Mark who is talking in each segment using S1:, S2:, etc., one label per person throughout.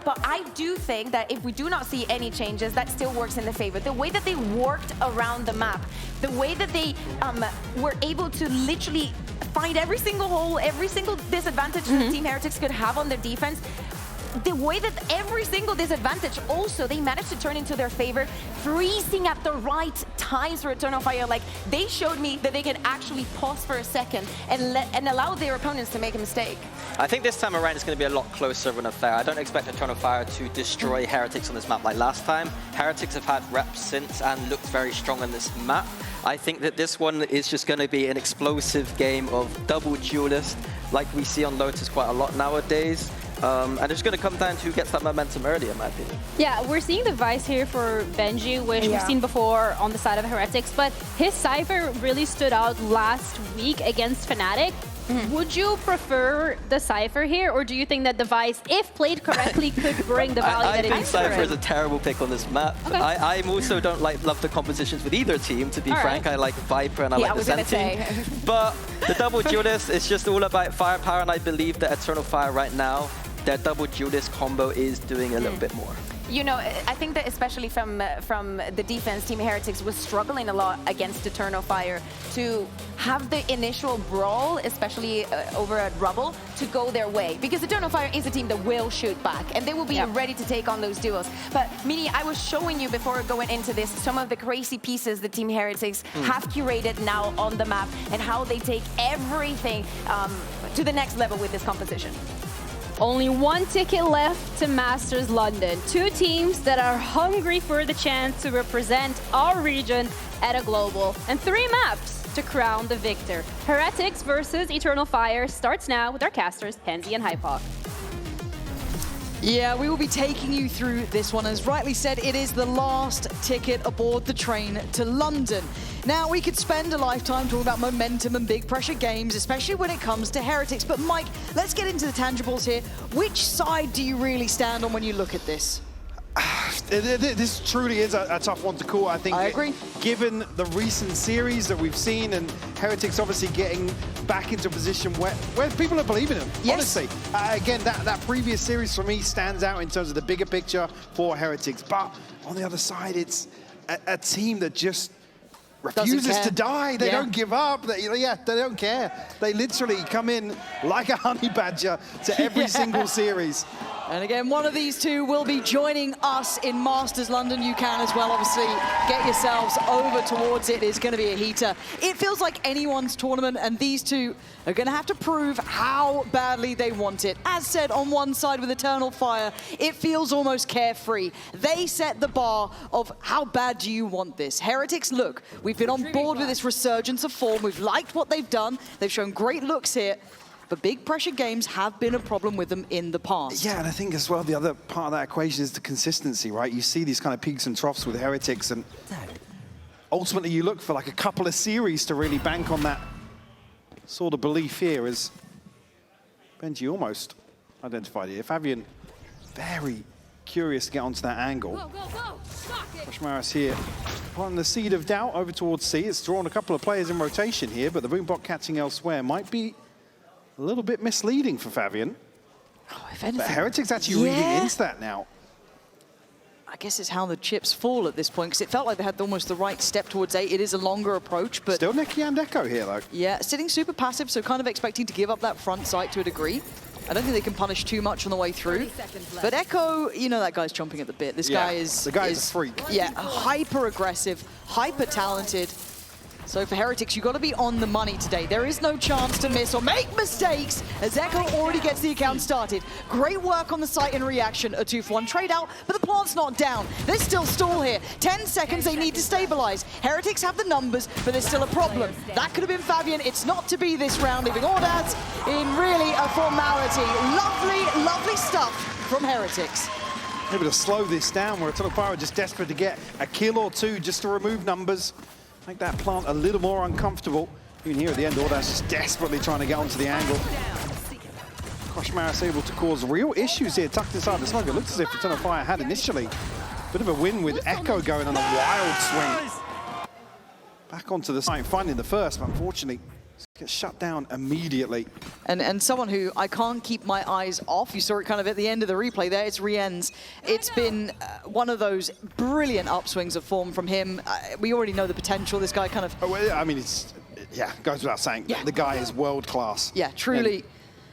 S1: But I do think that if we do not see any changes, that still works in the favor. The way that they worked around the map, the way that they were able to literally find every single hole, every single disadvantage that Team Heretics could have on their defense, the way that every single disadvantage also they managed to turn into their favor, freezing at the right times for Eternal Fire. Like, they showed me that they can actually pause for a second and allow their opponents to make a mistake.
S2: I think this time around it's going to be a lot closer of an affair. I don't expect Eternal Fire to destroy Heretics on this map like last time. Heretics have had reps since and looked very strong on this map. I think that this one is just going to be an explosive game of double duelist, like we see on Lotus quite a lot nowadays. And it's going to come down to who gets that momentum early, in my opinion. Yeah,
S3: we're seeing the Vice here for Benji, which we've seen before on the side of Heretics, but his Cypher really stood out last week against Fnatic. Would you prefer the Cypher here, or do you think that the Vice, if played correctly, could bring the value that it
S2: I think
S3: is
S2: Cypher is a terrible pick on this map. Okay. I also don't love the compositions with either team, to be frank. I like Viper and I like the Zen team. But the double duelist is just all about firepower, and I believe that Eternal Fire right now, their double duelist combo is doing a little bit more.
S1: You know, I think that especially from the defense, Team Heretics was struggling a lot against Eternal Fire to have the initial brawl, especially over at Rubble, to go their way. Because Eternal Fire is a team that will shoot back, and they will be ready to take on those duels. But, Mini, I was showing you before going into this some of the crazy pieces the Team Heretics have curated now on the map, and how they take everything to the next level with this composition.
S3: Only one ticket left to Masters London. Two teams that are hungry for the chance to represent our region at a global. And 3 maps to crown the victor. Heretics versus Eternal Fire starts now with our casters, Pansy and Hypoc.
S4: Yeah, we will be taking you through this one. As rightly said, it is the last ticket aboard the train to London. Now, we could spend a lifetime talking about momentum and big pressure games, especially when it comes to Heretics. But Mike, let's get into the tangibles here. Which side do you really stand on when you look at this?
S5: This truly is a tough one to call. I think,
S4: I agree.
S5: Given the recent series that we've seen, and Heretics obviously getting back into a position where people are believing them, honestly. Again, that previous series for me stands out in terms of the bigger picture for Heretics. But on the other side, it's a team that just refuses to die. They don't give up. They don't care. They literally come in like a honey badger to every single series.
S4: And again, one of these two will be joining us in Masters London. You can as well, obviously, get yourselves over towards it. It's going to be a heater. It feels like anyone's tournament, and these two are going to have to prove how badly they want it. As said, on one side with Eternal Fire, it feels almost carefree. They set the bar of how bad do you want this. Heretics, look, we've been on board with this resurgence of form. We've liked what they've done. They've shown great looks here. But big pressure games have been a problem with them in the past.
S5: Yeah, and I think as well, the other part of that equation is the consistency, right? You see these kind of peaks and troughs with Heretics, and ultimately you look for like a couple of series to really bank on that sort of belief here, as Benji almost identified here. Fabian, very curious to get onto that angle. Koshmaris here, planting the seed of doubt over towards C. It's drawn a couple of players in rotation here, but the Boombot catching elsewhere might be a little bit misleading for Fabian.
S4: Oh, if anything,
S5: but Heretics actually reading into that now.
S4: I guess it's how the chips fall at this point, because it felt like they had almost the right step towards A. It is a longer approach, but...
S5: Still Nicky and Echo here, though.
S4: Yeah, sitting super passive, so kind of expecting to give up that front sight to a degree. I don't think they can punish too much on the way through. But Echo, you know that guy's chomping at the bit. This guy is...
S5: The guy is a freak.
S4: Yeah, hyper-aggressive, hyper-talented. So for Heretics, you've got to be on the money today. There is no chance to miss or make mistakes, as Echo already gets the account started. Great work on the site in reaction. A 2-for-1 trade out, but the plant's not down. There's still stall here. 10 seconds they need to stabilize. Heretics have the numbers, but there's still a problem. That could have been Fabian. It's not to be this round, leaving Audaz in really a formality. Lovely, lovely stuff from Heretics.
S5: Able to slow this down, where Eternal Fire are just desperate to get a kill or two just to remove numbers. Make that plant a little more uncomfortable. Even here at the end, Audaz just desperately trying to get onto the angle. Koshmaris able to cause real issues here, tucked inside the smoke. It looks as if Eternal Fire had initially a bit of a win with Echo going on a wild swing. Back onto the side, finding the first, but unfortunately Gets shut down immediately.
S4: And someone who I can't keep my eyes off, you saw it kind of at the end of the replay there, it's Rien's. It's been one of those brilliant upswings of form from him. We already know the potential. This guy kind of...
S5: Oh, well, I mean, it's, yeah, goes without saying.
S4: Yeah.
S5: The guy is world class.
S4: Yeah, truly.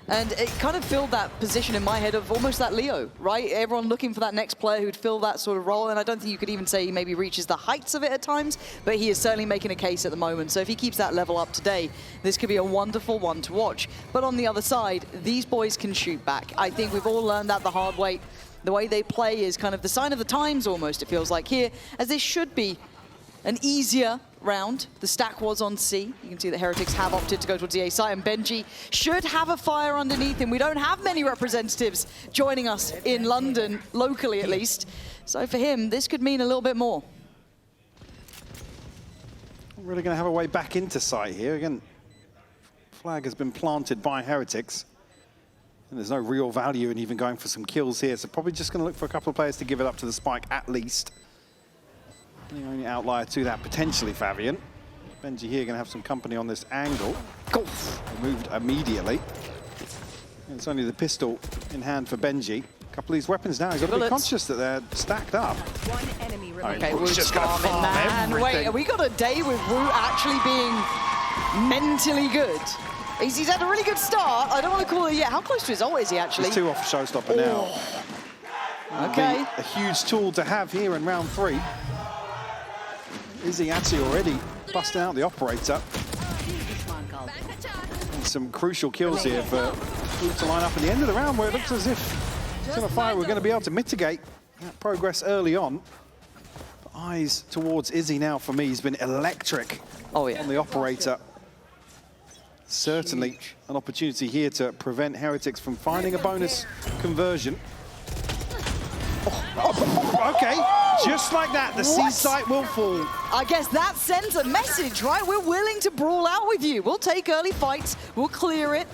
S4: And it kind of filled that position in my head of almost that Leo, right? Everyone looking for that next player who'd fill that sort of role, and I don't think you could even say he maybe reaches the heights of it at times, but he is certainly making a case at the moment. So if he keeps that level up today, this could be a wonderful one to watch. But on the other side, these boys can shoot back. I think we've all learned that the hard way. The way they play is kind of the sign of the times almost, it feels like here, as this should be an easier round. The stack was on C. You can see the Heretics have opted to go towards the A side, and Benji should have a fire underneath him. We don't have many representatives joining us in London, locally at least. So for him, this could mean a little bit more.
S5: Really going to have a way back into sight here. Again, flag has been planted by Heretics. And there's no real value in even going for some kills here. So probably just going to look for a couple of players to give it up to the spike at least. The only outlier to that, potentially Fabian. Benji here going to have some company on this angle. Removed immediately. And it's only the pistol in hand for Benji. A couple of these weapons now. He's got to be conscious that they're stacked up.
S1: One enemy remaining.
S4: Okay, Wu's
S5: just going to farm everything.
S4: Wait, have we got a day with Wu actually being mentally good? He's had a really good start. I don't want to call it yet. How close to his ult is he actually?
S5: He's 2 off showstopper now.
S4: Okay.
S5: A huge tool to have here in round 3. Izzy actually already busting out the operator. And some crucial kills here for Wu to line up at the end of the round, where it looks as if Fire were going to be able to mitigate that progress early on. But eyes towards Izzy now for me. He's been electric on the operator. Certainly an opportunity here to prevent Heretics from finding a bonus conversion. Okay, just like that, the C site will fall.
S4: I guess that sends a message, right? We're willing to brawl out with you. We'll take early fights, we'll clear it.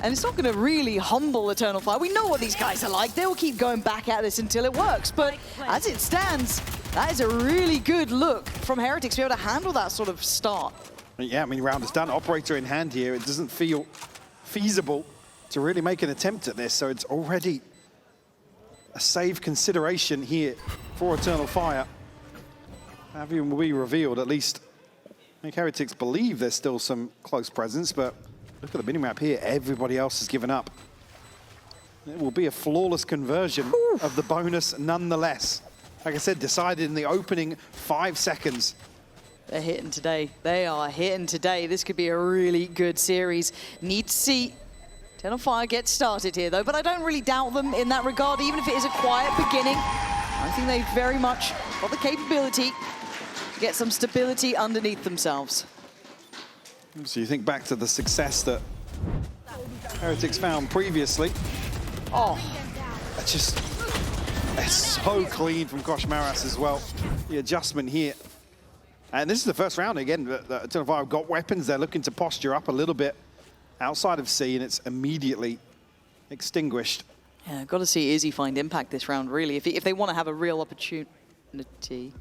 S4: And it's not going to really humble Eternal Fire. We know what these guys are like. They'll keep going back at this until it works. But as it stands, that is a really good look from Heretics to be able to handle that sort of start.
S5: Yeah, I mean, round is done. Operator in hand here. It doesn't feel feasible to really make an attempt at this. So it's already a save consideration here for Eternal Fire. Fabian will be revealed, at least make Heretics believe there's still some close presence, but look at the minimap here. Everybody else has given up. It will be a flawless conversion of the bonus nonetheless. Like I said, decided in the opening 5 seconds.
S4: They're hitting today. They are hitting today. This could be a really good series. Need to see Eternal Fire get started here, though, but I don't really doubt them in that regard, even if it is a quiet beginning. I think they've very much got the capability to get some stability underneath themselves.
S5: So you think back to the success that Heretics found previously. It's so clean from Koshmaras as well. The adjustment here. And this is the first round again. Eternal Fire have got weapons. They're looking to posture up a little bit outside of C, and it's immediately extinguished.
S4: Yeah, got to see Izzy find impact this round, really, if they want to have a real opportunity.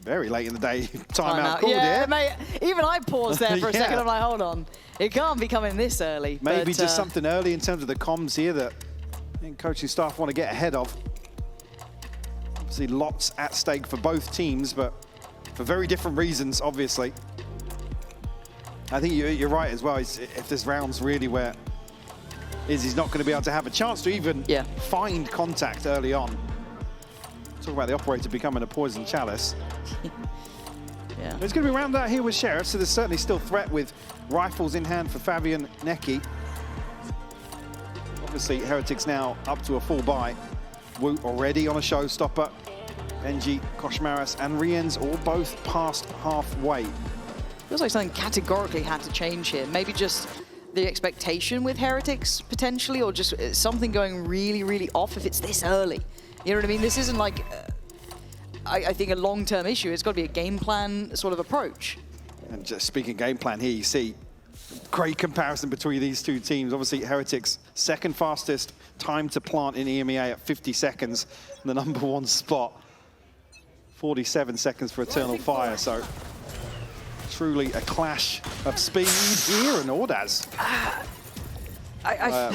S5: Very late in the day, timeout called
S4: yeah,
S5: here.
S4: Mate, even I paused there for a second. I'm like, hold on. It can't be coming this early.
S5: Maybe
S4: but,
S5: just something early in terms of the comms here that I think coaching staff want to get ahead of. Obviously, lots at stake for both teams, but for very different reasons, obviously. I think you're right as well. If this round's really where Izzy's not going to be able to have a chance to even find contact early on. Talk about the operator becoming a poison chalice.
S4: Yeah.
S5: It's going to be round out here with Sheriff, so there's certainly still threat with rifles in hand for Fabian Neki. Obviously, Heretics now up to a full buy. Wu already on a showstopper. Benji, Koshmaras, and Rien's all both past halfway.
S4: Feels like something categorically had to change here. Maybe just the expectation with Heretics, potentially, or just something going really, really off if it's this early. You know what I mean? This isn't like, I think, a long-term issue. It's got to be a game plan sort of approach.
S5: And just speaking game plan here, you see great comparison between these two teams. Obviously, Heretics, second fastest time to plant in EMEA at 50 seconds, in the #1 spot. 47 seconds for Eternal Fire, so Truly a clash of speed here, and Ordaz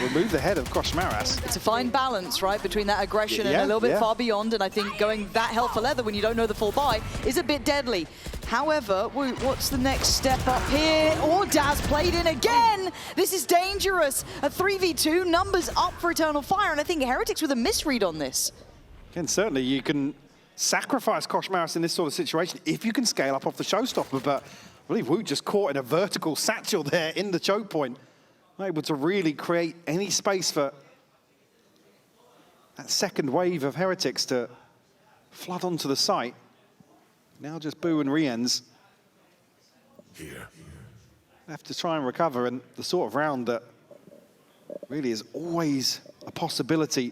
S5: remove the head of Koshmaras.
S4: It's a fine balance, right, between that aggression and
S5: Yeah,
S4: a little bit
S5: yeah.
S4: far beyond, and I think going that hell for leather when you don't know the full buy is a bit deadly. However, what's the next step up here? Ordaz played in again! This is dangerous. A 3v2, numbers up for Eternal Fire, and I think Heretics with a misread on this.
S5: Again, certainly you can sacrifice Koshmaras in this sort of situation if you can scale up off the showstopper, but I believe Wu just caught in a vertical satchel there in the choke point. Not able to really create any space for that second wave of Heretics to flood onto the site. Now just Boo and Rienz have to try and recover, and the sort of round that really is always a possibility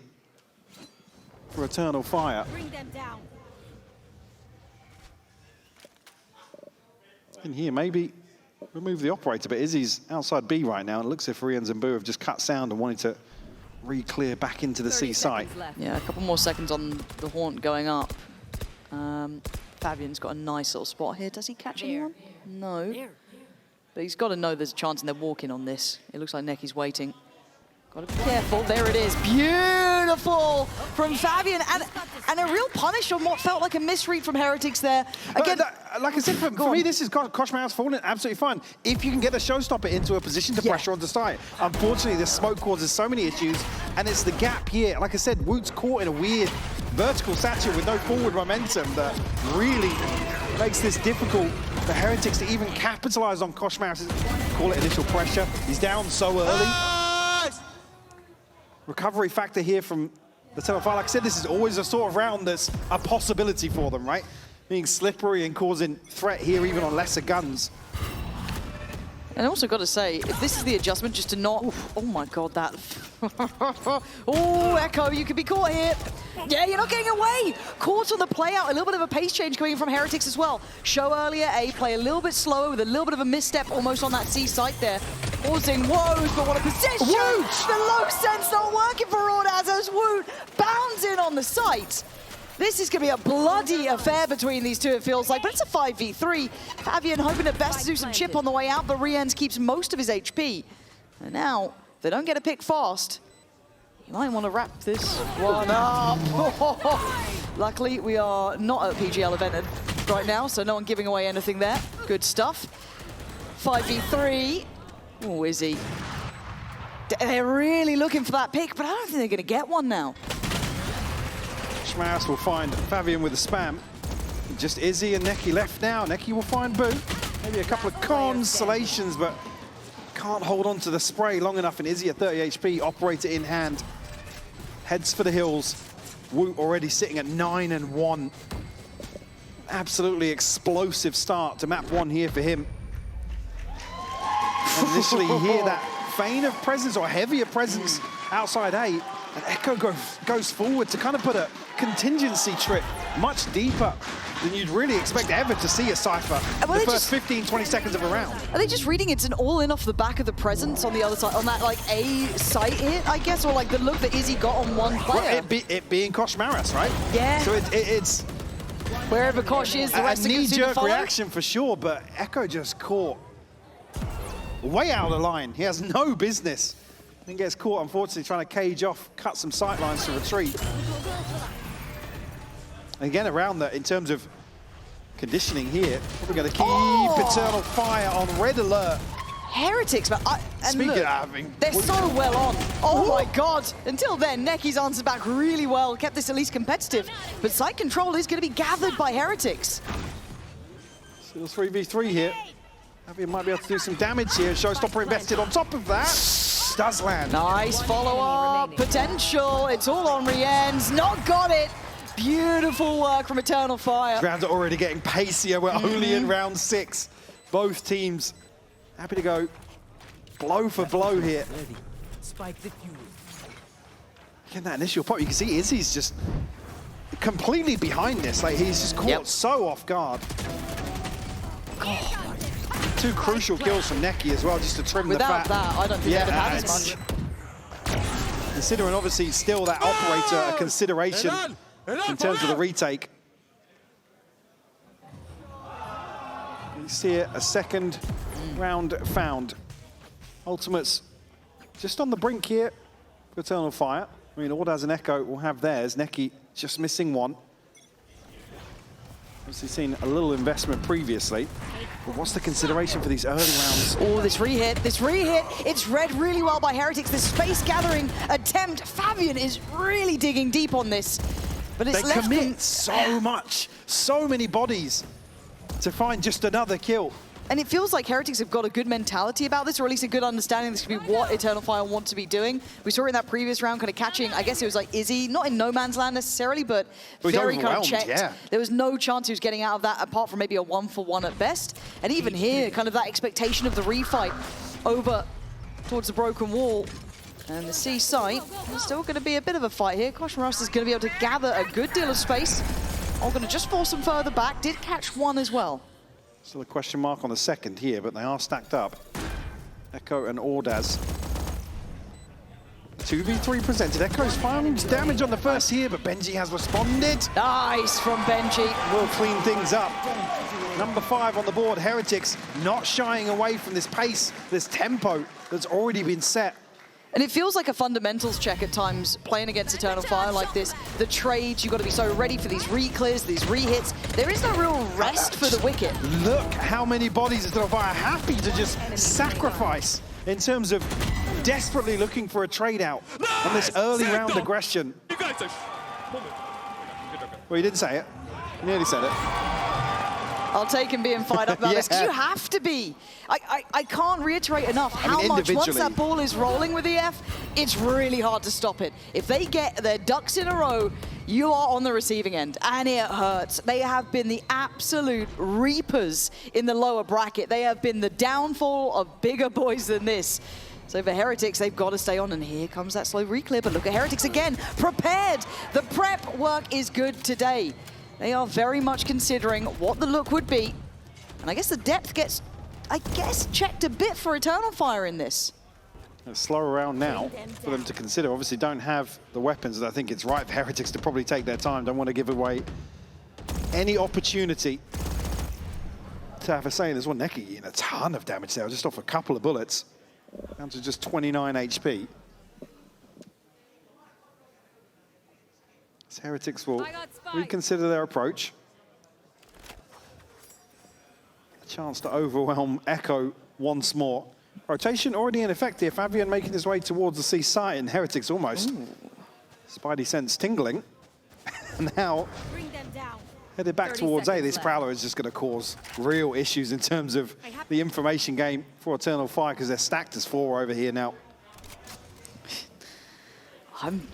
S5: for Eternal Fire.
S6: Bring them down.
S5: In here, maybe remove the operator, but Izzy's outside B right now, and it looks as if Rienz and Boo have just cut sound and wanted to re-clear back into the C site.
S4: Yeah, a couple more seconds on the Haunt going up. Fabian's got a nice little spot here. Does he catch anyone? No. But he's got to know there's a chance and they're walking on this. It looks like Necky's waiting. Got to be careful. There it is. Beautiful from Fabian. And a real punish on what felt like a misread from Heretics there. Again,
S5: like I said, for me, this is Koshmaras falling absolutely fine. If you can get the showstopper into a position to pressure on the side. Unfortunately, this smoke causes so many issues, and it's the gap here. Like I said, Woot's caught in a weird vertical satchel with no forward momentum that really makes this difficult for Heretics to even capitalize on Koshmaras. Call it initial pressure. He's down so early. Recovery factor here from the Eternal Fire. Like I said, this is always a sort of round that's a possibility for them, right? Being slippery and causing threat here even on lesser guns.
S4: and I also got to say, if this is the adjustment just to not... Oh my god, that... Oh, Echo, you could be caught here. Yeah, you're not getting away. Caught on the play out. A little bit of a pace change coming from Heretics as well. Show earlier, A, play a little bit slower with a little bit of a misstep almost on that C site there. Pausing Woot, but what a position!
S5: Woot!
S4: The low sense not working for Ordaz as Woot bounds in on the site. This is going to be a bloody affair between these two, it feels like, but it's a 5v3. Fabian hoping at best to do some chip on the way out, but Rienz keeps most of his HP. And now, if they don't get a pick fast, you might want to wrap this one up. Luckily, we are not at PGL event right now, so no one giving away anything there. Good stuff. 5v3. Oh, Izzy. They're really looking for that pick, but I don't think they're going to get one now.
S5: Koshmaras will find Fabian with a spam. Just Izzy and Necky left now. Necky will find Boo. Maybe a couple of consolations, but can't hold on to the spray long enough. And Izzy at 30 HP, operator in hand. Heads for the hills. Woot already sitting at 9-1. Absolutely explosive start to map 1 here for him. And initially you hear that feign of presence or heavier presence outside A. And Echo goes forward to kind of put a contingency trip much deeper than you'd really expect ever to see a Cypher
S4: Well,
S5: the first 15-20 seconds of a round.
S4: Are they just reading it's an all-in off the back of the presence on the other side, on that like A site hit, I guess, or like the look that Izzy got on one player?
S5: Well, it being Koshmaras, right?
S4: Yeah.
S5: So it's
S4: Wherever Kosh is, the rest
S5: a
S4: of the
S5: knee-jerk reaction for sure, but Echo just caught way out of the line. He has no business. Then gets caught, unfortunately, trying to cage off, cut some sight lines to retreat. Again, around that, in terms of conditioning here, we're going to keep Eternal Fire on red alert.
S4: Heretics, but
S5: Speaking of having...
S4: they're so well on. Oh my god. Until then, Necky's answered back really well, kept this at least competitive. But site control is going to be gathered by Heretics.
S5: Still 3v3 here. Fabian might be able to do some damage here. Showstopper invested on top of that. Does land.
S4: Nice follow-up, potential. It's all on Rienz. Not got it. Beautiful work from Eternal Fire.
S5: Rounds are already getting pacier. We're only in round 6. Both teams happy to go blow for blow here. Again, that initial pop, you can see Izzy's just completely behind this. Like, he's just caught so off guard. God. 2 crucial kills from Necky as well, just to trim the fat.
S4: Without that, I don't think they'd have had as much.
S5: Considering obviously still that operator a consideration in terms of the retake. You see it, a second round found. Ultimates just on the brink here for Eternal Fire. I mean, Ordaz and Echo will have theirs. Neki just missing one. Obviously seen a little investment previously. But what's the consideration for these early rounds?
S4: Oh, this re-hit. It's read really well by Heretics. The space gathering attempt. Fabian is really digging deep on this. But it's
S5: they commit so much, so many bodies to find just another kill.
S4: And it feels like Heretics have got a good mentality about this, or at least a good understanding this could be what Eternal Fire want to be doing. We saw in that previous round kind of catching, I guess it was like Izzy, not in no man's land necessarily, but very kind of checked. Yeah. There was no chance he was getting out of that apart from maybe a 1-for-1 at best. And even here, kind of that expectation of the refight over towards the broken wall. And the C site, there's still going to be a bit of a fight here. Kosh Maras is going to be able to gather a good deal of space. All going to just force them further back. Did catch one as well.
S5: Still a question mark on the second here, but they are stacked up. Echo and Ordaz. 2v3 presented. Echo's finds damage on the first here, but Benji has responded.
S4: Nice from Benji.
S5: Will clean things up. Number 5 on the board, Heretics not shying away from this pace, this tempo that's already been set.
S4: And it feels like a fundamentals check at times, playing against Eternal Fire like this. The trades, you've got to be so ready for these re-clears, these re-hits. There is no real rest for the Wicked.
S5: Look how many bodies Eternal Fire are happy to just sacrifice in terms of desperately looking for a trade out on this early round aggression. Well, you didn't say it. You nearly said it.
S4: I'll take him being fired up about this, because you have to be. I can't reiterate enough how much, once that ball is rolling with EF, it's really hard to stop it. If they get their ducks in a row, you are on the receiving end, and it hurts. They have been the absolute reapers in the lower bracket. They have been the downfall of bigger boys than this. So for Heretics, they've got to stay on, and here comes that slow re-clear, but look at Heretics again, prepared. The prep work is good today. They are very much considering what the look would be. And I guess the depth gets, I guess, checked a bit for Eternal Fire in this.
S5: A slower round now for them to consider. Obviously don't have the weapons that I think it's right for Heretics to probably take their time. Don't want to give away any opportunity to have a say in this one. Neki in a ton of damage there, just off a couple of bullets. Down to just 29 HP. Heretics will reconsider their approach. A chance to overwhelm Echo once more. Rotation already in effect here. Fabian making his way towards the C site, and Heretics almost. Spidey sense tingling. Now headed back towards A. This Prowler is just going to cause real issues in terms of the information game for Eternal Fire, because they're stacked as 4 over here now.
S4: I'm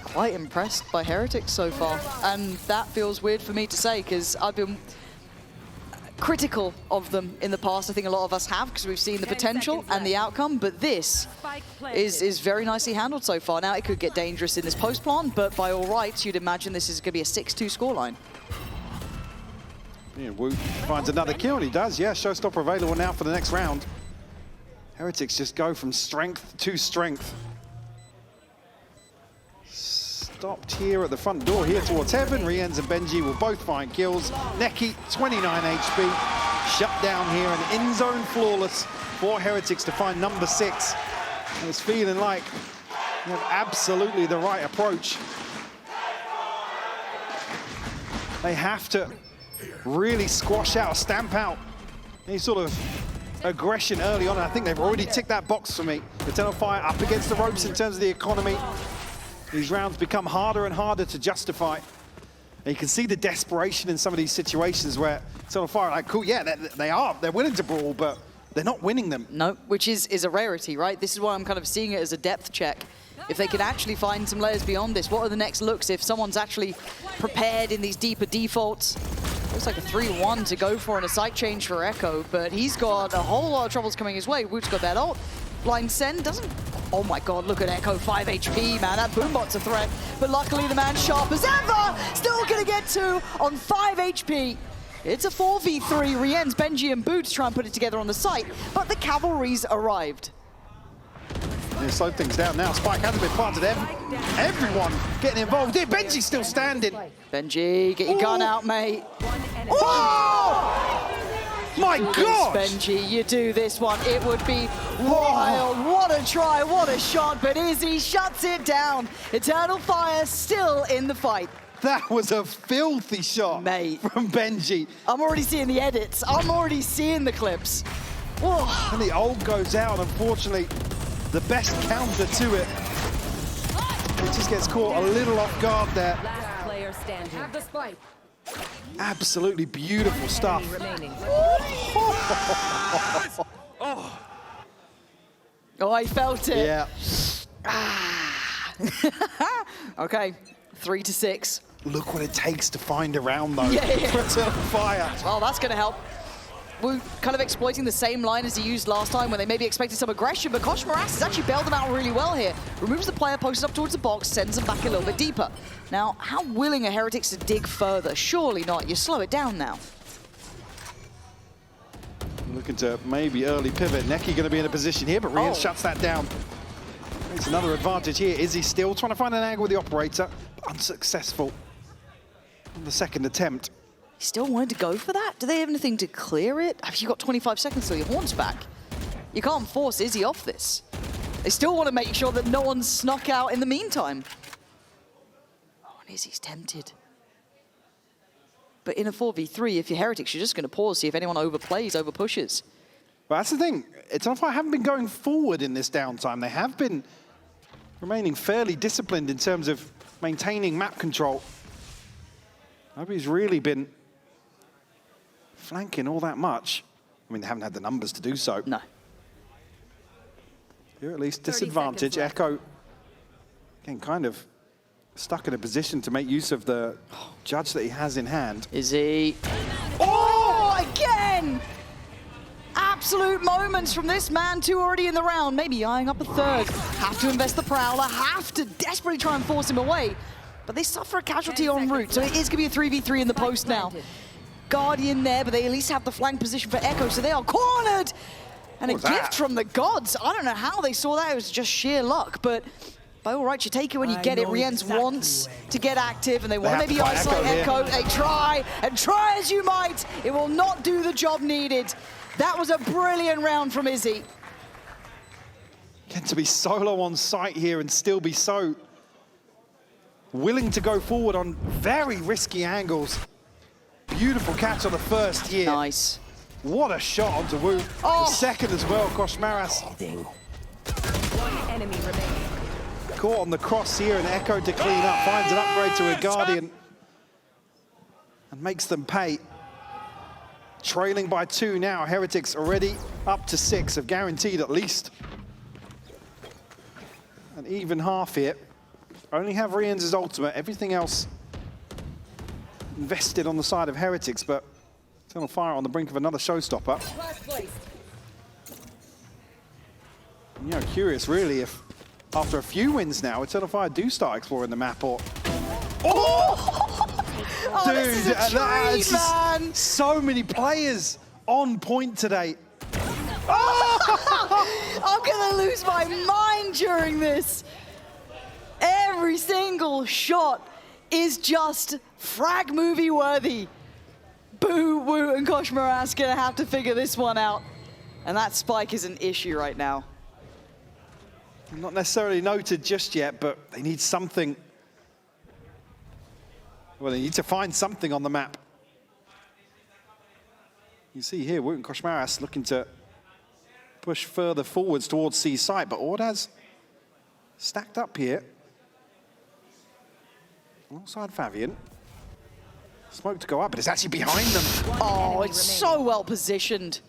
S4: quite impressed by Heretics so far, and that feels weird for me to say, because I've been critical of them in the past. I think a lot of us have, because we've seen the potential and the outcome, but this is very nicely handled so far. Now it could get dangerous in this post plant, but by all rights, you'd imagine this is going to be a 6-2 scoreline.
S5: Yeah, Wu finds another kill, and he does. Yeah, showstopper available now for the next round. Heretics just go from strength to strength. Stopped here at the front door here towards Heaven. Riens and Benji will both find kills. Neki, 29 HP. Shut down here and in zone flawless for Heretics to find number 6. And it's feeling like they have absolutely the right approach. They have to really squash out, stamp out any sort of aggression early on. And I think they've already ticked that box for me. Eternal Fire up against the ropes in terms of the economy. These rounds become harder and harder to justify. And you can see the desperation in some of these situations where Eternal Fire are like, cool, yeah, they're willing to brawl, but they're not winning them.
S4: No, which is a rarity, right? This is why I'm kind of seeing it as a depth check. If they can actually find some layers beyond this, what are the next looks if someone's actually prepared in these deeper defaults? Looks like a 3-1 to go for and a site change for Echo, but he's got a whole lot of troubles coming his way. Woot's got that ult. Blind Send doesn't... Oh my god, look at Echo, 5 HP, man. That Boombot's a threat. But luckily the man sharp as ever, still gonna get 2 on 5 HP. It's a 4v3. Riens, Benji, and Boots try and put it together on the site, but the cavalry's arrived.
S5: They slowed things down now. Spike hasn't been planted. Everyone getting involved here. Benji's still standing.
S4: Benji, get your gun out, mate. Oh!
S5: My God!
S4: Benji, you do this one. It would be wild. What a try, what a shot, but Izzy shuts it down. Eternal Fire still in the fight.
S5: That was a filthy shot,
S4: Mate.
S5: from Benji.
S4: I'm already seeing the edits. I'm already seeing the clips. Whoa.
S5: And the ult goes out, unfortunately, the best counter to it. It just gets caught a little off guard there.
S6: Last player standing. Have the spike.
S5: Absolutely beautiful stuff.
S6: Remaining.
S4: Oh, I felt it.
S5: Yeah.
S4: Okay, 3-6.
S5: Look what it takes to find a round, though.
S4: Yeah.
S5: For Eternal Fire.
S4: Well, that's going to help. We're kind of exploiting the same line as he used last time when they maybe expected some aggression, but Kosh Moras has actually bailed them out really well here. Removes the player, posts up towards the box, sends them back a little bit deeper. Now, how willing are Heretics to dig further? Surely not. You slow it down now.
S5: Looking to maybe early pivot. Neki going to be in a position here, but Rian shuts that down. It's another advantage here. Izzy still trying to find an angle with the operator, but unsuccessful on the second attempt.
S4: You still wanted to go for that? Do they have anything to clear it? Have you got 25 seconds till your horn's back? You can't force Izzy off this. They still want to make sure that no one's snuck out in the meantime. Oh, and Izzy's tempted. But in a 4v3, if you're Heretics, you're just going to pause, see if anyone overplays, overpushes.
S5: But that's the thing. Eternal Fire haven't been going forward in this downtime. They have been remaining fairly disciplined in terms of maintaining map control. Nobody's really been flanking all that much. I mean, they haven't had the numbers to do so.
S4: No.
S5: Here at least disadvantage. Echo, again, kind of stuck in a position to make use of the judge that he has in hand.
S4: Izzy. Oh, again! Absolute moments from this man, 2 already in the round, maybe eyeing up a third. Have to invest the Prowler, have to desperately try and force him away. But they suffer a casualty en route, so it is going to be a 3v3 in the post now. Guardian there, but they at least have the flank position for Echo, so they are cornered! And a gift from the gods. I don't know how they saw that, it was just sheer luck, but by all rights, you take it when you get it. Rienz wants to get active, and they want to maybe isolate Echo. They try, and try as you might, it will not do the job needed. That was a brilliant round from Izzy.
S5: Get to be solo on site here and still be so willing to go forward on very risky angles. Beautiful catch on the first here.
S4: Nice.
S5: What a shot onto Wu.
S4: Oh.
S5: The second as well, Kosh Moras.
S6: One enemy remaining.
S5: Caught on the cross here, and Echo to clean up. Finds an upgrade to a Guardian. And makes them pay. Trailing by 2 now. Heretics already up to 6, have guaranteed at least an even half here. Only have Rien's ultimate. Everything else invested on the side of Heretics, but Eternal Fire on the brink of another showstopper. You know, curious really if after a few wins now, Eternal Fire do start exploring the map or...
S4: Oh,
S5: dude,
S4: this is a treat, man.
S5: So many players on point today.
S4: I'm gonna lose my mind during this. Every single shot is just frag movie worthy. Boo, Woo, and Kosh Moras gonna have to figure this one out. And that spike is an issue right now.
S5: Not necessarily noted just yet, but they need something. Well, they need to find something on the map. You see here, Woot and Kosh Moras looking to push further forwards towards C site, but Ordaz stacked up here. Alongside Fabian. Smoke to go up, but it's actually behind them.
S4: Oh, it's so well positioned.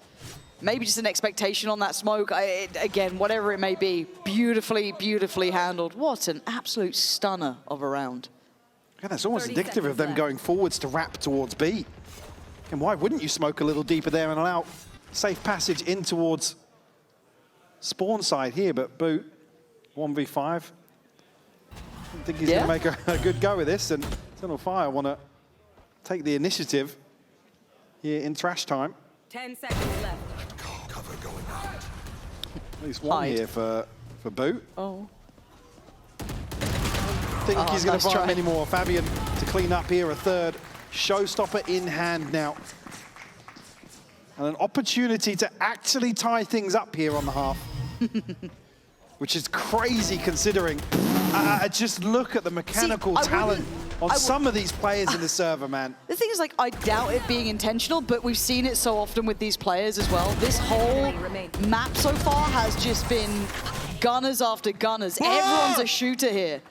S4: Maybe just an expectation on that smoke. Again, whatever it may be, beautifully, beautifully handled. What an absolute stunner of a round.
S5: Yeah, that's almost indicative of them going forwards to wrap towards B. And why wouldn't you smoke a little deeper there and allow safe passage in towards spawn side here, but Boot, 1v5. I don't think he's going to make a good go of this, and Eternal Fire want to take the initiative here in trash time.
S6: 10 seconds left.
S7: Cover going out.
S5: At least one here for Boot.
S4: Oh.
S5: I think he's going to find many more. Fabian to clean up here, a third. Showstopper in hand now. And an opportunity to actually tie things up here on the half. Which is crazy considering. Just look at the mechanical talent on some of these players in the server, man.
S4: The thing is, like, I doubt it being intentional, but we've seen it so often with these players as well. This whole map so far has just been gunners after gunners. Everyone's a shooter here.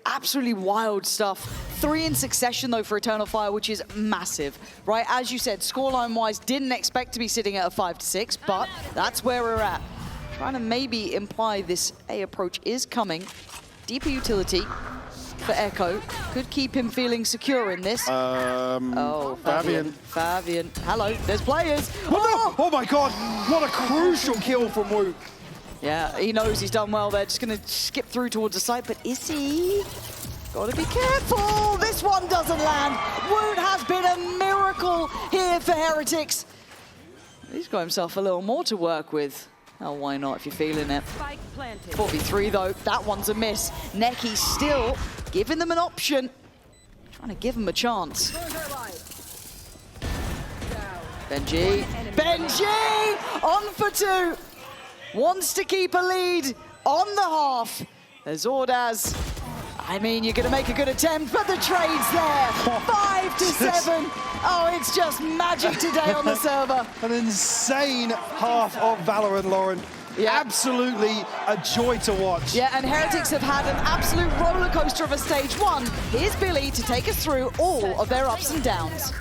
S4: Absolutely wild stuff. 3 in succession, though, for Eternal Fire, which is massive, right? As you said, scoreline-wise, didn't expect to be sitting at a 5-6, but that's where we're at. Trying to maybe imply this A approach is coming. Deeper utility for Echo. Could keep him feeling secure in this. Oh, Fabian. Fabian. Hello, there's players.
S5: Oh my God, what a crucial kill from Wu.
S4: Yeah, he knows he's done well there. Just going to skip through towards the site, but is he? Gotta be careful. This one doesn't land. Wound has been a miracle here for Heretics. He's got himself a little more to work with. Oh, why not if you're feeling it? 4v3 though, that one's a miss. Neki still giving them an option. Trying to give them a chance. Benji. Benji! On for 2. Wants to keep a lead on the half. There's Ordaz. I mean, you're going to make a good attempt, but the trade's there. 5-7. Oh, it's just magic today on the server.
S5: An insane half of VALORANT, Lauren. Yeah. Absolutely a joy to watch.
S4: Yeah, and Heretics have had an absolute roller coaster of a stage 1. Here's Billy to take us through all of their ups and downs.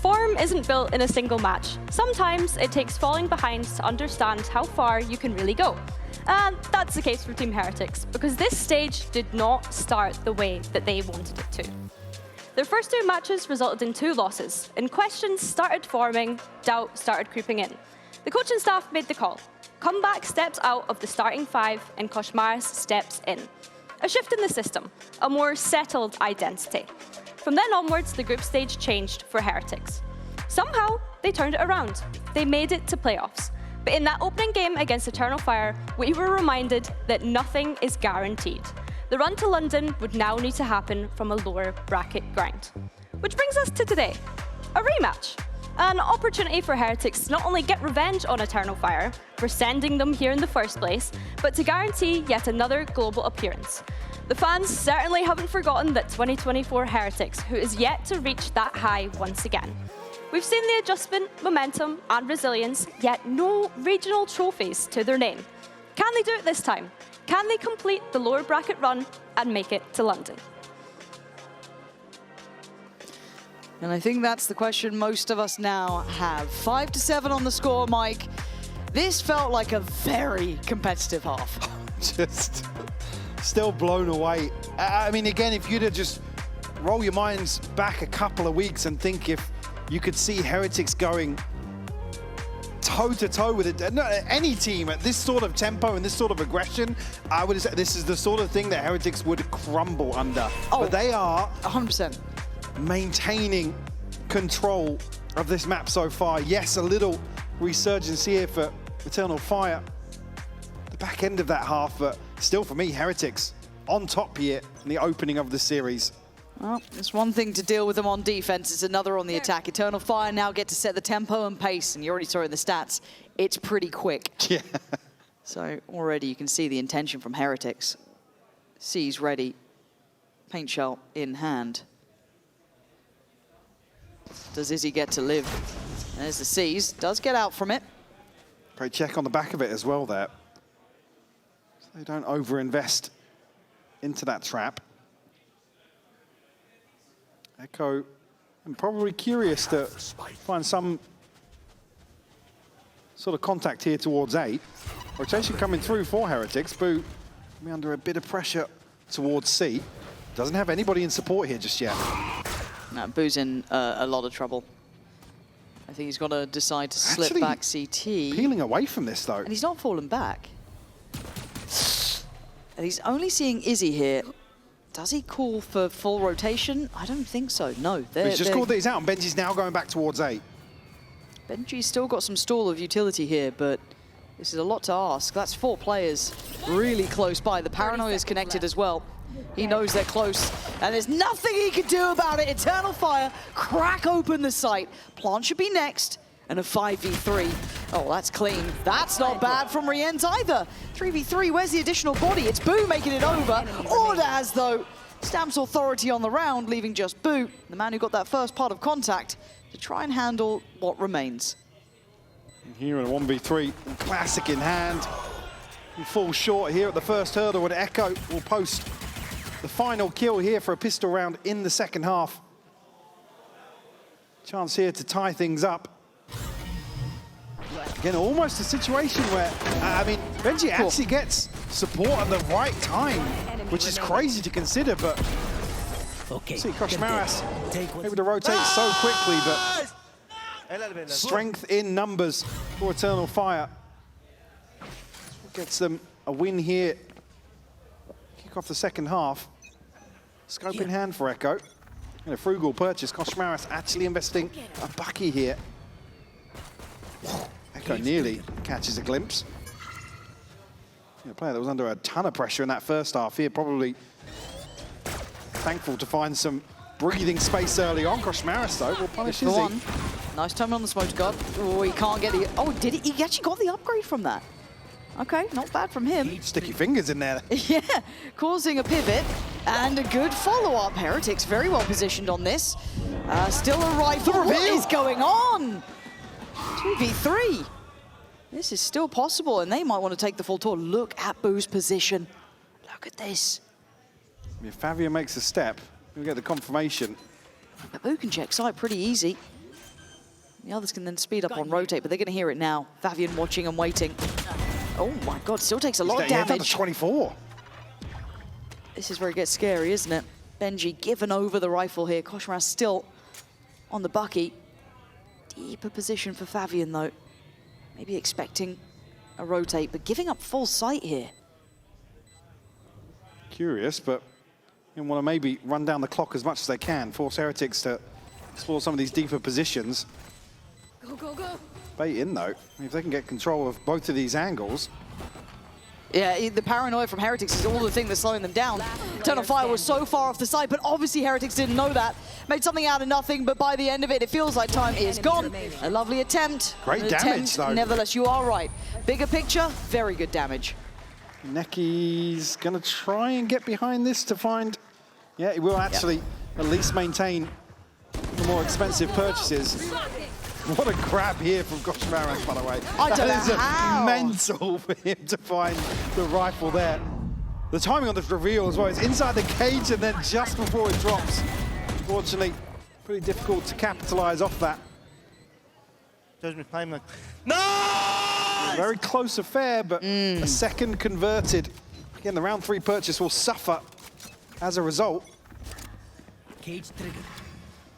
S3: Form isn't built in a single match. Sometimes it takes falling behind to understand how far you can really go. And that's the case for Team Heretics, because this stage did not start the way that they wanted it to. Their first 2 matches resulted in 2 losses, and questions started forming, doubt started creeping in. The coaching staff made the call. Comeback steps out of the starting 5, and Koshmaris steps in. A shift in the system, a more settled identity. From then onwards, the group stage changed for Heretics. Somehow, they turned it around. They made it to playoffs. But in that opening game against Eternal Fire, we were reminded that nothing is guaranteed. The run to London would now need to happen from a lower bracket grind. Which brings us to today, a rematch. An opportunity for Heretics to not only get revenge on Eternal Fire for sending them here in the first place, but to guarantee yet another global appearance. The fans certainly haven't forgotten that 2024 Heretics, who is yet to reach that high once again. We've seen the adjustment, momentum, and resilience, yet no regional trophies to their name. Can they do it this time? Can they complete the lower bracket run and make it to London?
S4: And I think that's the question most of us now have. 5-7 on the score, Mike. This felt like a very competitive half.
S5: Just still blown away. I mean, again, if you'd have just roll your minds back a couple of weeks and think if you could see Heretics going toe-to-toe with it, any team at this sort of tempo and this sort of aggression, I would say this is the sort of thing that Heretics would crumble under. Oh, but they are
S4: 100%
S5: maintaining control of this map so far. Yes, a little resurgence here for Eternal Fire. The back end of that half, but still for me, Heretics on top here in the opening of the series.
S4: Well, it's one thing to deal with them on defense, it's another on the attack. Eternal Fire now get to set the tempo and pace, and you already saw in the stats, it's pretty quick.
S5: Yeah.
S4: So already you can see the intention from Heretics. C's ready, paint shell in hand. Does Izzy get to live? There's the C's, does get out from it.
S5: Great check on the back of it as well there. So they don't overinvest into that trap. Echo, I'm probably curious to find some sort of contact here towards A. Rotation coming through for Heretics. Boo be under a bit of pressure towards C. Doesn't have anybody in support here just yet.
S4: No, Boo's in a lot of trouble. I think he's got to decide to slip
S5: Actually,
S4: back CT.
S5: Peeling away from this though.
S4: And he's not fallen back. And he's only seeing Izzy here. Does he call for full rotation? I don't think so, no.
S5: He's just called that he's out, and Benji's now going back towards A.
S4: Benji's still got some stall of utility here, but this is a lot to ask. That's 4 players really close by. The paranoia is connected as well. He knows they're close, and there's nothing he can do about it. Eternal Fire, crack open the site. Plant should be next, and a 5v3. Oh, that's clean. That's not bad from Rienz either. 3v3, where's the additional body? It's Boo making it over. Ordaz, though, stamps authority on the round, leaving just Boo, the man who got that first part of contact, to try and handle what remains.
S5: Here in a 1v3, classic in hand. He falls short here at the first hurdle, and Echo will post the final kill here for a pistol round in the second half. Chance here to tie things up. Again, almost a situation where, I mean, Benji actually gets support at the right time, which is crazy to consider, but see Koshmaras able to rotate so quickly, but strength in numbers for Eternal Fire. Gets them a win here. Kick off the second half. Scope in hand for Echo. And a frugal purchase. Koshmaras actually investing a bucky here. Echo nearly catches a glimpse. A player that was under a ton of pressure in that first half here, probably thankful to find some breathing space early on. Koshmaras, though, will punish his one.
S4: Nice time on the smoke guard. Oh, he can't get the... Oh, did he? He actually got the upgrade from that. Okay, not bad from him.
S5: Sticky fingers in there.
S4: Yeah, causing a pivot and a good follow-up. Heretics very well positioned on this. Still a rifle. What is going on? 2v3. This is still possible, and they might want to take the full tour. Look at Boo's position. Look at this.
S5: If Favian makes a step, we'll get the confirmation.
S4: But Boo can check side pretty easy. The others can then speed up on rotate, but they're going to hear it now. Favian watching and waiting. Oh my God, still takes a lot of damage.
S5: Down to 24.
S4: This is where it gets scary, isn't it? Benji given over the rifle here. Koshmaras still on the bucky. Deeper position for Favian, though. Maybe expecting a rotate, but giving up full sight here.
S5: Curious, but you want to maybe run down the clock as much as they can, force Heretics to explore some of these deeper positions.
S6: Go, go, go.
S5: Bait in, though. If they can get control of both of these angles.
S4: Yeah, the paranoia from Heretics is all the thing that's slowing them down. Eternal Fire was so far off the side, but obviously Heretics didn't know that. Made something out of nothing, but by the end of it, it feels like time is gone. A lovely attempt.
S5: Great damage, though.
S4: Nevertheless, you are right. Bigger picture, very good damage.
S5: Necky's going to try and get behind this to find... Yeah, he will actually at least maintain the more expensive purchases. What a grab here from Koshmaras, by the way.
S4: I don't know how.
S5: Mental for him to find the rifle there. The timing on this reveal as well. It's inside the cage and then just before it drops. Unfortunately, pretty difficult to capitalize off that. No! Very close affair, but a second converted. Again, the round 3 purchase will suffer as a result.
S8: Cage trigger.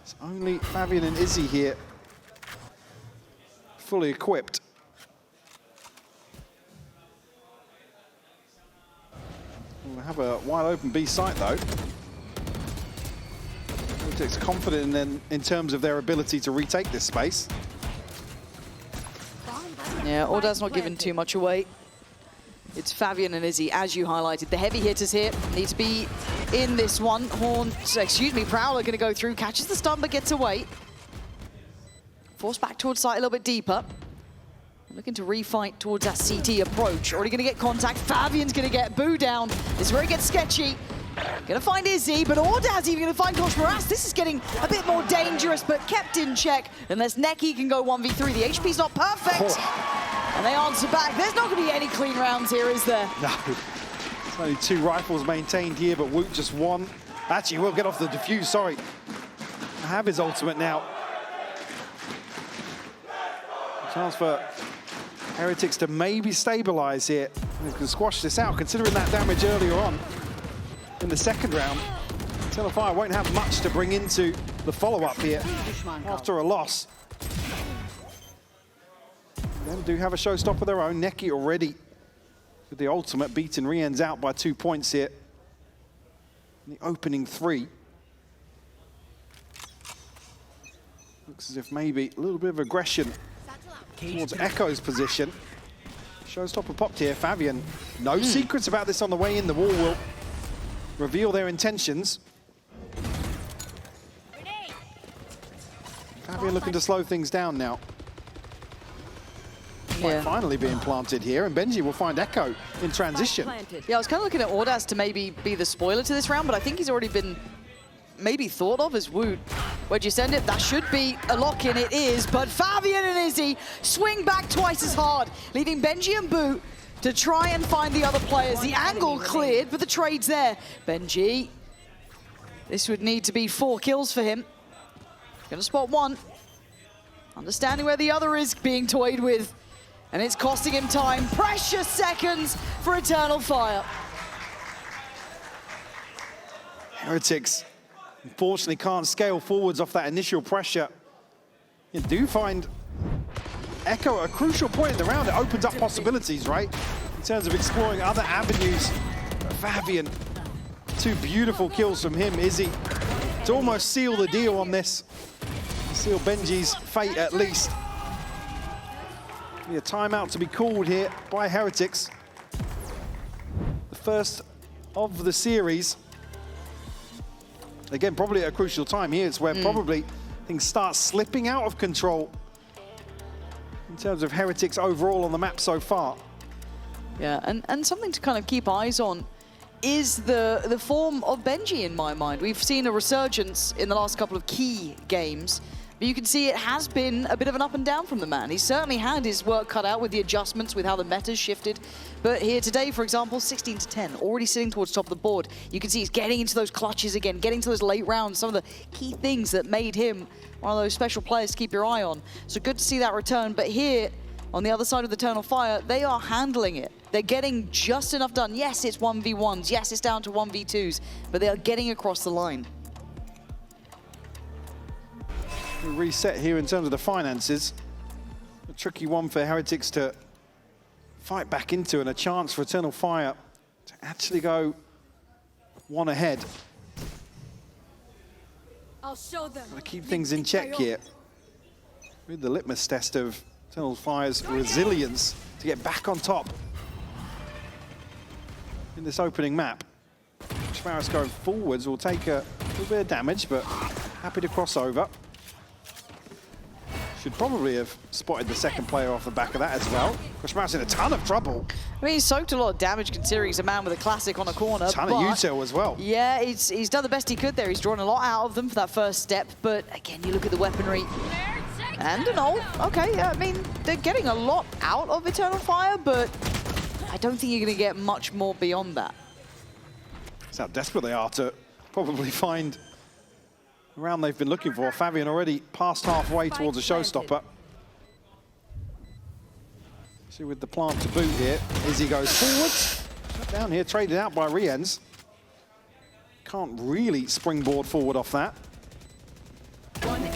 S5: It's only Favian and Izzy here, fully equipped. We'll have a wide open B site though. Heretics confident in terms of their ability to retake this space.
S4: Yeah, Ordaz not giving too much away. It's Favian and Izzy, as you highlighted. The heavy hitters here need to be in this one. Prowler gonna go through, catches the stun but gets away. Forced back towards site a little bit deeper. Looking to refight towards that CT approach. Already gonna get contact. Favian's gonna get Boo down. This is where it gets sketchy. Gonna find Izzy, but Ordaz even gonna find Koshmaras. This is getting a bit more dangerous, but kept in check. Unless Necky can go 1v3. The HP's not perfect. And they answer back. There's not gonna be any clean rounds here, is there?
S5: No. There's only 2 rifles maintained here, but Woot just one. Actually, we'll get off the defuse, sorry. I have his ultimate now. Chance for Heretics to maybe stabilize here. They can squash this out, considering that damage earlier on in the second round. Eternal Fire won't have much to bring into the follow-up here after a loss. Them do have a showstopper of their own. Necky already with the ultimate, beating Rienz out by 2 points here in the opening 3. Looks as if maybe a little bit of aggression towards Echo's position. Showstopper popped here. Fabian, no secrets about this on the way in. The wall will reveal their intentions. Fabian looking to slow things down now.
S4: Yeah.
S5: Finally being planted here, and Benji will find Echo in transition.
S4: Yeah, I was kind of looking at Audas to maybe be the spoiler to this round, but I think he's already been maybe thought of as Woot. Where'd you send it? That should be a lock-in, it is, but Fabian and Izzy swing back twice as hard, leaving Benji and Boot to try and find the other players. The angle cleared, but the trade's there. Benji, this would need to be 4 kills for him. Gonna spot one. Understanding where the other is being toyed with. And it's costing him time. Precious seconds for Eternal Fire.
S5: Heretics, unfortunately, can't scale forwards off that initial pressure. You do find Echo at a crucial point in the round. It opens up possibilities, right? In terms of exploring other avenues. But Fabian, 2 beautiful kills from him. Izzy to almost seal the deal on this. Seal Benji's fate at least. A timeout to be called here by Heretics. The first of the series. Again, probably at a crucial time here. It's where probably things start slipping out of control in terms of Heretics overall on the map so far.
S4: Yeah, and something to kind of keep eyes on is the form of Benji in my mind. We've seen a resurgence in the last couple of key games. But you can see it has been a bit of an up and down from the man. He's certainly had his work cut out with the adjustments, with how the meta's shifted. But here today, for example, 16 to 10, already sitting towards top of the board. You can see he's getting into those clutches again, getting to those late rounds, some of the key things that made him one of those special players to keep your eye on. So good to see that return. But here, on the other side of the Eternal Fire, they are handling it. They're getting just enough done. Yes, it's 1v1s. Yes, it's down to 1v2s. But they are getting across the line.
S5: We reset here in terms of the finances. A tricky one for Heretics to fight back into, and a chance for Eternal Fire to actually go one ahead.
S6: I'll show them.
S5: Gotta keep things in check here. With the litmus test of Eternal Fire's resilience to get back on top in this opening map. Schmaris going forwards will take a little bit of damage, but happy to cross over. Should probably have spotted the second player off the back of that as well. Schmaris in a ton of trouble.
S4: I mean, he's soaked a lot of damage considering he's a man with a classic on a corner.
S5: A ton of util as well.
S4: Yeah, he's done the best he could there. He's drawn a lot out of them for that first step. But again, you look at the weaponry. And an ult. Okay, yeah, I mean, they're getting a lot out of Eternal Fire, but I don't think you're going to get much more beyond that.
S5: That's how desperate they are to probably find the round they've been looking for. Fabian already past halfway towards a showstopper. See with the plant to boot here, Izzy goes forwards. Shut down here, traded out by Riens. Can't really springboard forward off that.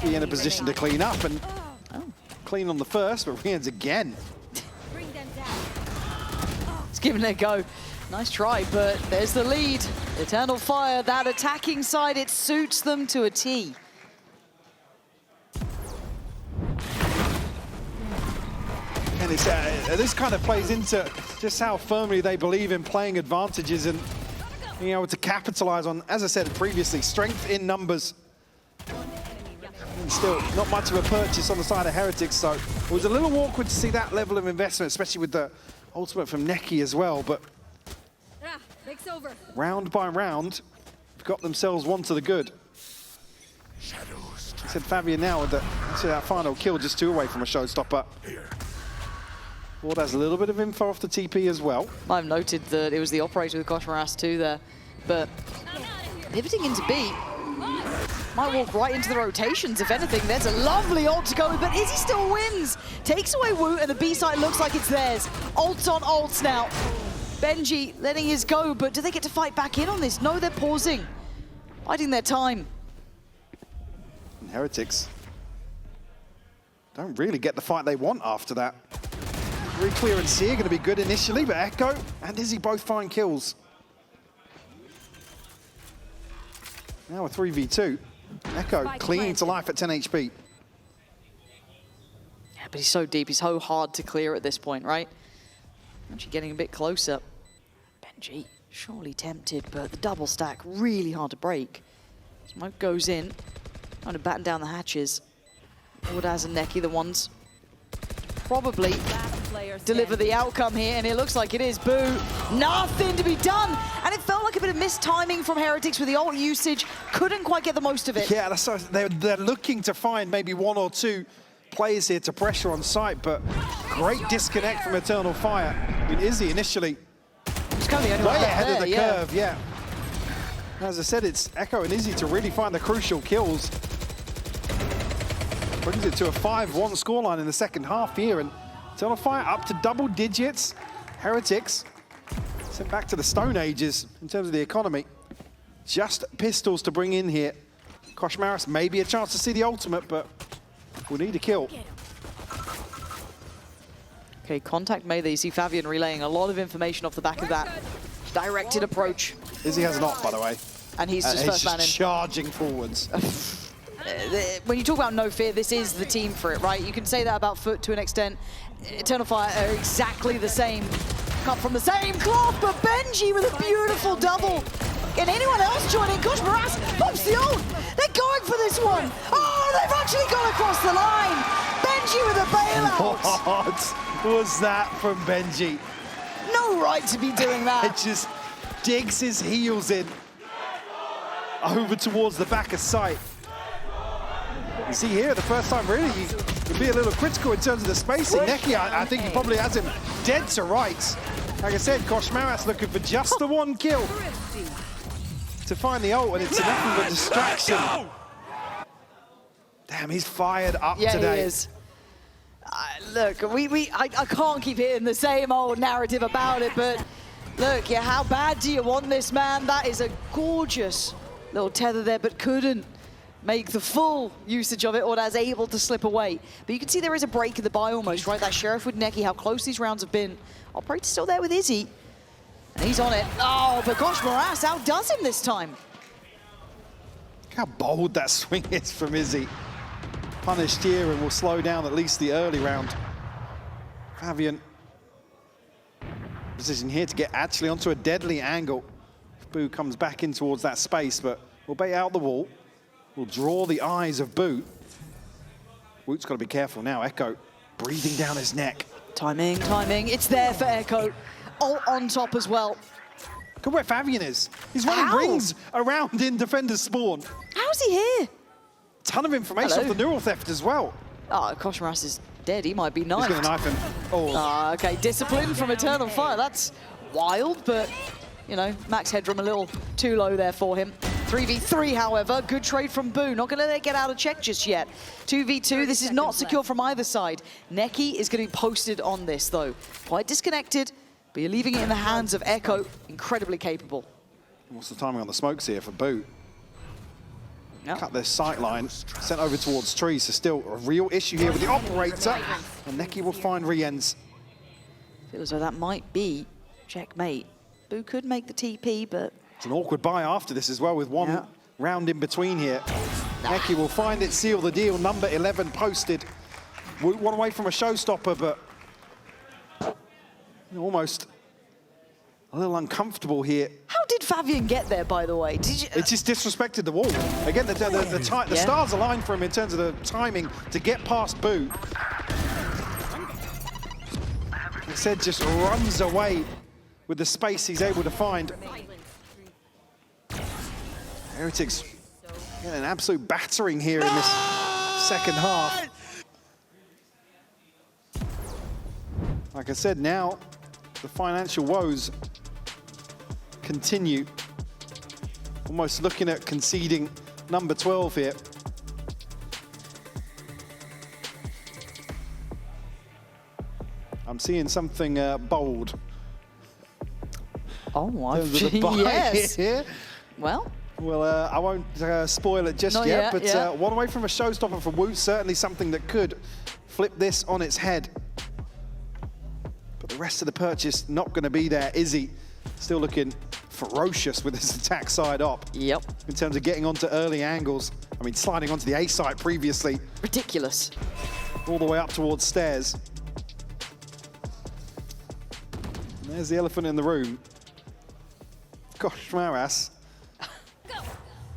S5: Be in a position to clean up and clean on the first, but Riens again.
S4: It's giving it a go. Nice try, but there's the lead. Eternal Fire, that attacking side, it suits them to a T.
S5: And it's, this kind of plays into just how firmly they believe in playing advantages and being able to capitalize on, as I said previously, strength in numbers. And still, not much of a purchase on the side of Heretics, so it was a little awkward to see that level of investment, especially with the ultimate from Neki as well, but round by round, they've got themselves one to the good.
S7: Shadows.
S5: I said Fabian now with that final kill, just 2 away from a showstopper. Ward has a little bit of info off the TP as well.
S4: I've noted that it was the operator with Koshmaras too there, but pivoting into B, might walk right into the rotations, if anything. There's a lovely ult to go with, but Izzy still wins. Takes away Woot, and the B side looks like it's theirs. Ults on ults now. Benji letting his go, but do they get to fight back in on this? No, they're pausing. Biding their time.
S5: And Heretics don't really get the fight they want after that. Clear and Seer going to be good initially, but Echo and Izzy both find kills. Now a 3v2. Echo clinging to life at 10 HP.
S4: But he's so deep, he's so hard to clear at this point, right? Actually getting a bit closer. Benji, surely tempted, but the double stack, really hard to break. Smoke goes in, trying to batten down the hatches. Ordaz and Neki, the ones probably deliver the outcome here, and it looks like it is. Boo, nothing to be done. And it felt like a bit of mistiming from Heretics with the ult usage. Couldn't quite get the most of it.
S5: Yeah, they're looking to find maybe one or two players here to pressure on site, but great disconnect from Eternal Fire. I mean, Izzy initially
S4: Kind of
S5: way ahead of the curve, yeah. As I said, it's Echo and Izzy to really find the crucial kills. Brings it to a 5-1 scoreline in the second half here, and Eternal Fire up to double digits. Heretics sent back to the Stone Ages in terms of the economy. Just pistols to bring in here. Koshmaris maybe a chance to see the ultimate, but we'll need a kill.
S4: Okay, contact made there. You see Fabian relaying a lot of information off the back of that directed approach.
S5: Izzy has an op, by the way.
S4: And he's just first man in.
S5: Charging forwards.
S4: When you talk about no fear, this is the team for it, right? You can say that about Foot to an extent. Eternal Fire are exactly the same. Cut from the same cloth, but Benji with a beautiful double. And anyone else joining? Koshmaris pops the ult. They're going for this one. Oh, they've actually gone across the line. Benji with a bailout.
S5: What was that from Benji?
S4: No right to be doing that.
S5: It just digs his heels in over towards the back of sight. You see here, the first time really, you can be a little critical in terms of the spacing. Neki, I think he probably has him dead to rights. Like I said, Koshmaris looking for just the one kill to find the ult, and it's enough of a distraction. Damn, he's fired up today.
S4: Yeah, he is. Look, I can't keep hitting the same old narrative about it, but look, yeah, how bad do you want this, man? That is a gorgeous little tether there, but couldn't make the full usage of it, or as able to slip away. But you can see there is a break in the buy almost, right? That Sheriff with Neki, how close these rounds have been. Operator's still there with Izzy, and he's on it. Oh, but Koshmaris outdoes him this time.
S5: Look how bold that swing is from Izzy. Punished here and will slow down at least the early round. Fabian, position here to get actually onto a deadly angle. Boo comes back in towards that space, but will bait out the wall. Will draw the eyes of Boot. Woot's got to be careful now. Echo breathing down his neck.
S4: Timing, timing. It's there for Echo. Ult on top as well.
S5: Look at where Fabian is. He's running rings around in defender's spawn.
S4: How's he here?
S5: Ton of information off the neural theft as well.
S4: Oh, Koshmaris is dead. He might be knifed.
S5: He's going to knife him. Oh.
S4: Okay, discipline from Eternal Fire. That's wild, but, you know, max headroom a little too low there for him. 3v3, however, good trade from Boo. Not going to let it get out of check just yet. 2v2, this is not secure from either side. Neki is going to be posted on this, though. Quite disconnected, but you're leaving it in the hands of Echo. Incredibly capable.
S5: What's the timing on the smokes here for Boo?
S4: Yep.
S5: Cut their sight line, sent over towards trees, so still a real issue here with the operator, and Neki will find re-ends.
S4: Feels as though that might be checkmate. Boo could make the TP, but...
S5: It's an awkward buy after this as well, with one round in between here. Neki will find it, seal the deal, number 11 posted. One away from a showstopper, but almost a little uncomfortable here.
S4: How did Fabian get there, by the way? Did you,
S5: It just disrespected the wall. Again, the stars aligned for him in terms of the timing to get past Boo. He said just runs away with the space he's able to find. Heretics getting an absolute battering here in this second half. Like I said, now the financial woes continue. Almost looking at conceding number 12 here. I'm seeing something bold.
S4: Oh,
S5: yes. Here.
S4: Well,
S5: I won't spoil it just yet, but one away from a showstopper for Woot, certainly something that could flip this on its head. But the rest of the purchase not going to be there. Izzy still looking ferocious with his attack side up.
S4: Yep.
S5: In terms of getting onto early angles. I mean, sliding onto the A site previously.
S4: Ridiculous.
S5: all the way up towards stairs. And there's the elephant in the room. Gosh, Maras.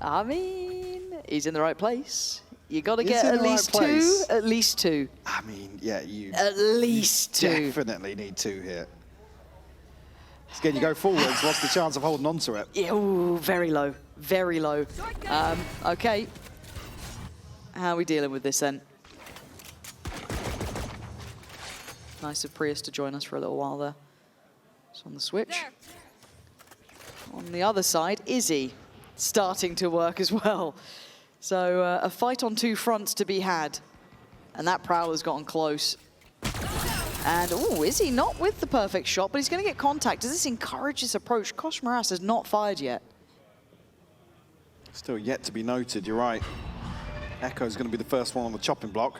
S4: I mean, he's in the right place. You got to get at least two. At least two.
S5: I mean, yeah, you
S4: at least two.
S5: Definitely need two here. Again, you go forwards. What's the chance of holding on to it?
S4: Yeah, ooh, very low. Very low. Okay. How are we dealing with this then? Nice of Prius to join us for a little while there. It's on the switch. There. On the other side, Izzy starting to work as well. So a fight on two fronts to be had. And that Prowler's gotten close. And, oh, Izzy not with the perfect shot, but he's going to get contact. Does this encourage this approach? Kosh Maras has not fired yet.
S5: Still yet to be noted, you're right. Echo's going to be the first one on the chopping block.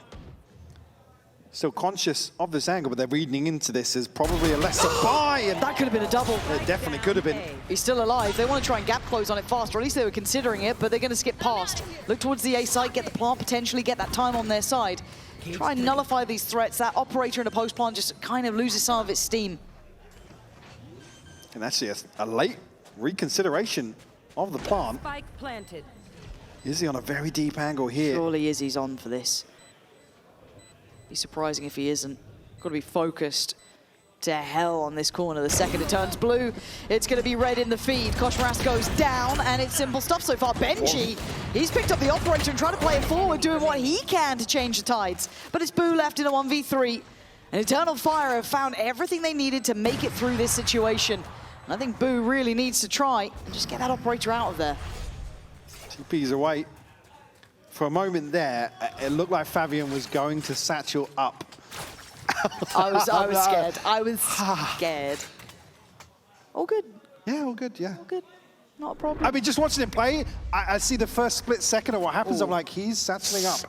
S5: Still conscious of this angle, but they're reading into this as probably a lesser buy. And
S4: that could have been a double.
S5: It definitely could have been.
S4: He's still alive. They want to try and gap close on it fast, or at least they were considering it, but they're going to skip past. Look towards the A side, get the plant, potentially get that time on their side. Try and nullify these threats. That operator in a post plant just kind of loses some of its steam.
S5: And actually a late reconsideration of the plant.
S6: Spike planted.
S5: Izzy on a very deep angle here.
S4: Surely Izzy's on for this. Be surprising if he isn't. Got to be focused to hell on this corner. The second it turns blue, it's going to be red in the feed. Kosh Maras goes down, and it's simple stuff so far. Benji, he's picked up the operator and trying to play it forward, doing what he can to change the tides. But it's Boo left in a 1v3. And Eternal Fire have found everything they needed to make it through this situation. And I think Boo really needs to try and just get that operator out of there.
S5: TP's away. For a moment there, it looked like Fabian was going to satchel up.
S4: I was scared. I was scared. All good.
S5: Yeah, all good, yeah.
S4: All good. Not a problem.
S5: I mean, just watching him play, I see the first split second of what happens. I'm like, he's satcheling up.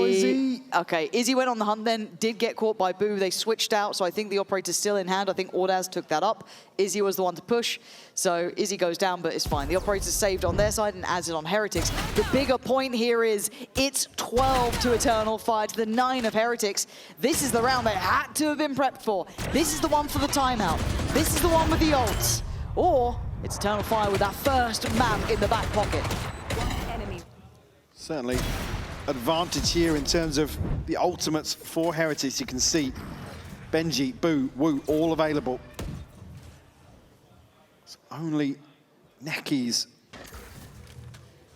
S4: Izzy. Okay, Izzy went on the hunt then, did get caught by Boo. They switched out, so I think the operator's still in hand. I think Ordaz took that up. Izzy was the one to push, so Izzy goes down, but it's fine. The operator's saved on their side and adds it on Heretics. The bigger point here is it's 12 to Eternal Fire to the 9 of Heretics. This is the round they had to have been prepped for. This is the one for the timeout. This is the one with the ults. Or it's Eternal Fire with that first map in the back pocket.
S6: Enemy.
S5: Certainly advantage here in terms of the ultimates for Heretics. You can see Benji, Boo, Woo, all available. It's only Neckies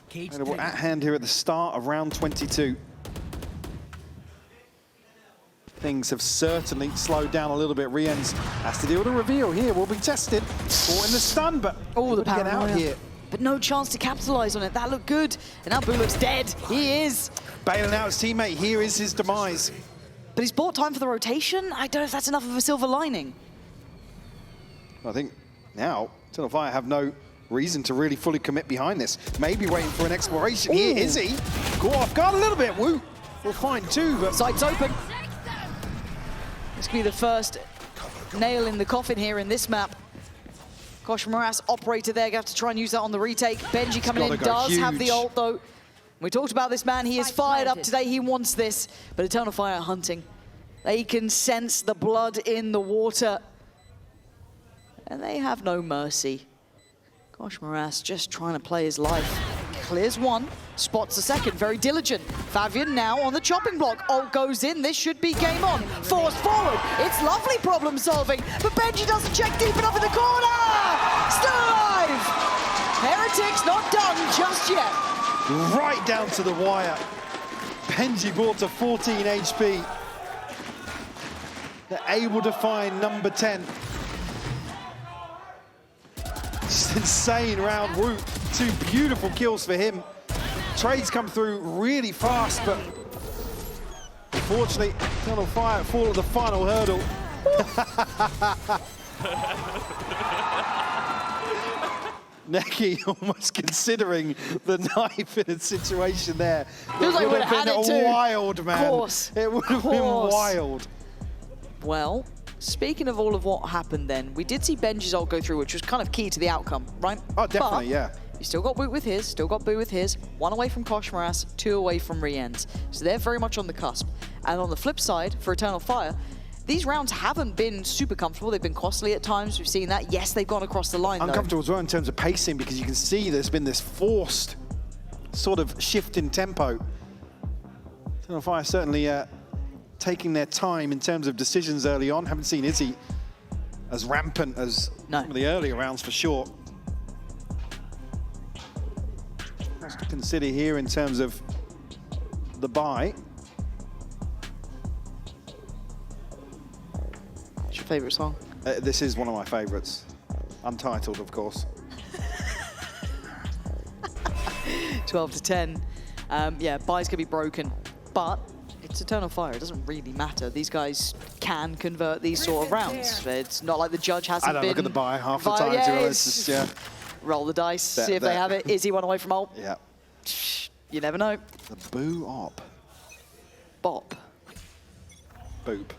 S5: available at hand here at the start of round 22. Things have certainly slowed down a little bit. Rien's has to deal with a reveal here. Will be tested. Caught in the stun, but
S4: the
S5: get out here.
S4: But no chance to capitalize on it. That looked good. And now Boo looks dead. He is.
S5: Bailing out his teammate. Here is his demise.
S4: But he's bought time for the rotation. I don't know if that's enough of a silver lining.
S5: I think now Eternal Fire have no reason to really fully commit behind this. Maybe waiting for an exploration. Ooh. Here is he. Caught off guard a little bit. Woo. We'll find two, but
S4: sights open. This could be the first nail in the coffin here in this map. Kosh Maras, operator there, going to have to try and use that on the retake. Benji coming in, does have the ult though. We talked about this man, he is fired up today, he wants this. But Eternal Fire hunting. They can sense the blood in the water. And they have no mercy. Kosh Maras just trying to play his life. Clears one, spots the second, very diligent. Fabian now on the chopping block. Ult goes in, this should be game on. Forced forward, it's lovely problem solving, but Benji doesn't check deep enough in the corner! Still alive! Heretics not done just yet.
S5: Right down to the wire. Benji brought to 14 HP. They're able to find number 10. Just insane round. Woo. 2 beautiful kills for him. Trades come through really fast, but unfortunately, Eternal Fire fall at the final hurdle. Neki almost considering the knife in a situation there.
S4: Feels like
S5: it would have been wild, man.
S4: Of course.
S5: It would have been wild.
S4: Well, speaking of all of what happened then, we did see Benji's ult go through, which was kind of key to the outcome, right?
S5: Oh, definitely, yeah.
S4: You still got Woot with his, still got Boo with his. 1 away from Koshmaras, 2 away from Rienz. So they're very much on the cusp. And on the flip side, for Eternal Fire, these rounds haven't been super comfortable. They've been costly at times. We've seen that. Yes, they've gone across the line,
S5: Uncomfortable as well in terms of pacing, because you can see there's been this forced sort of shift in tempo. Eternal Fire certainly taking their time in terms of decisions early on. Haven't seen Izzy as rampant as some of the earlier rounds for sure. Lots to consider here in terms of the buy.
S4: What's your favourite song?
S5: This is one of my favourites. Untitled, of course.
S4: 12 to 10. Yeah, buys can be broken, but it's Eternal Fire. It doesn't really matter. These guys can convert these sort of rounds. It's not like the judge hasn't been...
S5: I don't look at the buy half the time.
S4: Yeah,
S5: It's just,
S4: roll the dice, see if they have it. Is he 1 away from ult?
S5: Yeah.
S4: You never know.
S5: The boo op.
S4: Bop.
S5: Boop.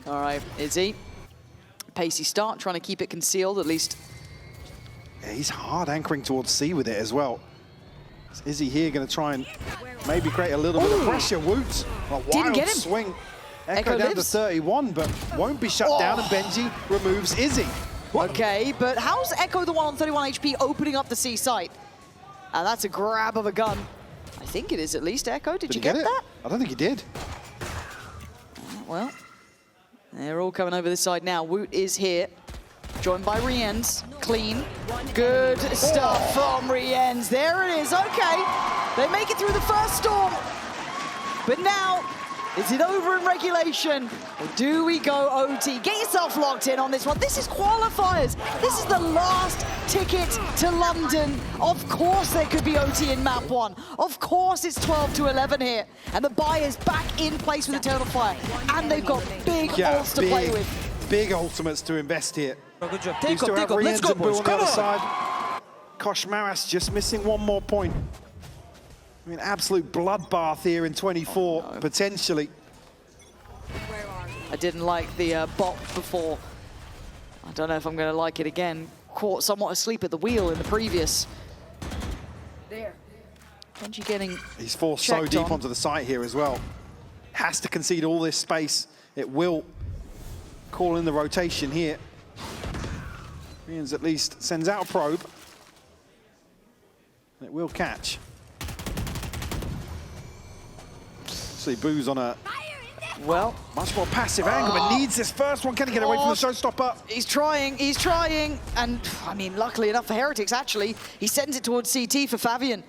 S4: All right, Izzy. Pacey start, trying to keep it concealed, at least.
S5: Yeah, he's hard anchoring towards C with it as well. Is Izzy here going to try and maybe create a little bit of pressure? Woot. A wild
S4: get him.
S5: swing. Echo down to 31, but won't be shut down, and Benji removes Izzy.
S4: Okay, but how's Echo the one on 31 HP opening up the C site? And that's a grab of a gun. I think it is at least. Echo, did you get
S5: it?
S4: that?
S5: I don't think he did.
S4: Well, they're all coming over this side now. Woot is here, joined by Rienz. Clean. Good stuff from Rienz. There it is. Okay, they make it through the first storm. But now, is it over in regulation? Or do we go OT? Get yourself locked in on this one. This is qualifiers. This is the last ticket to London. Of course there could be OT in map 1. Of course it's 12 to 11 here. And the buy is back in place with Eternal Fire. And they've got big ults to play with.
S5: Big ultimates to invest here.
S8: Good job.
S5: You
S8: Take
S5: still
S8: up,
S5: have
S8: take up. Let's
S5: Rienz
S8: go,
S5: and Boo
S8: boys.
S5: on the
S8: Come
S5: other
S8: on.
S5: side. Koshmaras just missing one more point. I mean, absolute bloodbath here in 24, potentially.
S4: I didn't like the bot before. I don't know if I'm going to like it again. Caught somewhat asleep at the wheel in the previous.
S6: There.
S4: Benji getting
S5: He's forced so
S4: checked
S5: deep
S4: on.
S5: onto the site here as well. Has to concede all this space. It will call in the rotation here. Rienz at least sends out a probe. It will catch. See, Boo's on a much more passive angle, but needs this first one. Can he get away from the showstopper?
S4: He's trying, and I mean, luckily enough for Heretics, actually, he sends it towards CT for Fabian.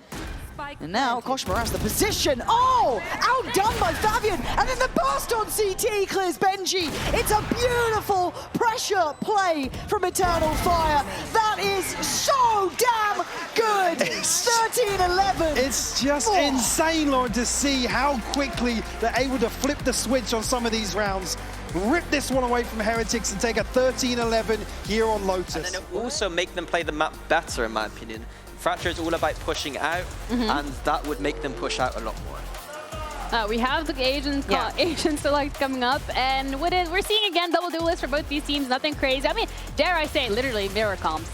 S4: And now Koshmaras, the position. Oh, outdone by Fabian. And then the burst on CT clears Benji. It's a beautiful pressure play from Eternal Fire. That is so damn good. 13-11.
S5: It's just insane, Lauren, to see how quickly they're able to flip the switch on some of these rounds. Rip this one away from Heretics and take a 13-11 here on Lotus.
S2: And then it will also make them play the map better, in my opinion. Fracture is all about pushing out, and that would make them push out a lot more.
S3: We have the agent select coming up, and with it, we're seeing again double duelists for both these teams. Nothing crazy. I mean, dare I say, literally mirror comps.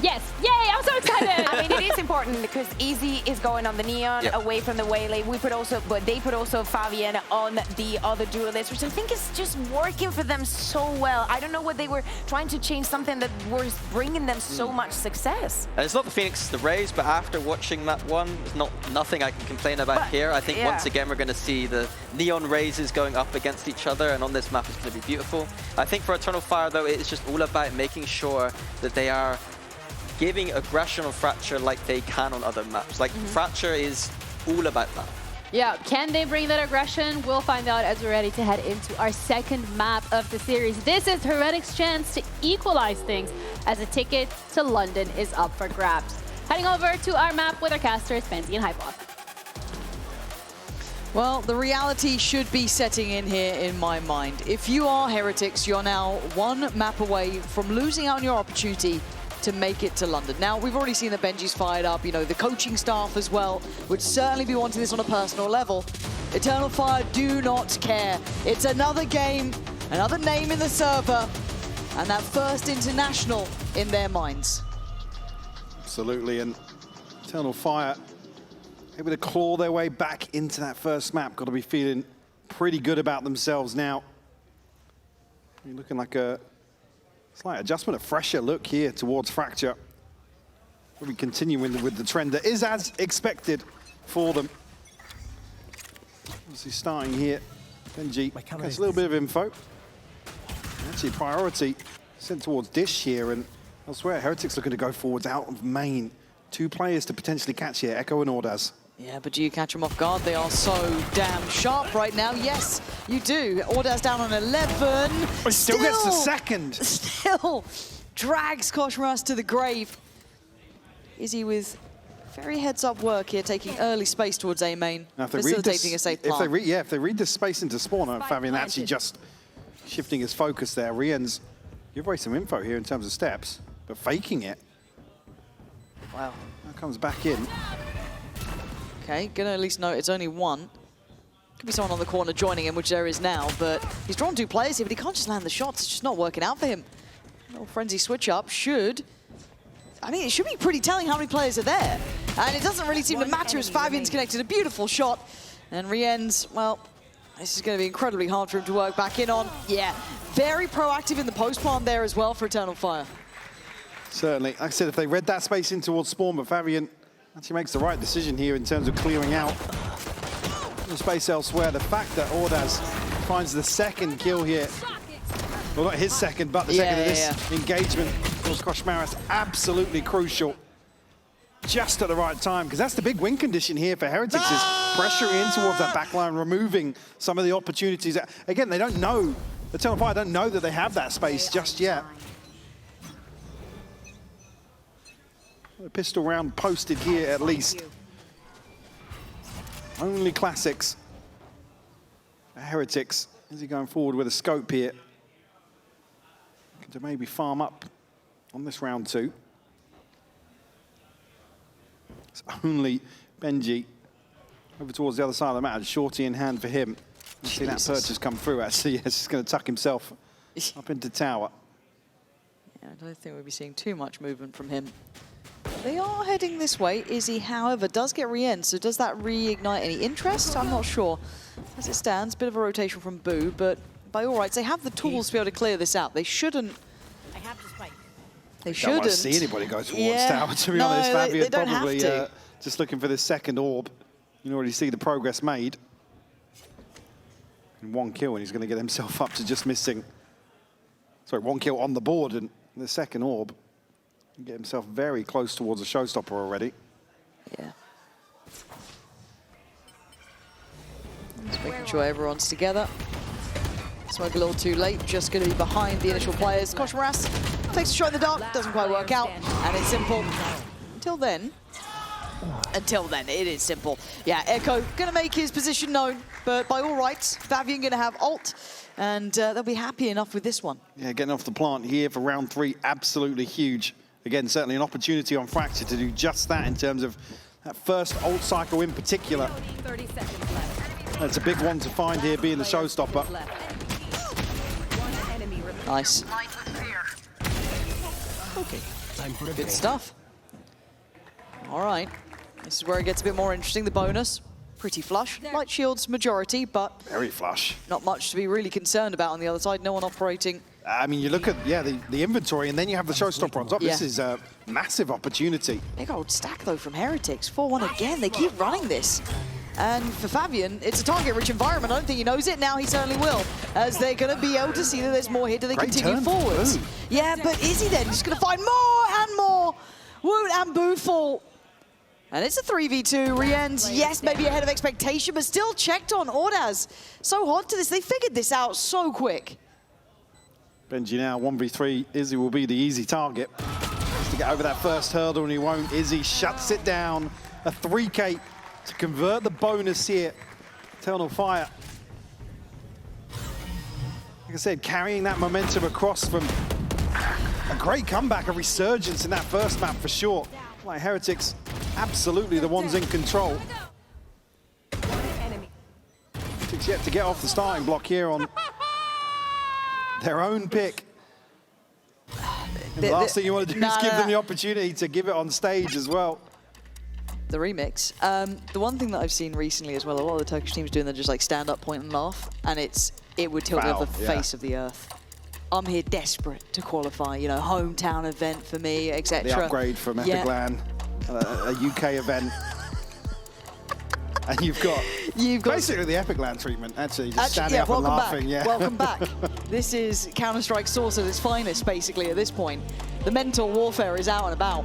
S3: Yes, yay! I'm so excited.
S1: I mean, it is important because Easy is going on the Neon away from the Waylay. They put also Fabian on the other duelist, which I think is just working for them so well. I don't know what they were trying to change, something that was bringing them so much success.
S2: And it's not the Phoenix, the Rays, but after watching that one, there's nothing I can complain about here. I think once again we're going to see the Neon Razes going up against each other, and on this map it's going to be beautiful. I think for Eternal Fire though, it's just all about making sure that they are giving aggression on Fracture like they can on other maps. Like, Fracture is all about that.
S3: Yeah, can they bring that aggression? We'll find out as we're ready to head into our second map of the series. This is Heretics' chance to equalize things as a ticket to London is up for grabs. Heading over to our map with our casters, Fancy and Hypop.
S4: Well, the reality should be setting in here in my mind. If you are Heretics, you're now one map away from losing out on your opportunity to make it to London. Now, we've already seen that Benji's fired up, you know, the coaching staff as well would certainly be wanting this on a personal level. Eternal Fire do not care. It's another game, another name in the server, and that first international in their minds.
S5: Absolutely, and Eternal Fire able to claw their way back into that first map. Got to be feeling pretty good about themselves now. You're looking like a slight adjustment, a fresher look here towards Fracture. We'll be continuing with the trend that is as expected for them. Obviously starting here, Benji gets a little bit of info. Actually, priority sent towards Dish here, and elsewhere, Heretics looking to go forwards out of main. 2 players to potentially catch here, Echo and Ordaz.
S4: Yeah, but do you catch them off guard? They are so damn sharp right now. Yes, you do. Ordaz down on 11.
S5: He still gets the second.
S4: Still drags Koshmaras to the grave. Izzy with very heads-up work here, taking early space towards A main, facilitating a safe plant.
S5: If they read this space into spawn, Fabian actually just shifting his focus there. Rien's give away some info here in terms of steps, but faking it.
S4: Wow.
S5: That comes back in.
S4: Okay, gonna at least note it's only one. Could be someone on the corner joining him, which there is now, but he's drawn 2 players here, but he can't just land the shots. It's just not working out for him. Little frenzy switch up should... I mean, it should be pretty telling how many players are there. And it doesn't really seem to matter as Fabian's connected a beautiful shot. And Rien's, well, this is going to be incredibly hard for him to work back in on. Yeah, very proactive in the post plant there as well for Eternal Fire.
S5: Certainly. Like I said, if they read that space in towards spawn, but Fabian actually makes the right decision here in terms of clearing out the space elsewhere. The fact that Ordaz finds the second kill here, well, not his second, but the second of this engagement, was Koshmaras absolutely crucial. Just at the right time, because that's the big win condition here for Heretics, is pressure in towards that backline, removing some of the opportunities. Again, they don't know, the Eternal Fire don't know that they have that space just yet. A pistol round posted here at least. Only classics. Heretics, is he going forward with a scope here? To maybe farm up on this round 2. It's only Benji over towards the other side of the map. Shorty in hand for him. You see that purchase come through, actually. Yes, he's going to tuck himself up into tower.
S4: Yeah, I don't think we'll be seeing too much movement from him. They are heading this way. Izzy, however, does get Rien, so does that reignite any interest? I'm not sure. As it stands, bit of a rotation from Boo, but by all rights, they have the tools to be able to clear this out. They shouldn't.
S6: I have the spike.
S4: They shouldn't.
S5: I don't want to see anybody go towards tower, to be honest. Fabian probably just looking for this second orb. You can already see the progress made. And 1 kill, and he's going to get himself up to just missing. Sorry, 1 kill on the board, and the second orb. Get himself very close towards a showstopper already.
S4: Yeah. Just making sure everyone's together. Smoke a little too late, just going to be behind the initial players. Koshmaras takes a shot in the dark, doesn't quite work out, and it's simple. Until then, it is simple. Yeah, Echo going to make his position known, but by all rights, Fabian going to have ult, and they'll be happy enough with this one.
S5: Yeah, getting off the plant here for round 3, absolutely huge. Again, certainly an opportunity on Fracture to do just that in terms of that first ult cycle in particular.
S6: 30 seconds left.
S5: That's a big one to find here, being the showstopper.
S4: Nice.
S8: Okay, time for a
S4: Good
S8: break.
S4: stuff. All right. This is where it gets a bit more interesting, the bonus. Pretty flush. Light shield's majority, but
S5: Very flush.
S4: not much to be really concerned about on the other side. No one operating.
S5: I mean, you look at, the inventory, and then you have the showstopper on top.
S4: Yeah.
S5: This is a massive opportunity.
S4: Big old stack, though, from Heretics. 4-1 again. They keep running this. And for Fabian, it's a target-rich environment. I don't think he knows it. Now he certainly will, as they're going to be able to see that there's more here. Do they
S5: Great
S4: continue
S5: turn.
S4: forwards?
S5: Boo.
S4: Yeah, but is he then? He's going to find more and more. Woot and Boo fall. And it's a 3v2. Rien's, yes, maybe ahead of expectation, but still checked on Ordaz. So hot to this. They figured this out so quick.
S5: Benji now 1v3. Izzy will be the easy target. Just to get over that first hurdle, and he won't. Izzy shuts it down. A 3K to convert the bonus here. Eternal Fire. Like I said, carrying that momentum across from a great comeback, a resurgence in that first map for sure. Like Heretics, absolutely the ones in control. Heretics yet to get off the starting block here on their own pick. The last thing you want to do is give them the opportunity to give it on stage as well.
S4: The remix. The one thing that I've seen recently as well, a lot of the Turkish teams doing, they're just like stand up, point and laugh, and it would tilt me off the face of the earth. I'm here desperate to qualify, you know, hometown event for me, etc.
S5: The upgrade from Epiglan, a UK event. And you've got basically the Epiglan treatment, actually, just standing up and laughing.
S4: Yeah. Welcome back. This is Counter-Strike Source at its finest, basically, at this point. The mental warfare is out and about.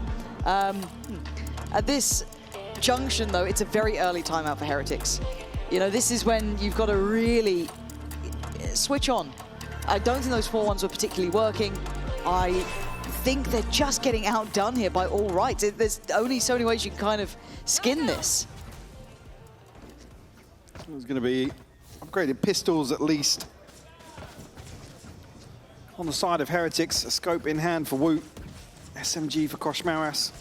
S4: At this junction, though, it's a very early timeout for Heretics. You know, this is when you've got to really switch on. I don't think those 4-1s were particularly working. I think they're just getting outdone here by all rights. There's only so many ways you can kind of skin this.
S5: There's going to be upgraded pistols at least. On the side of Heretics, a scope in hand for Woot. SMG for Koshmaras.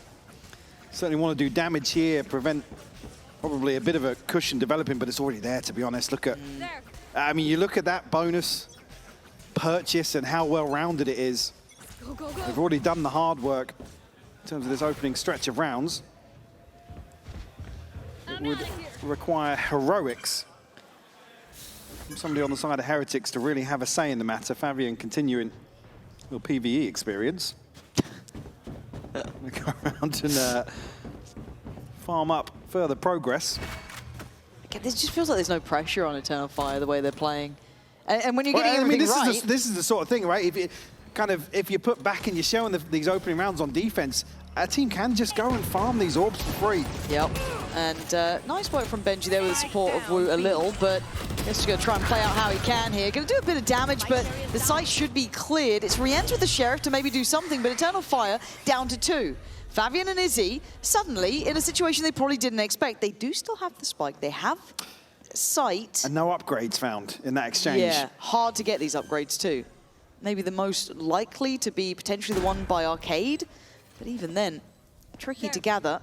S5: Certainly want to do damage here, prevent probably a bit of a cushion developing, but it's already there, to be honest. Look at, I mean, you look at that bonus purchase and how well-rounded it is. They've already done the hard work in terms of this opening stretch of rounds. It would require heroics from somebody on the side of Heretics to really have a say in the matter. Fabian continuing a little PvE experience. Go around and farm up further progress.
S4: Again, this just feels like there's no pressure on Eternal Fire the way they're playing. And when you're getting everything right...
S5: this is the sort of thing, right? If you put back and you're showing these opening rounds on defense, a team can just go and farm these orbs for free.
S4: Yep. And nice work from Benji there with the support of Woot a little, but just going to try and play out how he can here. Going to do a bit of damage, but the site should be cleared. It's re-enter with the Sheriff to maybe do something, but Eternal Fire down to 2. Fabian and Izzy, suddenly, in a situation they probably didn't expect, they do still have the spike. They have sight.
S5: And no upgrades found in that exchange.
S4: Yeah, hard to get these upgrades too. Maybe the most likely to be potentially the one by Arcade, but even then, tricky to gather.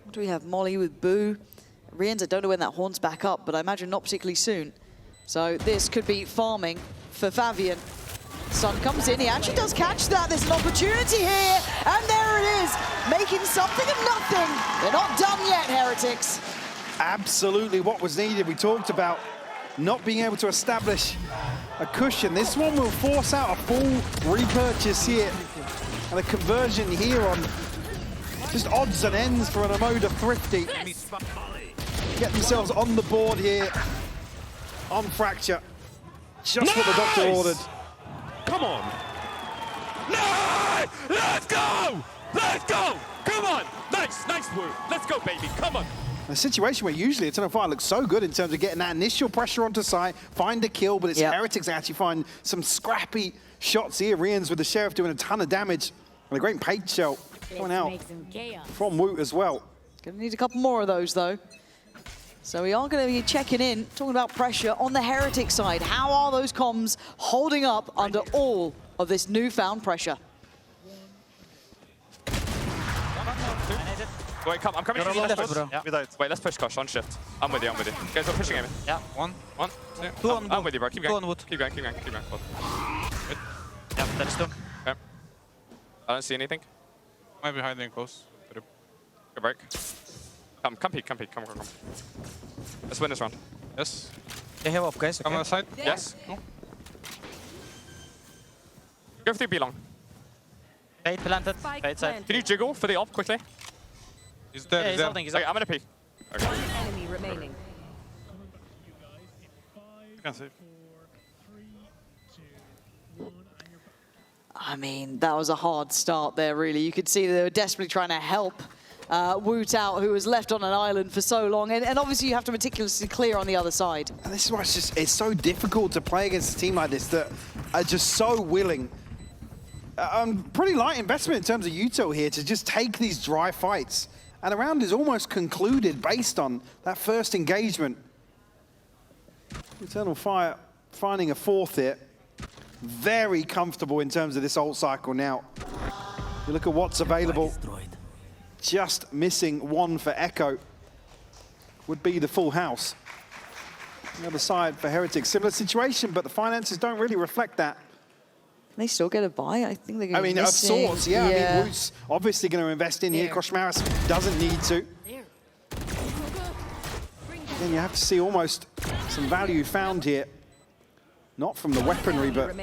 S4: What do we have? Molly with Boo. Riens, I don't know when that horn's back up, but I imagine not particularly soon. So this could be farming for Fabian. Sun comes in, he actually does catch that. There's an opportunity here, and there it is, making something of nothing. They're not done yet, Heretics.
S5: Absolutely what was needed. We talked about not being able to establish a cushion. This one will force out a full repurchase here, and a conversion here on just odds and ends for an Amoda Thrifty. Get themselves on the board here on Fracture. Just what the doctor ordered.
S9: Come on. Nice! Let's go! Let's go! Come on! Nice, nice work. Let's go, baby. Come on.
S5: A situation where usually Eternal Fire looks so good in terms of getting that initial pressure onto site, find a kill, but it's Heretics that actually find some scrappy shots here. Riens with the Sheriff doing a ton of damage. And a great paint shell coming out from Woot as well.
S4: Gonna need a couple more of those though. So we are going to be checking in, talking about pressure on the Heretic side. How are those comms holding up under all of this newfound pressure?
S9: Wait, I'm coming to you. Wait, let's push Kosh on shift. I'm with you, Guys, we're pushing him. Yeah, one, two. I'm with you, bro. Keep going. Keep going. Good. Yeah, that's two. Okay. I don't see anything.
S10: Might be hiding close.
S9: Good break. Come peek. Come. Let's win this round.
S10: Yes.
S8: They have up, guys.
S10: Come on the side.
S9: Yes. Go for the B long.
S8: Bait planted.
S6: Bait side.
S9: Can you jiggle for the op quickly?
S10: He's dead.
S8: Yeah,
S10: he's dead.
S8: holding.
S9: I'm gonna pee. Okay.
S6: Enemy remaining.
S10: You can save.
S4: I mean, that was a hard start there, really. You could see they were desperately trying to help Woot out, who was left on an island for so long. And obviously, you have to meticulously clear on the other side.
S5: And this is why it's so difficult to play against a team like this that are just so willing. Pretty light investment in terms of Uto here to just take these dry fights. And the round is almost concluded based on that first engagement. Eternal Fire finding a fourth here. Very comfortable in terms of this ult cycle now. You look at what's available. Just missing one for Echo. Would be the full house. The other side for Heretics, similar situation, but the finances don't really reflect that.
S4: they still get a buy? I think they're going to
S5: I mean, of sorts, yeah. I mean, Woot's obviously going to invest in here. Koshmaras doesn't need to. Then you have to see almost some value found here. Not from the weaponry, but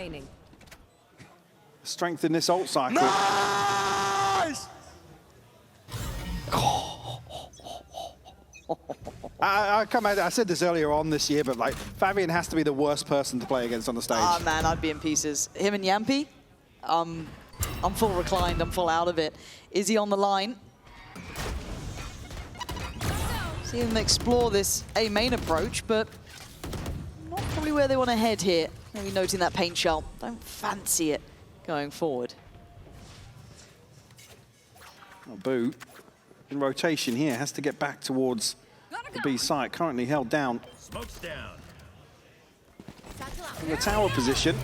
S5: strength in this ult cycle.
S9: Nice!
S5: I said this earlier on this year, but like Fabian has to be the worst person to play against on the stage.
S4: Ah, man, I'd be in pieces. Him and Yampi, I'm full reclined, I'm full out of it. Is he on the line? See him explore this A main approach, but not probably where they want to head here. Maybe noting that paint shell. Don't fancy it going forward.
S5: Oh, Boo, in rotation here, has to get back towards the B site, currently held down.
S7: Smoke's down.
S5: In the tower position.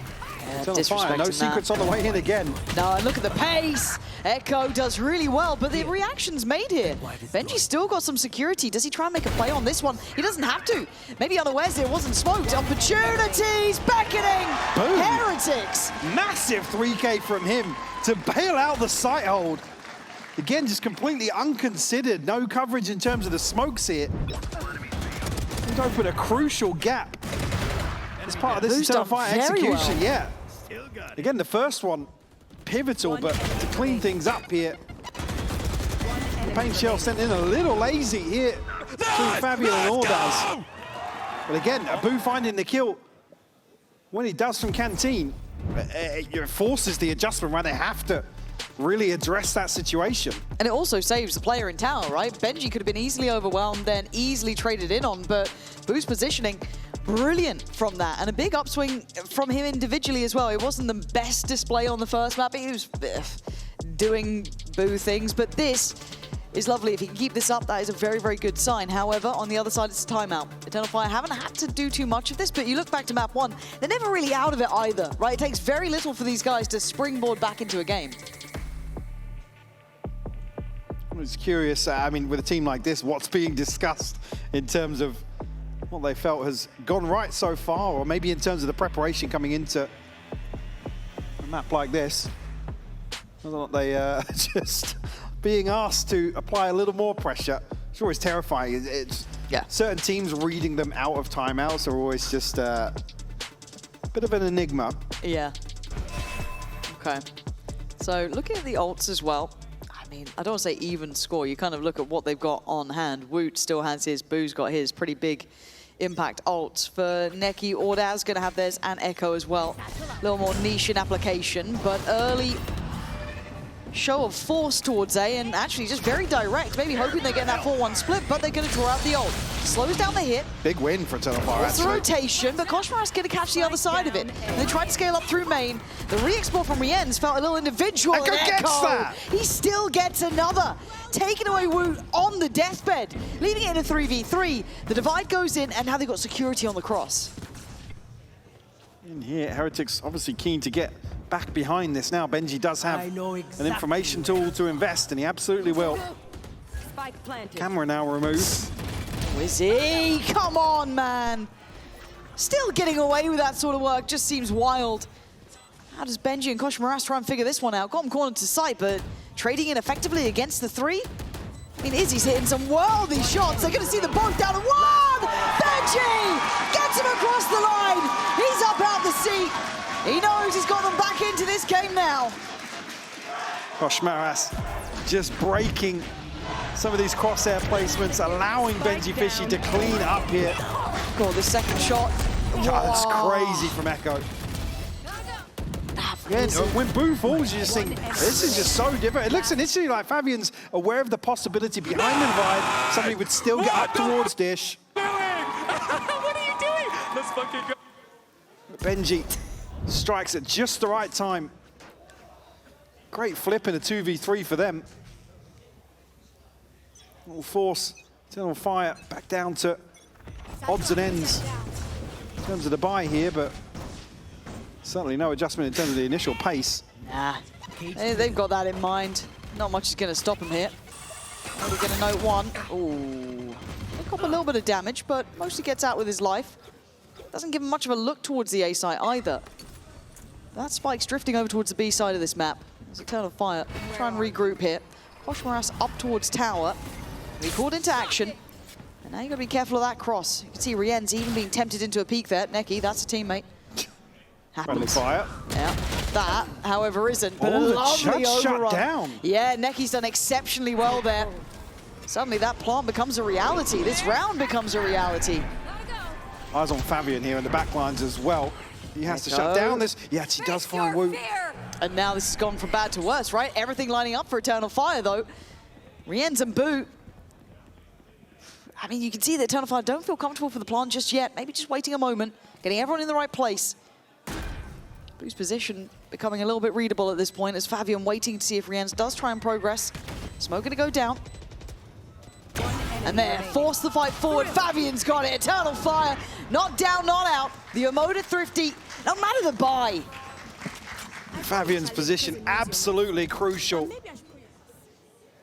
S4: Disrespecting
S5: No
S4: that.
S5: secrets on the way in again.
S4: No, and look at the pace. Echo does really well, but the reaction's made here. Benji's still got some security. Does he try and make a play on this one? He doesn't have to. Maybe unawares it wasn't smoked. Opportunities beckoning.
S5: Boom.
S4: Heretics.
S5: Massive 3K from him to bail out the site hold. Again, just completely unconsidered. No coverage in terms of the smokes here. He's opened a crucial gap. As part of this Eternal Fire execution, yeah. Again, the first one, pivotal, but to clean things up here. The paint shell sent in a little lazy here between Fabian and Ordaz. But again, Abu finding the kill. When he does from Canteen, it forces the adjustment, right? They have to really address that situation.
S4: And it also saves the player in tower, right? Benji could have been easily overwhelmed, then easily traded in on, but Boo's positioning, brilliant from that. And a big upswing from him individually as well. It wasn't the best display on the first map. He was doing Boo things, but this is lovely. If he can keep this up, that is a very, very good sign. However, on the other side, it's a timeout. Eternal Fire haven't had to do too much of this, but you look back to map 1, they're never really out of it either, right? It takes very little for these guys to springboard back into a game.
S5: I was curious, I mean, with a team like this, what's being discussed in terms of what they felt has gone right so far, or maybe in terms of the preparation coming into a map like this. Whether or not they just being asked to apply a little more pressure. Sure, it's terrifying. It's certain teams reading them out of timeouts are always just a bit of an enigma.
S4: Yeah. Okay. So looking at the ults as well. I mean, I don't want to say even score. You kind of look at what they've got on hand. Woot still has his, Boo's got his. Pretty big impact ults for Neki. Ordaz going to have theirs, and Echo as well. A little more niche in application, but early show of force towards A, and actually just very direct. Maybe hoping they get that 4-1 split, but they're going to draw out the ult. Slows down the hit.
S5: Big win for Eternal Fire,
S4: It's a rotation, but Koshmaras going to catch the other side of it. And they tried to scale up through main. The re-explore from Rienz felt a little individual.
S5: Echo gets that!
S4: He still gets another. Taking away Woot on the deathbed, leaving it in a 3v3. The divide goes in, and now they've got security on the cross.
S5: In here, Heretics obviously keen to get back behind this now. Benji does have an information tool to invest, and he absolutely will. Camera now removed.
S4: Wizzy, come on, man. Still getting away with that sort of work just seems wild. How does Benji and Koshmaras try and figure this one out? Got him cornered to sight, but trading in effectively against the 3? I mean, Izzy's hitting some worldy shots. They're going to see them both down to 1! Benji gets him across the line. He's up out the seat. He knows he's got them back into this game now.
S5: Koshmaras just breaking some of these crosshair placements, allowing Benji Fishy to clean up here.
S4: God, the second shot.
S5: God, that's crazy from Echo. Again, when Boo falls, you just think, this is just so different. It looks initially like Fabian's aware of the possibility behind the divide. Somebody would still get up towards Dish.
S9: What are you doing? Let's fucking go.
S5: Benji strikes at just the right time. Great flip in a 2v3 for them. Will force Eternal Fire back down to odds and ends in terms of the buy here, but certainly no adjustment in terms of the initial pace.
S4: Nah, they've got that in mind. Not much is going to stop them here. Only going to note 1. Ooh, pick up a little bit of damage, but mostly gets out with his life. Doesn't give him much of a look towards the A site either. that spike's drifting over towards the B side of this map. There's Eternal Fire. Try and regroup here. Koshmaras up towards tower. He called into action. And now you got to be careful of that cross. You can see Rien's even being tempted into a peek there. Neki, that's a teammate.
S5: Friendly fire.
S4: Yeah, that, however, isn't. But a
S5: the
S4: lovely
S5: judge
S4: overrun.
S5: shut down.
S4: Yeah, Neki's done exceptionally well there. Suddenly that plant becomes a reality. This round becomes a reality.
S5: Eyes on Fabian here in the back lines as well. He has to shut down this. Yeah, she does find Wu.
S4: And now this has gone from bad to worse, right? Everything lining up for Eternal Fire, though. Rien's and Boo. I mean, you can see that Eternal Fire don't feel comfortable for the plant just yet. Maybe just waiting a moment, getting everyone in the right place. Boo's position becoming a little bit readable at this point as Fabian waiting to see if Rien's does try and progress. Smoke gonna go down. And there, force the fight forward. Fabian's got it. Eternal Fire, not down, not out. The emoted Thrifty, no matter the buy.
S5: Fabian's position absolutely crucial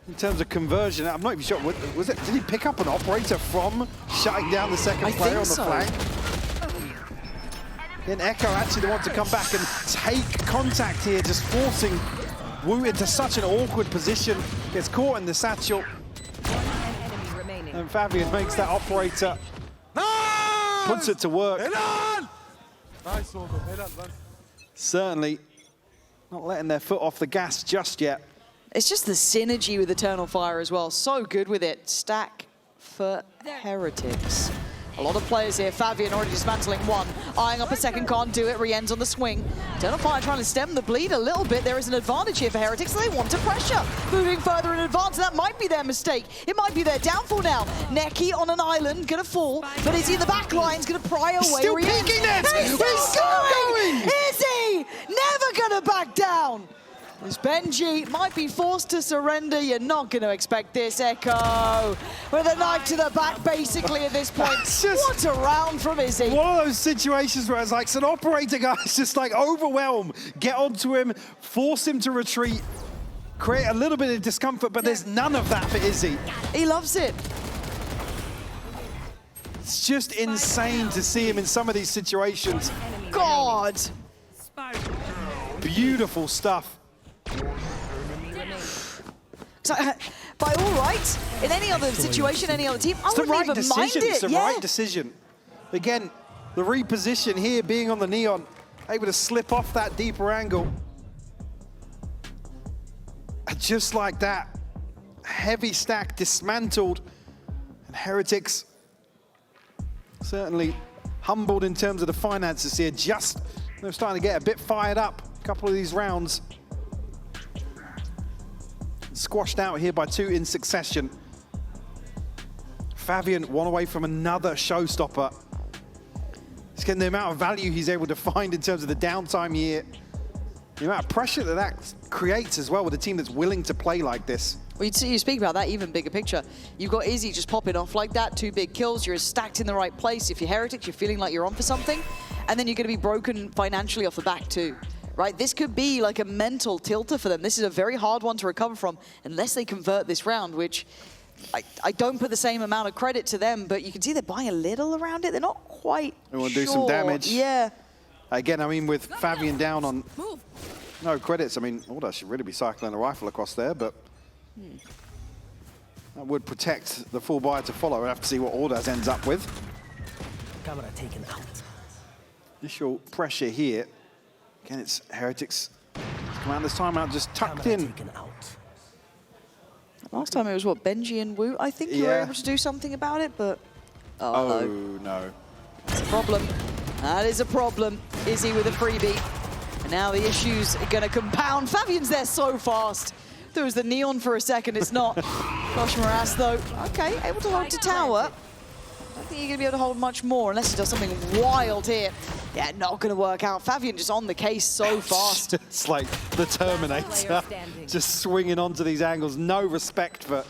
S5: in terms of conversion. I'm not even sure, was it? Did he pick up an operator from shutting down the second player on the flank? Then Echo actually want to come back and take contact here, just forcing Wu into such an awkward position. Gets caught in the satchel. And Fabian makes that operator, puts it to work. Certainly not letting their foot off the gas just yet.
S4: It's just the synergy with Eternal Fire as well. So good with it. Stack for Heretics. A lot of players here. Fabian already dismantling one. Eyeing up a second, can't do it. Rien's on the swing. Eternal Fire trying to stem the bleed a little bit. There is an advantage here for Heretics. They want to pressure. Moving further in advance. That might be their mistake. It might be their downfall now. Neki on an island, gonna fall. But is he in the back lines? Gonna pry away.
S5: Still peeking it!
S4: He's still going! Is he? Never gonna back down! As Benji might be forced to surrender, you're not going to expect this. Echo with a knife to the back, basically, at this point. What a round from Izzy.
S5: One of those situations where it's like some operator guys just like overwhelm, get onto him, force him to retreat, create a little bit of discomfort, but there's none of that for Izzy.
S4: He loves it.
S5: It's just insane to see him in some of these situations.
S4: God.
S5: Beautiful stuff.
S4: So, by all rights, in any other situation, any other team, I wouldn't even mind it.
S5: It's the right decision. Again, the reposition here, being on the neon, able to slip off that deeper angle. And just like that, heavy stack dismantled. And Heretics certainly humbled in terms of the finances here. They're starting to get a bit fired up. A couple of these rounds. Squashed out here by two in succession. Fabian, one away from another showstopper. It's getting the amount of value he's able to find in terms of the downtime here. The amount of pressure that creates as well with a team that's willing to play like this.
S4: Well, you speak about that even bigger picture. You've got Izzy just popping off like that, 2 big kills, you're stacked in the right place. If you're Heretics, you're feeling like you're on for something, and then you're going to be broken financially off the back too. Right, this could be like a mental tilter for them. This is a very hard one to recover from unless they convert this round, which I don't put the same amount of credit to them, but you can see they're buying a little around it. They're not quite
S5: They want to do some damage.
S4: Yeah.
S5: Again, I mean, with Fabian down on no credits, I mean, Orda should really be cycling a rifle across there, but that would protect the full buyer to follow. We'll have to see what Ordas ends up with.
S11: Camera taken out.
S5: Initial pressure here. Again, it's Heretics. Commander's timeout just tucked in.
S4: Last time it was, what, Benji and Wu? I think you were able to do something about it, but...
S5: Oh, no.
S4: That's a problem. That is a problem. Izzy with a freebie. And now the issues are going to compound. Fabian's there so fast. There was the neon for a second, it's not. Koshmaras, though, okay, able to hold to tower. I don't think you're going to be able to hold much more unless he does something wild here. Yeah, not going to work out. Fabian just on the case so fast.
S5: It's like the Terminator, just swinging onto these angles. No respect for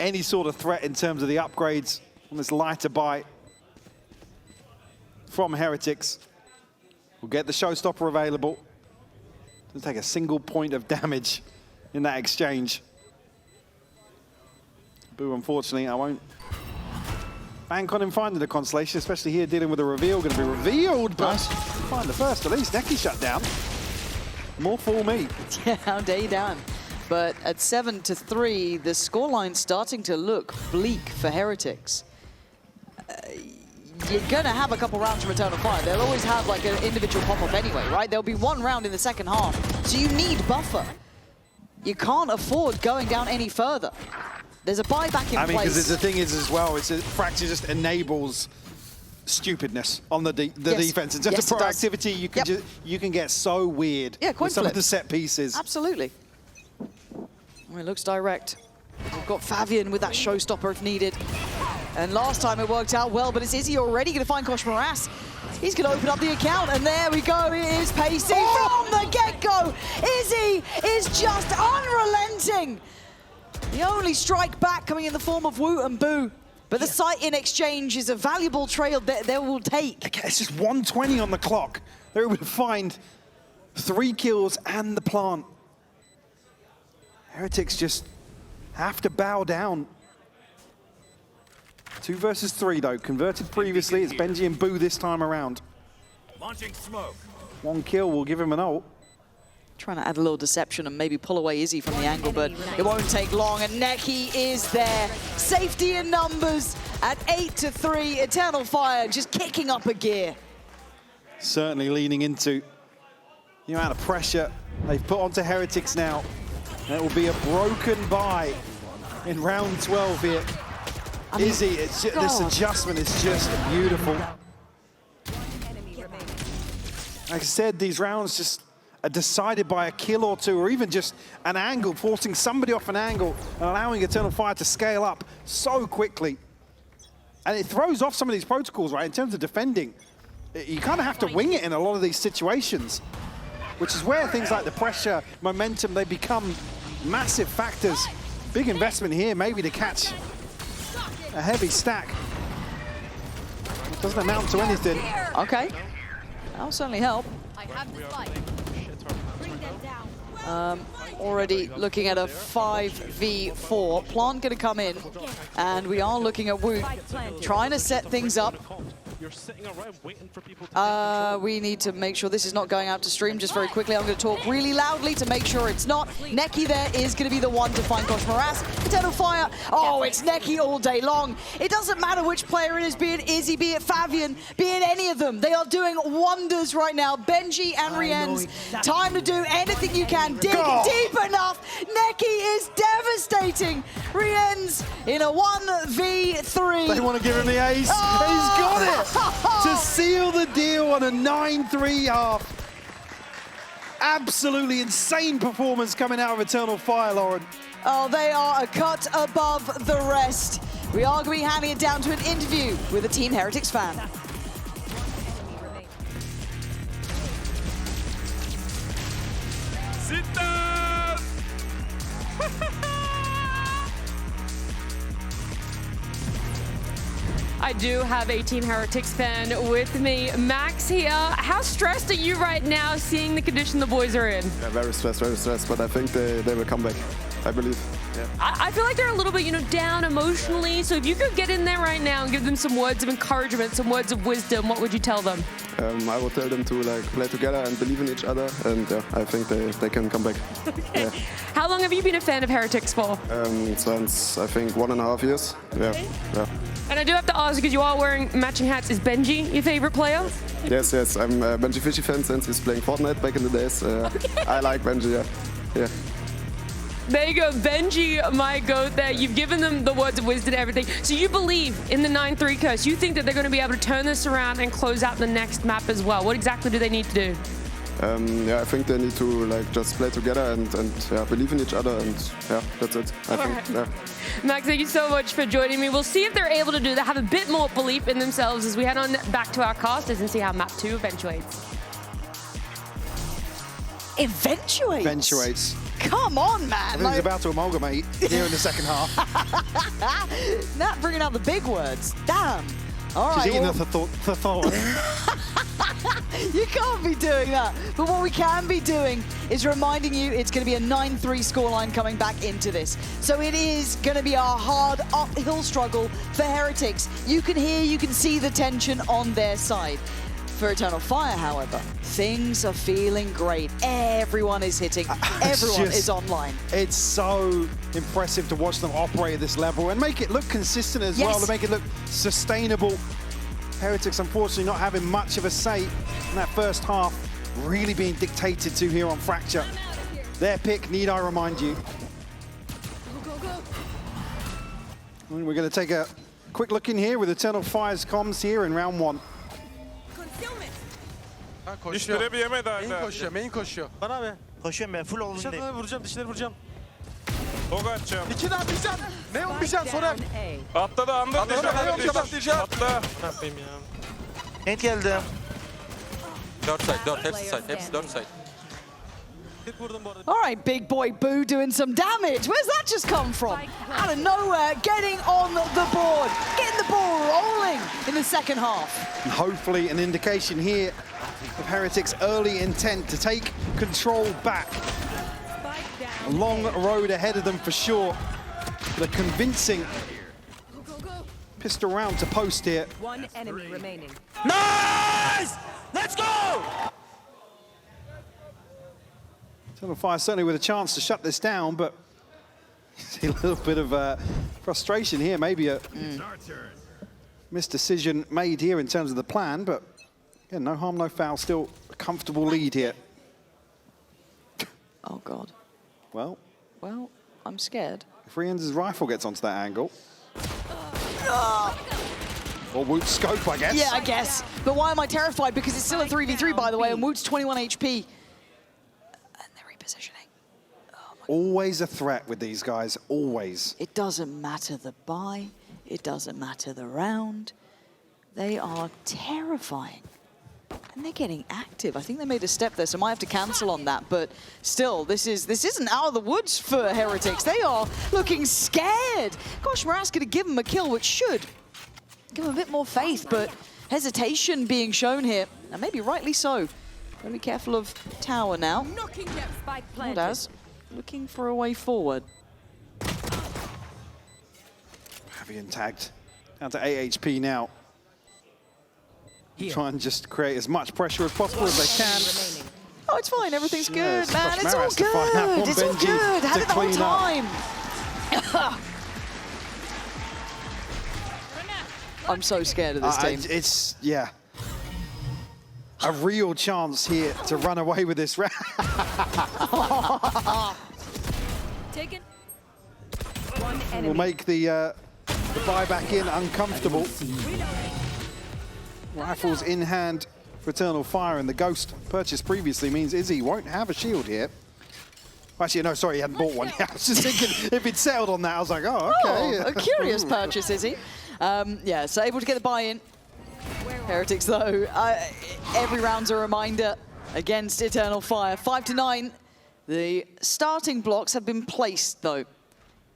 S5: any sort of threat in terms of the upgrades on this lighter buy from Heretics. We'll get the showstopper available. Doesn't take a single point of damage in that exchange. Boo, unfortunately, I won't bank on him finding the constellation, especially here dealing with a reveal. Going to be revealed, but find the first at least. Neki shut down. More for me.
S4: Yeah, how dare you down. But at 7-3, the scoreline's starting to look bleak for Heretics. You're going to have a couple rounds from Eternal Fire. They'll always have like an individual pop-up anyway, right? There'll be one round in the second half, so you need buffer. You can't afford going down any further. There's a buyback in place.
S5: Because the thing is as well, Fracture just enables stupidness on the defense. In terms of proactivity, you can get so weird with some of the set pieces.
S4: Absolutely. Well, it looks direct. We've got Fabian with that showstopper if needed. And last time it worked out well, but it's Izzy already going to find Kosh Moras. He's going to open up the account, and there we go. It is Pacey from the get-go. Izzy is just unrelenting. The only strike back coming in the form of Woot and Boo. But the sight in exchange is a valuable trail that they will take.
S5: It's just 120 on the clock. They're able to find 3 kills and the plant. Heretics just have to bow down. 2 versus 3 though, converted previously. It's Benji and Boo this time around.
S7: Launching smoke.
S5: 1 kill will give him an ult.
S4: Trying to add a little deception and maybe pull away Izzy from the angle, but it won't take long, and Neki is there. Safety in numbers at 8-3. Eternal Fire just kicking up a gear.
S5: Certainly leaning into the amount of pressure they've put onto Heretics now. And it will be a broken bye in round 12 here. Izzy, this adjustment is just beautiful. Like I said, these rounds just are decided by a kill or two, or even just an angle, forcing somebody off an angle and allowing Eternal Fire to scale up so quickly. And it throws off some of these protocols, right? In terms of defending, you kind of have to wing it in a lot of these situations, which is where things like the pressure, momentum, they become massive factors. Big investment here, maybe to catch a heavy stack. It doesn't amount to anything.
S4: Okay, that'll certainly help.
S6: I have the spike. Bring them down.
S4: Already looking at a 5v4. Plant going to come in, and we are looking at Woot trying to set things up.
S9: You're sitting around waiting for people to
S4: we need to make sure this is not going out to stream just very quickly. I'm going to talk really loudly to make sure it's not. Neki there is going to be the one to find Kosh Moras. Eternal Fire. Oh, it's Neki all day long. It doesn't matter which player it is, be it Izzy, be it Fabian, be it any of them. They are doing wonders right now. Benji and Rienz, time to do anything you can. Dig deep enough. Neki is devastating. Rienz in a 1v3.
S5: They want to give him the ace. He's got it. To seal the deal on a 9-3 half. Absolutely insane performance coming out of Eternal Fire, Lauren.
S4: Oh, they are a cut above the rest. We are going to be handing it down to an interview with a Team Heretics fan.
S9: sit down.
S12: I do have a Team Heretics fan with me. Max here. How stressed are you right now seeing the condition the boys are in?
S13: Yeah, very stressed, but I think they will come back, I believe. Yeah.
S12: I feel like they're a little bit, down emotionally. So if you could get in there right now and give them some words of encouragement, some words of wisdom, what would you tell them?
S13: I would tell them to play together and believe in each other, and I think they can come back.
S12: Okay.
S13: Yeah.
S12: How long have you been a fan of Heretics for?
S13: Since I think 1.5 years. Yeah. Yeah.
S12: And I do have to ask, because you are wearing matching hats, is Benji your favorite player?
S13: Yes, I'm a Benji Fishy fan since he's playing Fortnite back in the days. I like Benji, yeah.
S12: There you go, Benji, my goat there. You've given them the words of wisdom and everything. So you believe in the 9-3 curse. You think that they're going to be able to turn this around and close out the next map as well. What exactly do they need to do?
S13: I think they need to just play together and believe in each other, and that's it. I think. Yeah.
S12: Max, thank you so much for joining me. We'll see if they're able to do that, have a bit more belief in themselves as we head on back to our casters and see how map 2 eventuates.
S4: Eventuates? Come on, man.
S5: He's about to amalgamate here in the second half.
S4: Not bringing out the big words. Damn. All right.
S5: She's eating the thought.
S4: You can't be doing that. But what we can be doing is reminding you it's going to be a 9-3 scoreline coming back into this. So it is going to be a hard uphill struggle for Heretics. You can hear, you can see the tension on their side. For Eternal Fire, however, things are feeling great. Everyone is hitting. Everyone is online.
S5: It's so impressive to watch them operate at this level and make it look consistent as well, to make it look sustainable. Heretics, unfortunately, not having much of a say in that first half, really being dictated to here on Fracture. Their pick, need I remind you. And we're going to take a quick look in here with Eternal Fire's comms here in round 1.
S6: Dişlere bir yeme daha.
S9: Main koşuyor, main koşuyor.
S14: Bana be. Koşuyorum ben, full oldum
S9: Dışarıdan vuracağım, dışarıdan vuracağım.
S6: Dog atacağım.
S9: İki daha bir can. Neon bir can, sonra.
S6: Atladı, andır diyeceğim. Atla.
S14: Ne yapayım ya? Net geldi.
S9: 4 side, 4. Hepsi side, hepsi 4 side.
S4: All right, big boy Boo doing some damage. Where's that just come from? Out of nowhere, getting on the board, getting the ball rolling in the second half.
S5: And hopefully an indication here of Heretics' early intent to take control back. A long road ahead of them for sure. But a convincing pistol round to post here.
S11: One enemy remaining.
S14: Nice! Let's go!
S5: Eternal Fire certainly with a chance to shut this down, but see a little bit of frustration here. Maybe a misdecision made here in terms of the plan, but again, no harm, no foul. Still a comfortable lead here.
S4: Oh, God.
S5: Well,
S4: I'm scared.
S5: if Rien's rifle gets onto that angle. Or Woot's scope, I guess.
S4: Yeah, I guess. But why am I terrified? Because it's still a 3v3, by the way, and Woot's 21 HP.
S5: Always a threat with these guys, always.
S4: It doesn't matter the buy, it doesn't matter the round. They are terrifying. And they're getting active. I think they made a step there, so I might have to cancel on that. But still, this isn't out of the woods for Heretics. They are looking scared. Gosh, Morass going to give them a kill, which should give them a bit more faith, but hesitation being shown here, and maybe rightly so. Gotta be careful of Tower now. Daz looking for a way forward.
S5: Having tagged down to 8 HP now. Try and just create as much pressure as possible as they can.
S4: Oh, it's fine. Everything's good,
S5: Yes,
S4: man.
S5: Gosh,
S4: It's all
S5: Maras to find that
S4: good.
S5: one,
S4: It's all
S5: Benji,
S4: good. Had
S5: to
S4: it the whole
S5: clean up.
S4: time. I'm so scared of this team.
S5: It's, yeah. A real chance here to run away with this round.
S11: Taken.
S5: Will make the buyback in uncomfortable. Rifles in hand for Eternal Fire, and the Ghost purchased previously means Izzy won't have a shield here. Actually, no, sorry, he hadn't bought one. I was just thinking if he'd settled on that, I was like, oh, okay.
S4: Oh, a curious purchase, Izzy. Yeah, so able to get the buy-in. Heretics, though, every round's a reminder against Eternal Fire. 5-9. The starting blocks have been placed, though.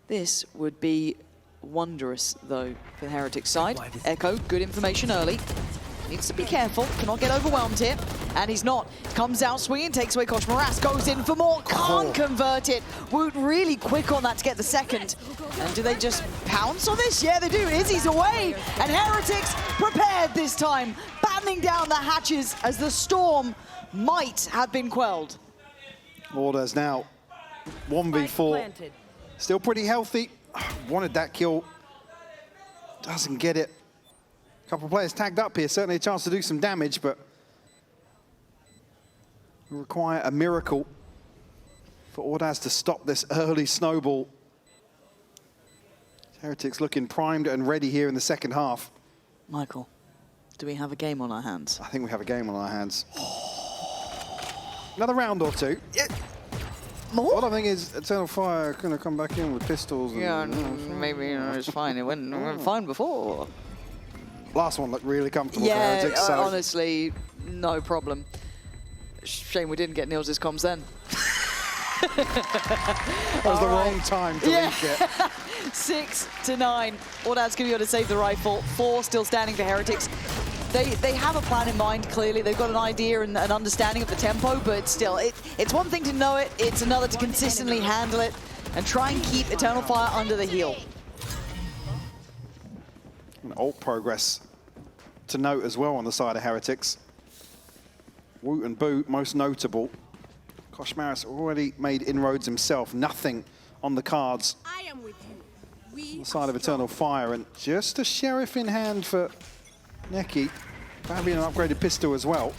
S4: This would be wondrous, though, for the Heretics side. Echo, good information early. Needs to be careful, cannot get overwhelmed here. And he's not. Comes out swinging, takes away Kosh. Morass goes in for more, can't convert it. Woot really quick on that to get the second. And do they just pounce on this? Yeah, they do. Izzy's away. And Heretics prepared this time, battening down the hatches as the storm might have been quelled.
S5: Orders now 1v4. Still pretty healthy. Wanted that kill. Doesn't get it. A couple of players tagged up here. Certainly a chance to do some damage, but will require a miracle for Ordaz to stop this early snowball. Heretics looking primed and ready here in the second half.
S4: Michael, do we have a game on our hands?
S5: I think we have a game on our hands. Another round or two.
S4: More?
S5: What I think is Eternal Fire going to come back in with pistols.
S4: Yeah, maybe it's fine. It went fine before.
S5: Last one looked really comfortable.
S4: Yeah,
S5: for Heretics, so.
S4: honestly, no problem. Shame we didn't get Niels' comms then.
S5: That was the wrong time to leak it.
S4: 6-9. Ordaz going to be able to save the rifle. 4 still standing for Heretics. they have a plan in mind, clearly. They've got an idea and an understanding of the tempo, but still, it's one thing to know it, it's another to consistently handle it and try and keep Eternal Fire under the heel.
S5: And ult progress to note as well on the side of Heretics. Woot and Boot, most notable. Koshmaris already made inroads himself, nothing on the cards.
S11: I am with you.
S5: On the side of Eternal Fire, and just a Sheriff in hand for Neki. Fabian an upgraded pistol as well.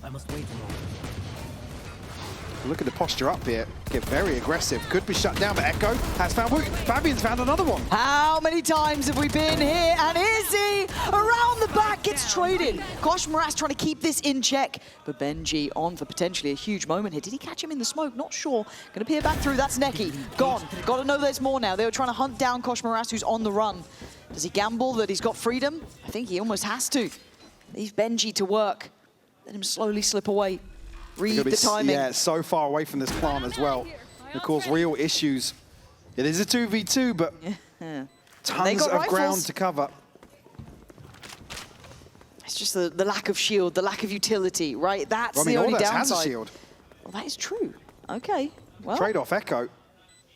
S14: I must wait a moment.
S5: Look at the posture up here. Get very aggressive. Could be shut down, but Echo has found Woot. Fabian's found another one.
S4: How many times have we been here? And Izzy around the back gets traded. Koshmaris trying to keep this in check, but Benji on for potentially a huge moment here. Did he catch him in the smoke? Not sure. Gonna peer back through. That's Neki. Gone. Got to know there's more now. They were trying to hunt down Koshmaris, who's on the run. Does he gamble that he's got freedom? I think he almost has to. Leave Benji to work. Let him slowly slip away. Read the timing.
S5: Yeah, so far away from this plant as well. It cause real issues. It is a 2v2, but tons of ground to cover.
S4: It's just the lack of shield, the lack of utility, right? That's the only downside.
S5: Has a shield.
S4: Well, that is true. Okay, well.
S5: Trade off Echo.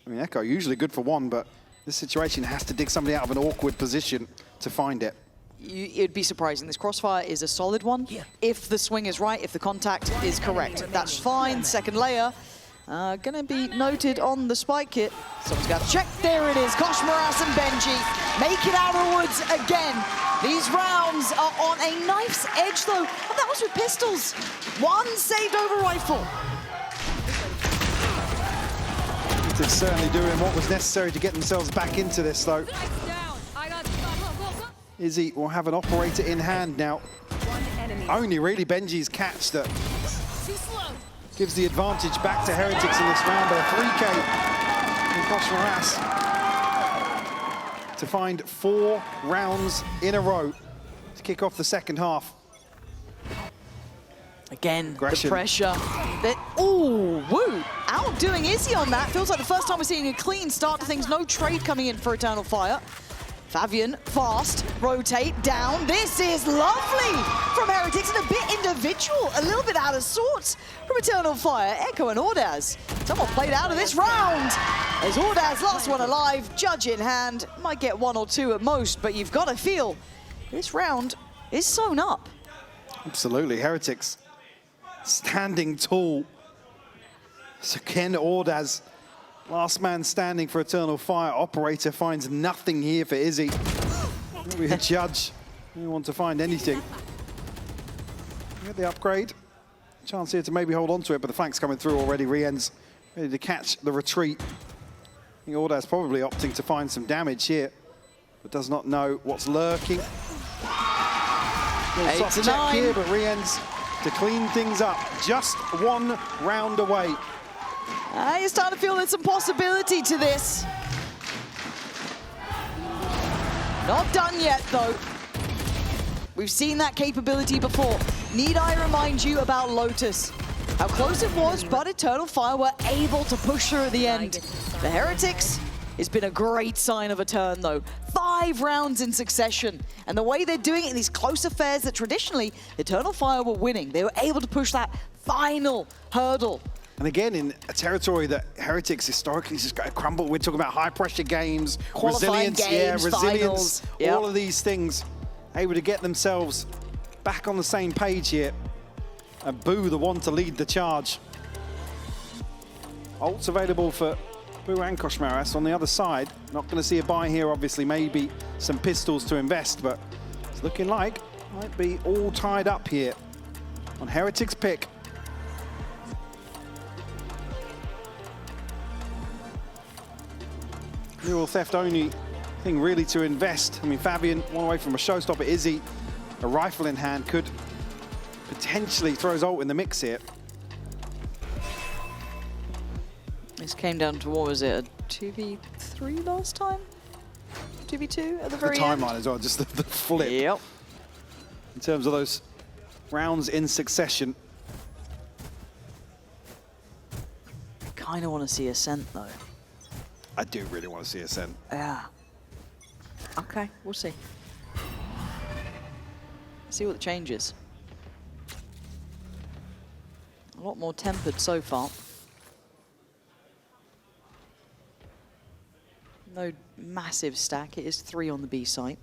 S5: I mean, Echo usually good for one, but this situation has to dig somebody out of an awkward position to find it.
S4: It'd be surprising. This crossfire is a solid one. If the swing is right, if the contact is correct. That's fine. Second layer. Gonna be noted on the spike kit. Someone's got to check. There it is. Koshmaris and Benji make it out of the woods again. These rounds are on a knife's edge, though. And that was with pistols. One saved over rifle.
S5: They're certainly doing what was necessary to get themselves back into this, though. Izzy will have an operator in hand now. Only really Benji's catch that gives the advantage back to Heretics in this round, but a 3K from Koshmaris to find 4 rounds in a row to kick off the second half.
S4: Again,
S5: Aggression.
S4: The pressure. Ooh, Woot outdoing Izzy on that. Feels like the first time we're seeing a clean start to things. No trade coming in for Eternal Fire. Fabian, fast, rotate, down. This is lovely from Heretics and a bit individual, a little bit out of sorts from Eternal Fire. Echo and Ordaz. Someone played out of this round. As Ordaz, last one alive, judge in hand. Might get 1 or 2 at most, but you've got to feel this round is sewn up.
S5: Absolutely, Heretics standing tall. So Ken Ordaz, last man standing for Eternal Fire. Operator finds nothing here for Izzy. Maybe a judge. We want to find anything. Get the upgrade. Chance here to maybe hold on to it, but the flank's coming through already. Rien's ready to catch the retreat. I think Ordaz probably opting to find some damage here, but does not know what's lurking.
S4: 8 to 9.
S5: Check here, but Rien's to clean things up. Just 1 round away.
S4: You're starting to feel there's some possibility to this. Not done yet, though. We've seen that capability before. Need I remind you about Lotus? How close it was, but Eternal Fire were able to push through at the end. The Heretics, it's been a great sign of a turn, though. 5 rounds in succession. And the way they're doing it in these close affairs that traditionally Eternal Fire were winning, they were able to push that final hurdle.
S5: And again, in a territory that Heretics historically just got crumbled. We're talking about high-pressure games,
S4: qualifying
S5: resilience,
S4: games,
S5: resilience,
S4: finals. Yep.
S5: all of these things, able to get themselves back on the same page here. And Boo, the one to lead the charge. Ults available for Boo and Koshmaris. On the other side, not going to see a buy here, obviously. Maybe some pistols to invest, but it's looking like might be all tied up here on Heretics' pick. Neural theft only thing really to invest. I mean, Fabian, one away from a showstopper. Izzy, a rifle in hand, could potentially throw his ult in the mix here.
S4: This came down to, what was it, a 2v3 last time? 2v2 at the very end?
S5: The timeline as well, just the flip.
S4: Yep.
S5: In terms of those rounds in succession.
S4: I kind of want to see Ascent, though.
S5: I do really want to see Ascent.
S4: Yeah. Okay, we'll see. See what the change is. A lot more tempered so far. No massive stack. It is 3 on the B site.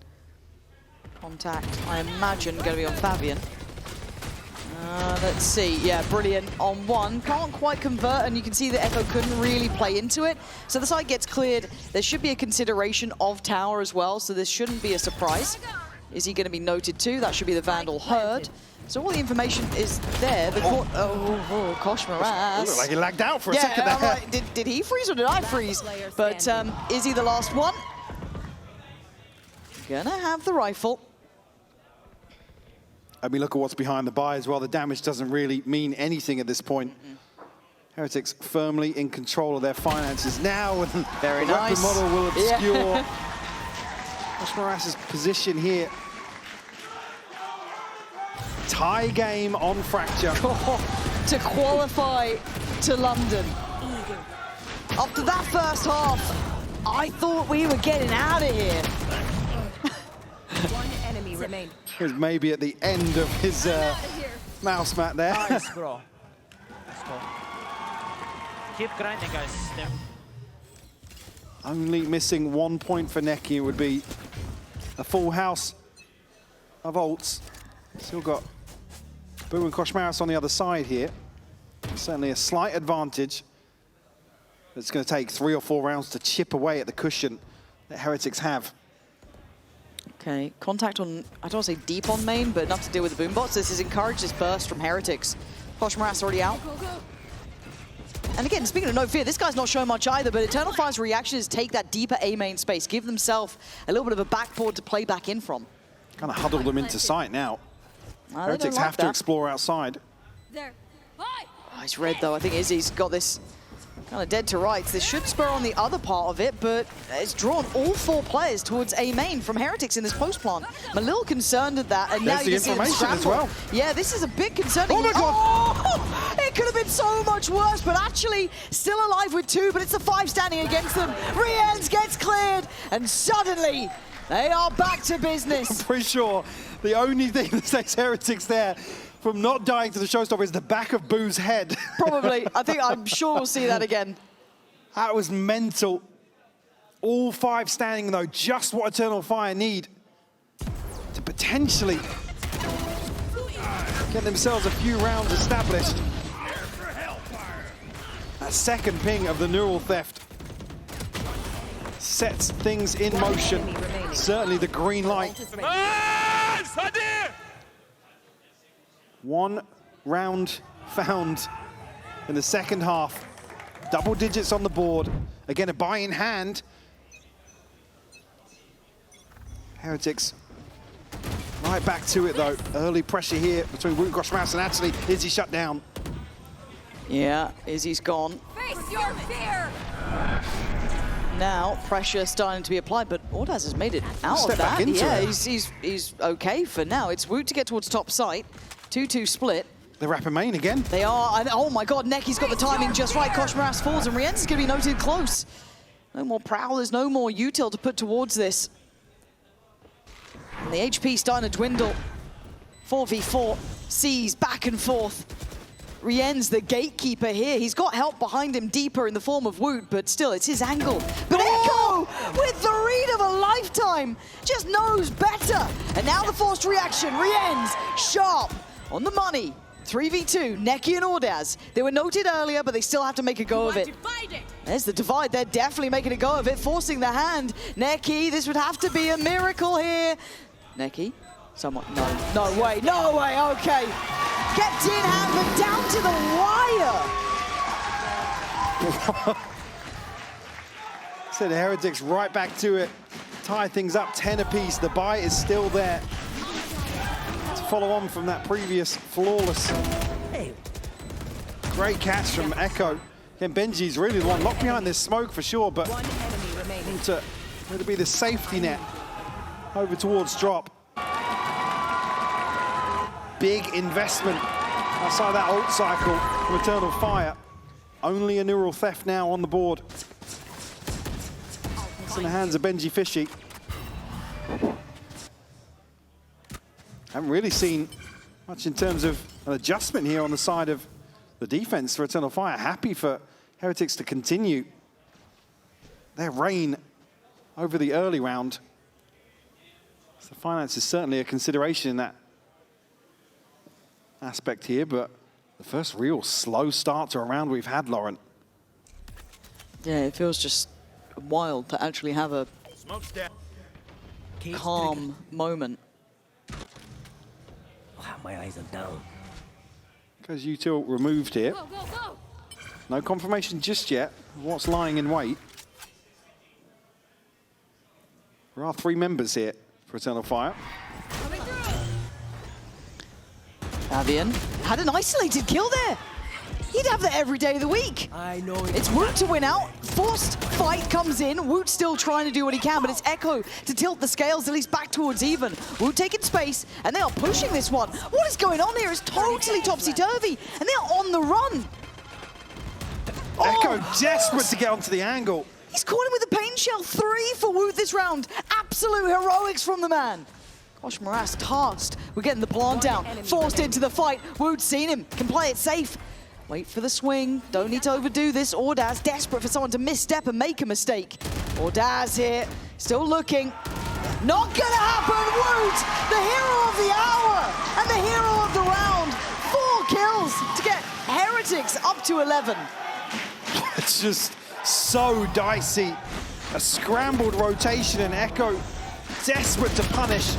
S4: Contact, I imagine, going to be on Fabian. Let's see. Yeah, brilliant on 1. Can't quite convert, and you can see that Echo couldn't really play into it. So the site gets cleared. There should be a consideration of tower as well, so this shouldn't be a surprise. Is he going to be noted too? That should be the Vandal heard. So all the information is there. The Kosh Moraz.
S5: Looked like he lagged out for a second there.
S4: Like, did he freeze or did I freeze? But is he the last one? Gonna have the rifle.
S5: I mean, look at what's behind the buy as well. The damage doesn't really mean anything at this point. Heretics firmly in control of their finances now. And
S4: Very
S5: the
S4: nice.
S5: weapon model will obscure Kosh Moraz's position here. Tie game on Fracture.
S4: To qualify to London. After that first half, I thought we were getting out of here.
S11: One enemy remained.
S5: He was maybe at the end of his mouse mat there.
S8: Nice, bro. Let's go. Keep grinding, guys. There.
S5: Only missing 1 point for Neki would be a full house of ults. Still got Boo and Kosh Moraz on the other side here. Certainly a slight advantage. It's going to take 3 or 4 rounds to chip away at the cushion that Heretics have.
S4: Okay, contact on, I don't want to say deep on main, but enough to deal with the boombots. This has encouraged this burst from Heretics. Kosh Moraz already out. And again, speaking of no fear, this guy's not showing much either, but Eternal Fire's reaction is take that deeper A main space, give themselves a little bit of a backboard to play back in from.
S5: Kind of huddle them into sight now. Heretics have to explore outside.
S11: There.
S4: Oh, he's red though. I think Izzy's got this kind of dead to rights. This should spur on the other part of it, but it's drawn all 4 players towards A main from Heretics in this post plant. I'm a little concerned at that, and
S5: There's
S4: now you
S5: the
S4: can see them
S5: information as
S4: scramble.
S5: well.
S4: Yeah, this is a bit concerning.
S5: Oh my God!
S4: Oh, it could have been so much worse, but actually still alive with 2, but it's the 5 standing against them. Rienz gets cleared, and suddenly they are back to business.
S5: I'm pretty sure the only thing that saves Heretics there from not dying to the showstopper is the back of Boo's head.
S4: Probably. I'm sure we'll see that again.
S5: That was mental. All 5 standing though, just what Eternal Fire need to potentially get themselves a few rounds established. That second ping of the neural theft sets things in motion. Certainly the green light.
S9: Nice! Idea!
S5: 1 round found in the second half. Double digits on the board. Again, a buy in hand. Heretics right back to it though. Early pressure here between Woot, Kosh Moraz, and actually Izzy shut down.
S4: Yeah, Izzy's gone.
S11: Face your fear.
S4: Now pressure starting to be applied, but Ordaz has made it out
S5: Step
S4: of
S5: back
S4: that.
S5: into
S4: Yeah,
S5: it.
S4: he's okay for now. It's Woot to get towards top site. 2-2 split.
S5: They're wrapping main again.
S4: They are, and oh my God, Neki's got the timing just right. Kosh Moraz falls, and Rienz is going to be noted close. No more Prowlers, no more util to put towards this. And the HP starting to dwindle. 4v4, C's back and forth. Rienz, the gatekeeper here. He's got help behind him deeper in the form of Woot, but still, it's his angle. But Echo, with the read of a lifetime, just knows better. And now the forced reaction. Rienz, sharp, on the money. 3v2, Neki and Ordaz. They were noted earlier, but they still have to make a go of it. There's the divide. They're definitely making a go of it, forcing the hand. Neki, this would have to be a miracle here. Neki, someone, no way, okay. Kept in hand, but down to the wire.
S5: So the Heretics right back to it. Tie things up 10 apiece. The buy is still there. To follow on from that previous flawless. Great catch from Echo. Again, Benji's really the one locked behind this smoke for sure, but to be the safety net over towards drop. Big investment outside that ult cycle from Eternal Fire. Only a neural theft now on the board. It's in the hands of Benji Fishy. Haven't really seen much in terms of an adjustment here on the side of the defense for Eternal Fire. Happy for Heretics to continue their reign over the early round. So finance is certainly a consideration in that aspect here, but the first real slow start to a round we've had, Lauren.
S4: Yeah, it feels just wild to actually have a calm moment.
S14: Wow, my eyes are down.
S5: Because util removed here.
S11: Go, go, go.
S5: No confirmation just yet of what's lying in wait. There are 3 members here for Eternal Fire.
S4: Fabian had an isolated kill there. He'd have that every day of the week.
S14: I know
S4: It's Woot to win out. Forced fight comes in. Woot still trying to do what he can, but it's Echo to tilt the scales at least back towards even. Woot taking space, and they are pushing this one. What is going on here? It's totally topsy-turvy, and they are on the run.
S5: Echo desperate to get onto the angle.
S4: He's caught him with a pain shell. 3 for Woot this round. Absolute heroics from the man. Gosh, Morass tasked. We're getting the plant down. Forced into the fight. Woot's seen him. Can play it safe. Wait for the swing. Don't need to overdo this. Ordaz desperate for someone to misstep and make a mistake. Ordaz here. Still looking. Not gonna happen. Woot, the hero of the hour and the hero of the round. 4 kills to get Heretics up to 11.
S5: It's just so dicey. A scrambled rotation and Echo desperate to punish.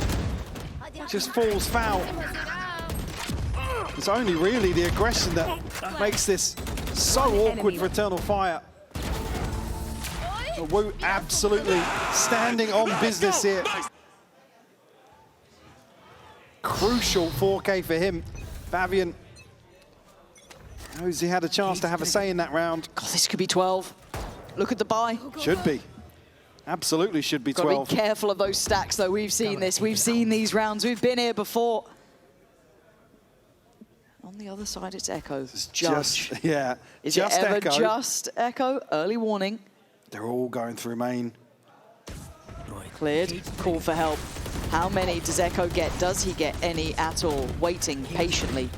S5: Just falls foul. It's only really the aggression that makes this so awkward for Eternal Fire. But Woot absolutely standing on business here. Crucial 4K for him. Fabian knows he had a chance to have a say in that round.
S4: God, this could be 12. Look at the buy.
S5: Should be. Absolutely should be 12.
S4: Gotta be careful of those stacks, though. We've seen this. We've seen these rounds. We've been here before. On the other side, it's Echo.
S5: It's
S4: Judge.
S5: Yeah.
S4: Is
S5: just
S4: it ever
S5: Echo.
S4: just Echo? Early warning.
S5: They're all going through main.
S4: Cleared. Call for help. How many does Echo get? Does he get any at all? Waiting patiently.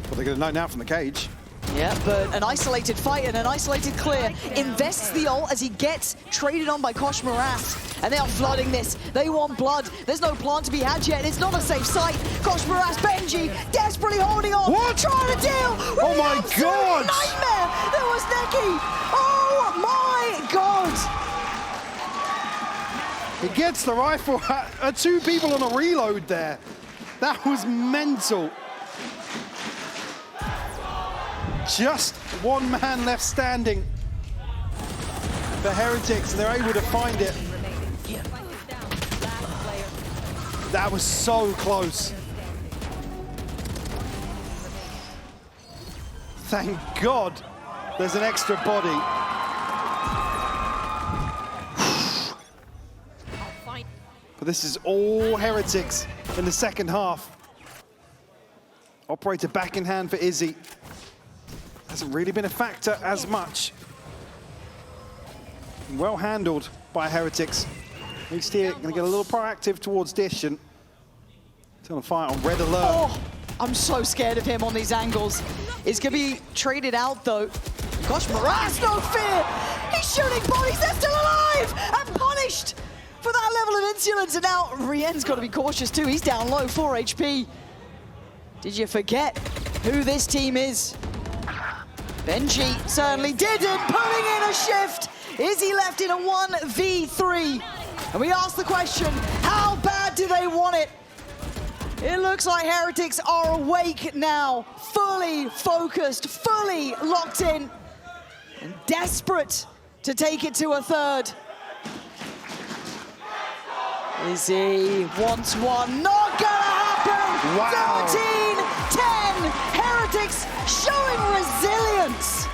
S5: Well, they're going to know now from the cage.
S4: Yeah, but an isolated fight and an isolated clear. Invests the ult as he gets traded on by Kosh Morass. And they are flooding this. They want blood. There's no plant to be had yet. It's not a safe site. Kosh Morass, Benji, desperately holding on.
S5: What?
S4: Trying to deal with
S5: Oh my God!
S4: nightmare. There was Neki. Oh my God.
S5: He gets the rifle. 2 people on a reload there. That was mental. Just 1 man left standing for Heretics, and they're able to find it. That was so close. Thank God there's an extra body. But this is all Heretics in the second half. Operator back in hand for Izzy. Hasn't really been a factor as much. Well handled by Heretics. At least here, going to get a little proactive towards Dish and Eternal Fire on red alert.
S4: Oh, I'm so scared of him on these angles. It's going to be traded out, though. Gosh, Morass, no fear! He's shooting bodies, they're still alive! And punished for that level of insolence. And now Rien's got to be cautious, too. He's down low, 4 HP. Did you forget who this team is? Benji certainly didn't, putting in a shift. Is he left in a 1v3? And we ask the question, how bad do they want it? It looks like Heretics are awake now, fully focused, fully locked in, and desperate to take it to a third. Izzy wants one, not gonna happen!
S5: Wow.
S4: 13-10, Heretics showing resilience.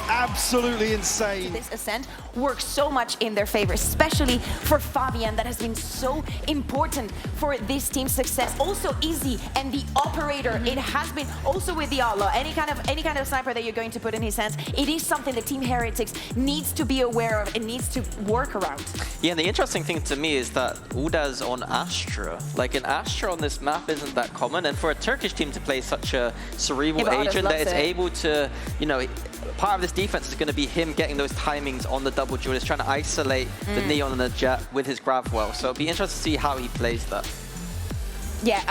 S5: Absolutely insane.
S1: This ascent work so much in their favor, especially for Fabian, that has been so important for this team's success. Also Izzy and the operator, it has been also with the outlaw, any kind of sniper that you're going to put in his hands, it is something that Team Heretics needs to be aware of and needs to work around.
S2: Yeah, and the interesting thing to me is that Udaz on Astra. Like an Astra on this map isn't that common, and for a Turkish team to play such a cerebral agent that is able to, you know, part of this defense is going to be him getting those timings on the double duelist, trying to isolate the Neon and the Jet with his grab well. So it'll be interesting to see how he plays that.
S1: Yeah,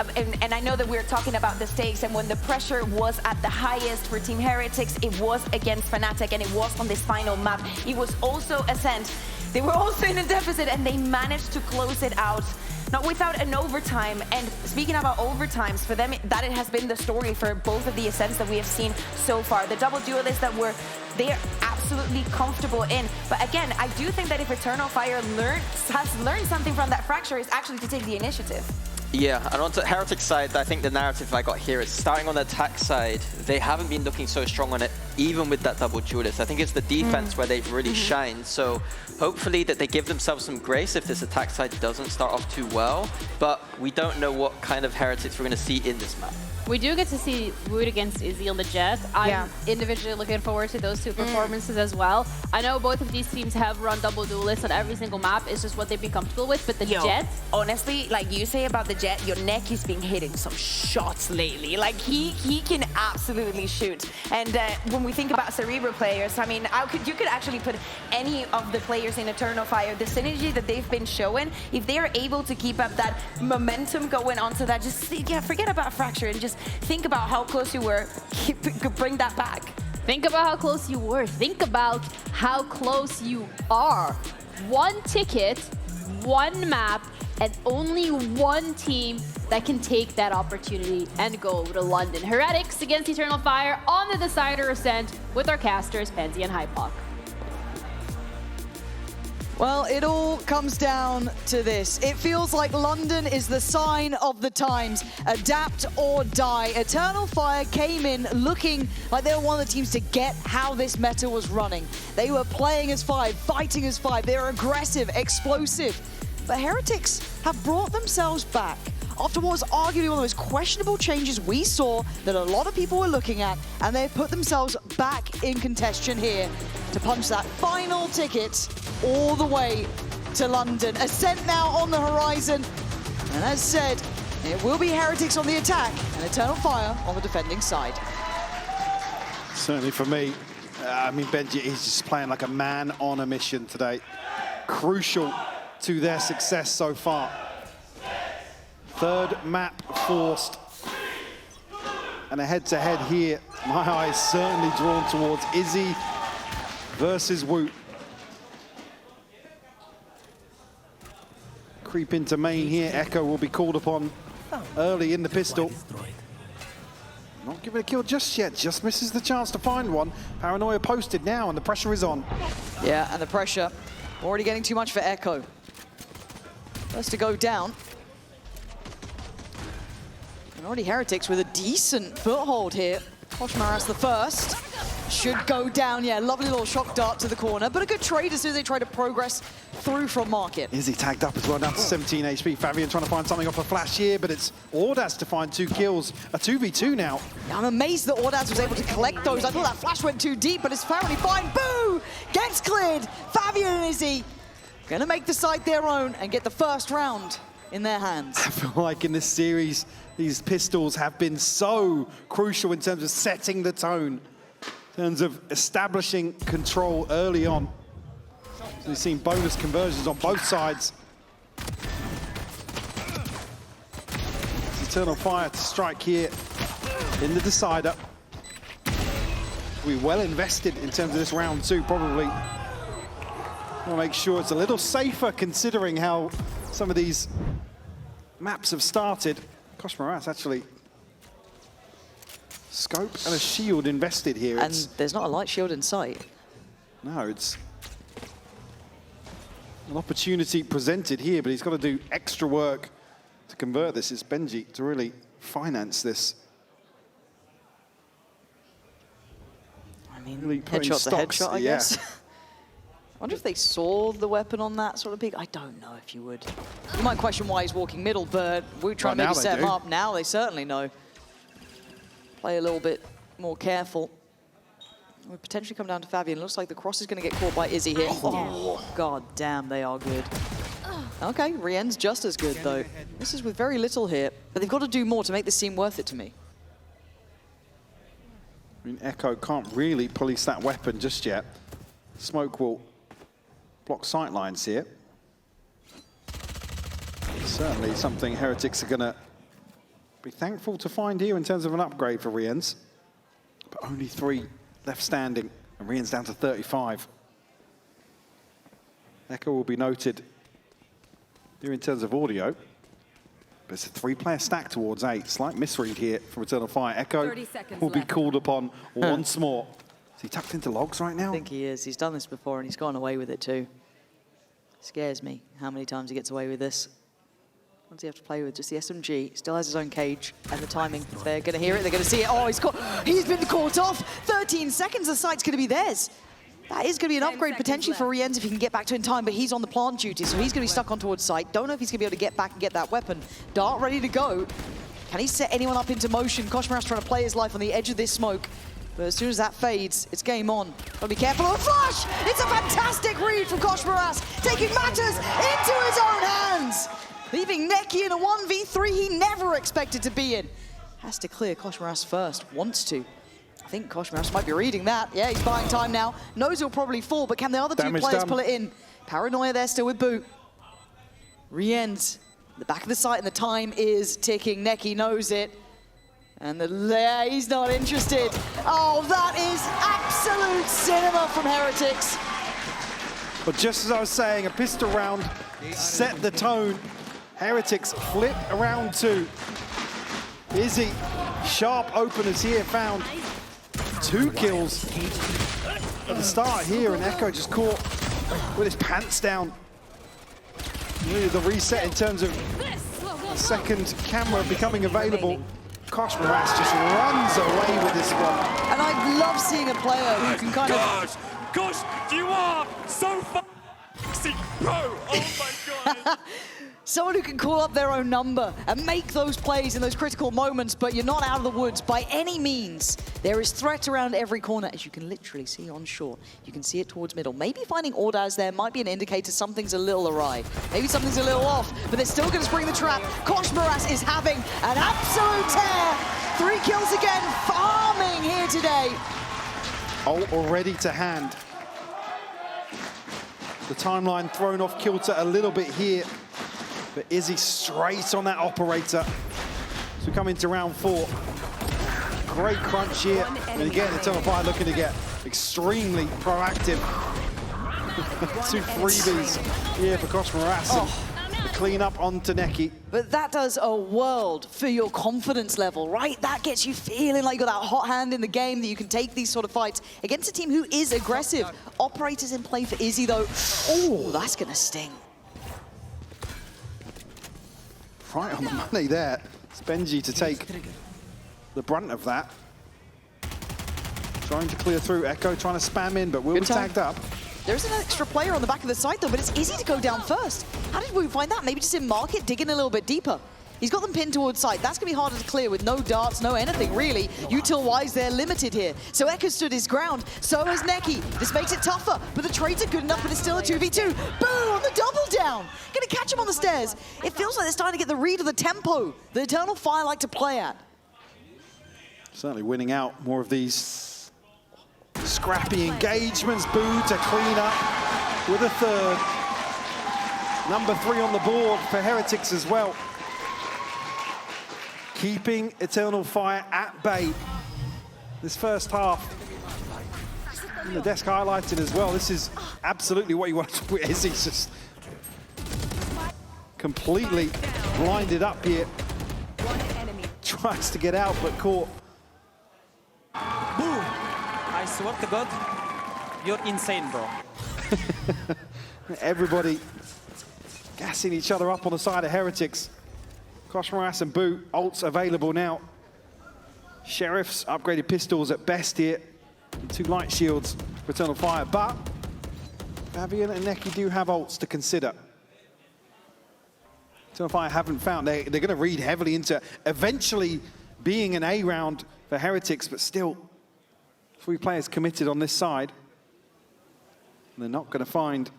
S1: and I know that we're talking about the stakes, and when the pressure was at the highest for Team Heretics, it was against Fnatic, and it was on this final map. It was also Ascent. They were also in a deficit, and they managed to close it out, not without an overtime. And speaking about overtimes, for them, that it has been the story for both of the Ascents that we have seen so far. The double duelists that they're absolutely comfortable in. But again, I do think that if Eternal Fire has learned something from that fracture, is actually to take the initiative.
S2: Yeah, and on the Heretics side, I think the narrative I got here is starting on the attack side, they haven't been looking so strong on it, even with that double duelist. I think it's the defense where they've really shined. So hopefully that they give themselves some grace if this attack side doesn't start off too well. But we don't know what kind of Heretics we're going to see in this map.
S3: We do get to see Wood against Izzy on the Jet. I'm individually looking forward to those two performances as well. I know both of these teams have run double duelists on every single map. It's just what they've been comfortable with. But the Jet,
S1: honestly, like you say about the Jet, your neck has been hitting some shots lately. Like he can absolutely shoot. And when we think about Cerebral players, I mean, you could actually put any of the players in Eternal Fire. The synergy that they've been showing, if they are able to keep up that momentum going onto that, just forget about Fracture and just think about how close you were. You could bring that back.
S3: Think about how close you were. Think about how close you are. One ticket, one map, and only one team that can take that opportunity and go to London. Heretics against Eternal Fire on the decider Ascent with our casters, Pansy and Hypoc.
S4: Well, it all comes down to this. It feels like London is the sign of the times. Adapt or die. Eternal Fire came in looking like they were one of the teams to get how this meta was running. They were playing as 5, fighting as 5. They were aggressive, explosive. But Heretics have brought themselves back after what was arguably one of those questionable changes we saw that a lot of people were looking at, and they've put themselves back in contention here to punch that final ticket all the way to London. Ascent now on the horizon, and as said, it will be Heretics on the attack and Eternal Fire on the defending side.
S5: Certainly for me, I mean, Benji is just playing like a man on a mission today. Crucial to their success so far. Third map forced. And a head-to-head here. My eyes certainly drawn towards Izzy versus Woot. Creep into main here. Echo will be called upon early in the pistol. Not giving a kill just yet. Just misses the chance to find one. Paranoia posted now, and the pressure is on.
S4: Yeah, and the pressure already getting too much for Echo. First to go down. And already Heretics with a decent foothold here. Koshmaras the first. Should go down, yeah, lovely little shock dart to the corner, but a good trade as soon as they try to progress through from market.
S5: Izzy tagged up as well, down to 17 HP. Fabian trying to find something off a flash here, but it's Ordaz to find 2 kills. A 2v2 now.
S4: I'm amazed that Ordaz was able to collect those. I thought that flash went too deep, but it's apparently fine. Boo! Gets cleared. Fabian and Izzy gonna make the side their own and get the first round in their hands.
S5: I feel like in this series, these pistols have been so crucial in terms of setting the tone, in terms of establishing control early on. So we've seen bonus conversions on both sides. It's Eternal Fire to strike here in the decider. We're well invested in terms of this round 2, probably. Want to make sure it's a little safer considering how some of these maps have started. Koshmaras actually scope and a shield invested here.
S4: And there's not a light shield in sight.
S5: No, it's an opportunity presented here, but he's got to do extra work to convert this. It's Benji to really finance this.
S4: I mean,
S5: really
S4: headshot's a headshot, I guess. wonder if they saw the weapon on that sort of peak. I don't know if you would. You might question why he's walking middle, but we're trying to maybe set him up. Now they certainly know. Play a little bit more careful. We'll potentially come down to Fabian. Looks like the cross is going to get caught by Izzy here. Oh, god damn, they are good. Okay, Rien's just as good, though. This is with very little here, but they've got to do more to make this seem worth it to me.
S5: I mean, Echo can't really police that weapon just yet. Smoke will block sight lines here. Certainly something Heretics are going to be thankful to find here in terms of an upgrade for Rien's. But only 3 left standing, and Rien's down to 35. Echo will be noted here in terms of audio. But it's a 3-player stack towards 8. Slight misread here from Eternal Fire. Echo will be called upon once more. Is he tucked into logs right now?
S4: I think he is. He's done this before and he's gone away with it too. Scares me how many times he gets away with this. What does he have to play with? Just the SMG. Still has his own cage and the timing. They're going to hear it. They're going to see it. Oh, he's been caught off. 13 seconds. The site's going to be theirs. That is going to be an upgrade potentially for Rien's if he can get back to in time, but he's on the plant duty, so he's going to be stuck on towards site. Don't know if he's going to be able to get back and get that weapon. Dart ready to go. Can he set anyone up into motion? Koshmaras trying to play his life on the edge of this smoke. But as soon as that fades, it's game on. Gotta be careful of a flash! It's a fantastic read from Koshmaras, taking matters into his own hands! Leaving Neki in a 1v3 he never expected to be in. Has to clear Koshmaras first, wants to. I think Koshmaras might be reading that. Yeah, he's buying time now. Knows he'll probably fall, but can the other two players pull it in? Paranoia there still with Boot. Rien's the back of the site and the time is ticking. Neki knows it. And he's not interested. Oh, that is absolute cinema from Heretics.
S5: But just as I was saying, a pistol round set the tone. Heretics flip around 2. Izzy, sharp openers here found. 2 kills at the start here, and Echo just caught with his pants down. Really the reset in terms of second camera becoming available. Koshmaras just runs away with this one.
S4: And I love seeing a player who can kind
S9: of... Gosh, you are so foxy, bro! Oh my god!
S4: Someone who can call up their own number and make those plays in those critical moments, but you're not out of the woods by any means. There is threat around every corner, as you can literally see on short. You can see it towards middle. Maybe finding Ordaz there might be an indicator something's a little awry. Maybe something's a little off, but they're still going to spring the trap. Koshmaras is having an absolute tear. 3 kills again, farming here today.
S5: Ult already to hand. The timeline thrown off kilter a little bit here. But Izzy straight on that operator. So we come into round 4. Great crunch here. And again, Eternal Fire looking to get extremely proactive. 2 freebies here for Koshmaras. The clean up onto Neki.
S4: But that does a world for your confidence level, right? That gets you feeling like you got that hot hand in the game, that you can take these sort of fights against a team who is aggressive. Operators in play for Izzy, though. Oh, that's going to sting.
S5: Right on the money there. It's Benji to take the brunt of that. Trying to clear through. Echo trying to spam in, but will be tagged up.
S4: There's an extra player on the back of the site, though, but it's easy to go down first. How did we find that? Maybe just in market, digging a little bit deeper. He's got them pinned towards site. That's going to be harder to clear with no darts, no anything, really. Util-wise, they're limited here. So Echo stood his ground. So has Neki. This makes it tougher, but the trades are good enough, but it's still a 2v2. Boo on the double down. Going to catch him on the stairs. It feels like they're starting to get the read of the tempo the Eternal Fire like to play at.
S5: Certainly winning out more of these scrappy engagements. Boo to clean up with a 3rd. Number 3 on the board for Heretics as well. Keeping Eternal Fire at bay this first half. And the desk highlighted as well. This is absolutely what you want to do. Izzy's just completely blinded up here. Tries to get out, but caught.
S8: Boom! I swear to God, you're insane, bro.
S5: Everybody gassing each other up on the side of Heretics. Koshmaras and Boot, ults available now. Sheriff's upgraded pistols at best here. 2 light shields for Eternal Fire, but Fabian and Neki do have ults to consider. So if I haven't found, they're going to read heavily into eventually being an A round for Heretics, but still 3 players committed on this side. And they're not going to find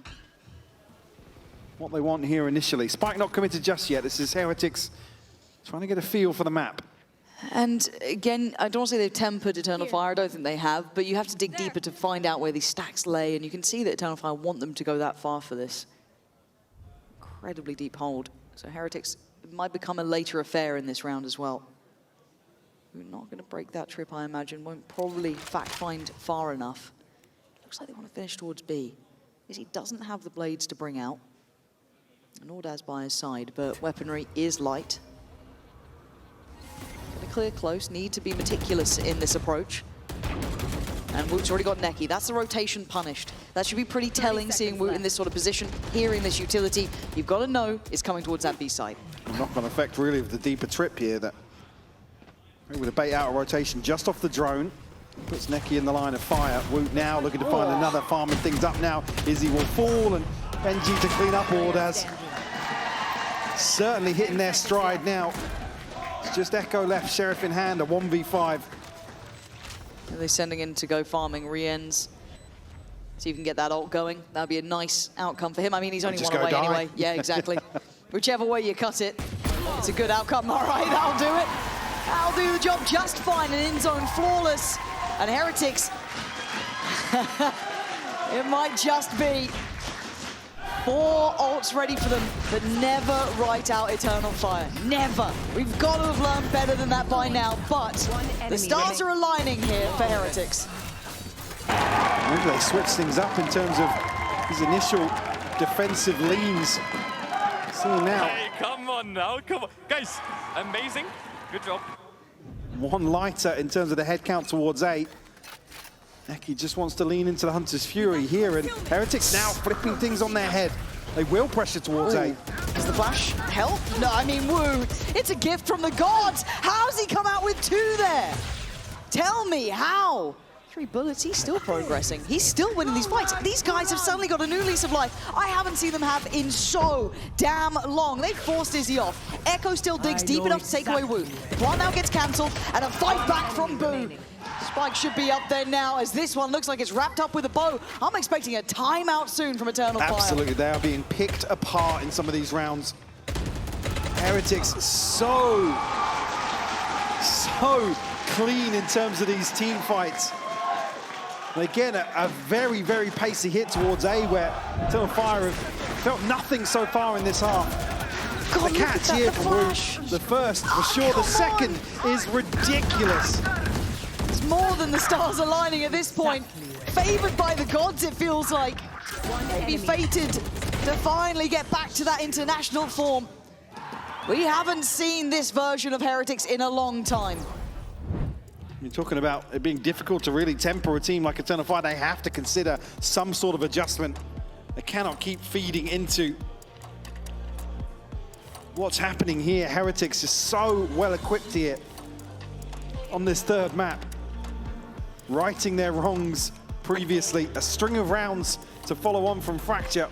S5: what they want here initially. Spike not committed just yet. This is Heretics trying to get a feel for the map.
S4: And again, I don't want to say they've tempered Eternal Fire, I don't think they have, but you have to dig deeper to find out where these stacks lay, and you can see that Eternal Fire want them to go that far for this. Incredibly deep hold. So Heretics might become a later affair in this round as well. We're not going to break that trip, I imagine. Won't probably fact-find far enough. Looks like they want to finish towards B. He doesn't have the blades to bring out. And Ordaz by his side, but weaponry is light. Gonna clear close, need to be meticulous in this approach. And Woot's already got Neki. That's the rotation punished. That should be pretty telling, seeing Woot in this sort of position, hearing this utility. You've got to know it's coming towards that B side.
S5: Knock-on effect really of the deeper trip here that able to bait out a rotation just off the drone. Puts Neki in the line of fire. Woot now looking to find another, farming things up now. Izzy will fall and Benji to clean up Ordaz. Certainly hitting their stride now. It's just Echo left, Sheriff in hand, a 1v5.
S4: Are they sending in to go farming re-ends? See if you can get that ult going. That would be a nice outcome for him. I mean, he's only one away anyway. Yeah, exactly. Whichever way you cut it, it's a good outcome. All right, that'll do it. That'll do the job just fine. An in-zone flawless. And Heretics, it might just be 4 ults ready for them, but never write out Eternal Fire. Never. We've got to have learned better than that by now, but the stars are aligning here for Heretics.
S5: Maybe they switch things up in terms of his initial defensive leans. See now.
S9: Hey, come on now, come on. Guys, amazing. Good job.
S5: 1 lighter in terms of the head count towards A. Neki just wants to lean into the Hunter's Fury here, and Heretics now flipping things on their head. They will pressure towards A.
S4: Does the flash help? No, I mean, Woo, it's a gift from the gods. How's he come out with 2 there? Tell me, how? 3 bullets, he's still progressing. He's still winning these fights. These guys have suddenly got a new lease of life I haven't seen them have in so damn long. They forced Izzy off. Echo still digs deep enough to take away Woo. The plan now gets cancelled, and a fight back from Boo. Spike should be up there now, as this one looks like it's wrapped up with a bow. I'm expecting a timeout soon from Eternal Fire.
S5: Absolutely, they are being picked apart in some of these rounds. Heretics so clean in terms of these team fights. They get a very, very pacey hit towards A, where Eternal Fire have felt nothing so far in this half.
S4: God,
S5: the catch here from Rouge. The first, for sure. The second is ridiculous.
S4: It's more than the stars aligning at this point. Favored by the gods, it feels like. Maybe fated to finally get back to that international form. We haven't seen this version of Heretics in a long time.
S5: You're talking about it being difficult to really temper a team like Eternal Fire. They have to consider some sort of adjustment. They cannot keep feeding into what's happening here. Heretics is so well equipped here on this 3rd map. Righting their wrongs previously. A string of rounds to follow on from Fracture.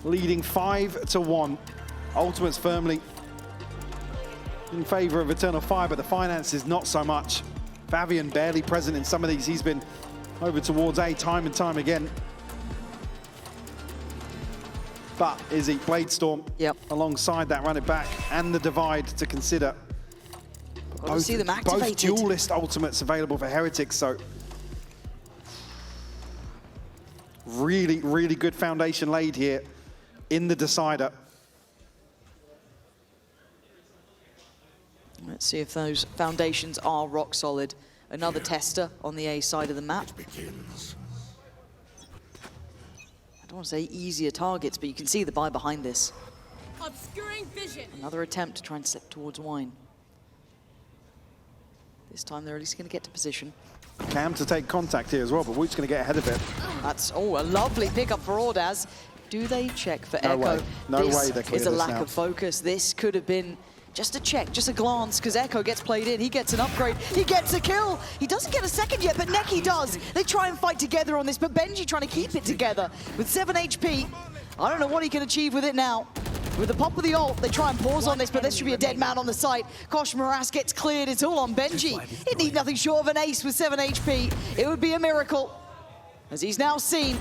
S5: Leading 5-1. Ultimates firmly in favor of Eternal Fire, but the finances not so much. Fabian barely present in some of these. He's been over towards A time and time again. But Izzy, Bladestorm, alongside that, run it back, and the divide to consider.
S4: Both, see them activated.
S5: Both duelist ultimates available for Heretics, so really, really good foundation laid here in the decider.
S4: Let's see if those foundations are rock solid. Another tester on the A side of the map. I don't want to say easier targets, but you can see the buy behind this.
S11: Obscuring vision.
S4: Another attempt to try and slip towards Wine. This time they're at least going to get to position.
S5: Cam to take contact here as well, but Woot's going to get ahead of it.
S4: That's, a lovely pickup for Ordaz. Do they check for
S5: No
S4: Echo?
S5: way. No way they clear
S4: this is a
S5: this
S4: lack
S5: now.
S4: of focus. This could have been Just a check, just a glance, because Echo gets played in. He gets an upgrade. He gets a kill. He doesn't get a second yet, but Neki does. They try and fight together on this, but Benji trying to keep it together with 7 HP. I don't know what he can achieve with it now. With the pop of the ult, they try and pause on this, but there should be a dead man on the site. Kosh Moras gets cleared. It's all on Benji. He'd need nothing short of an ace with 7 HP. It would be a miracle, as he's now seen.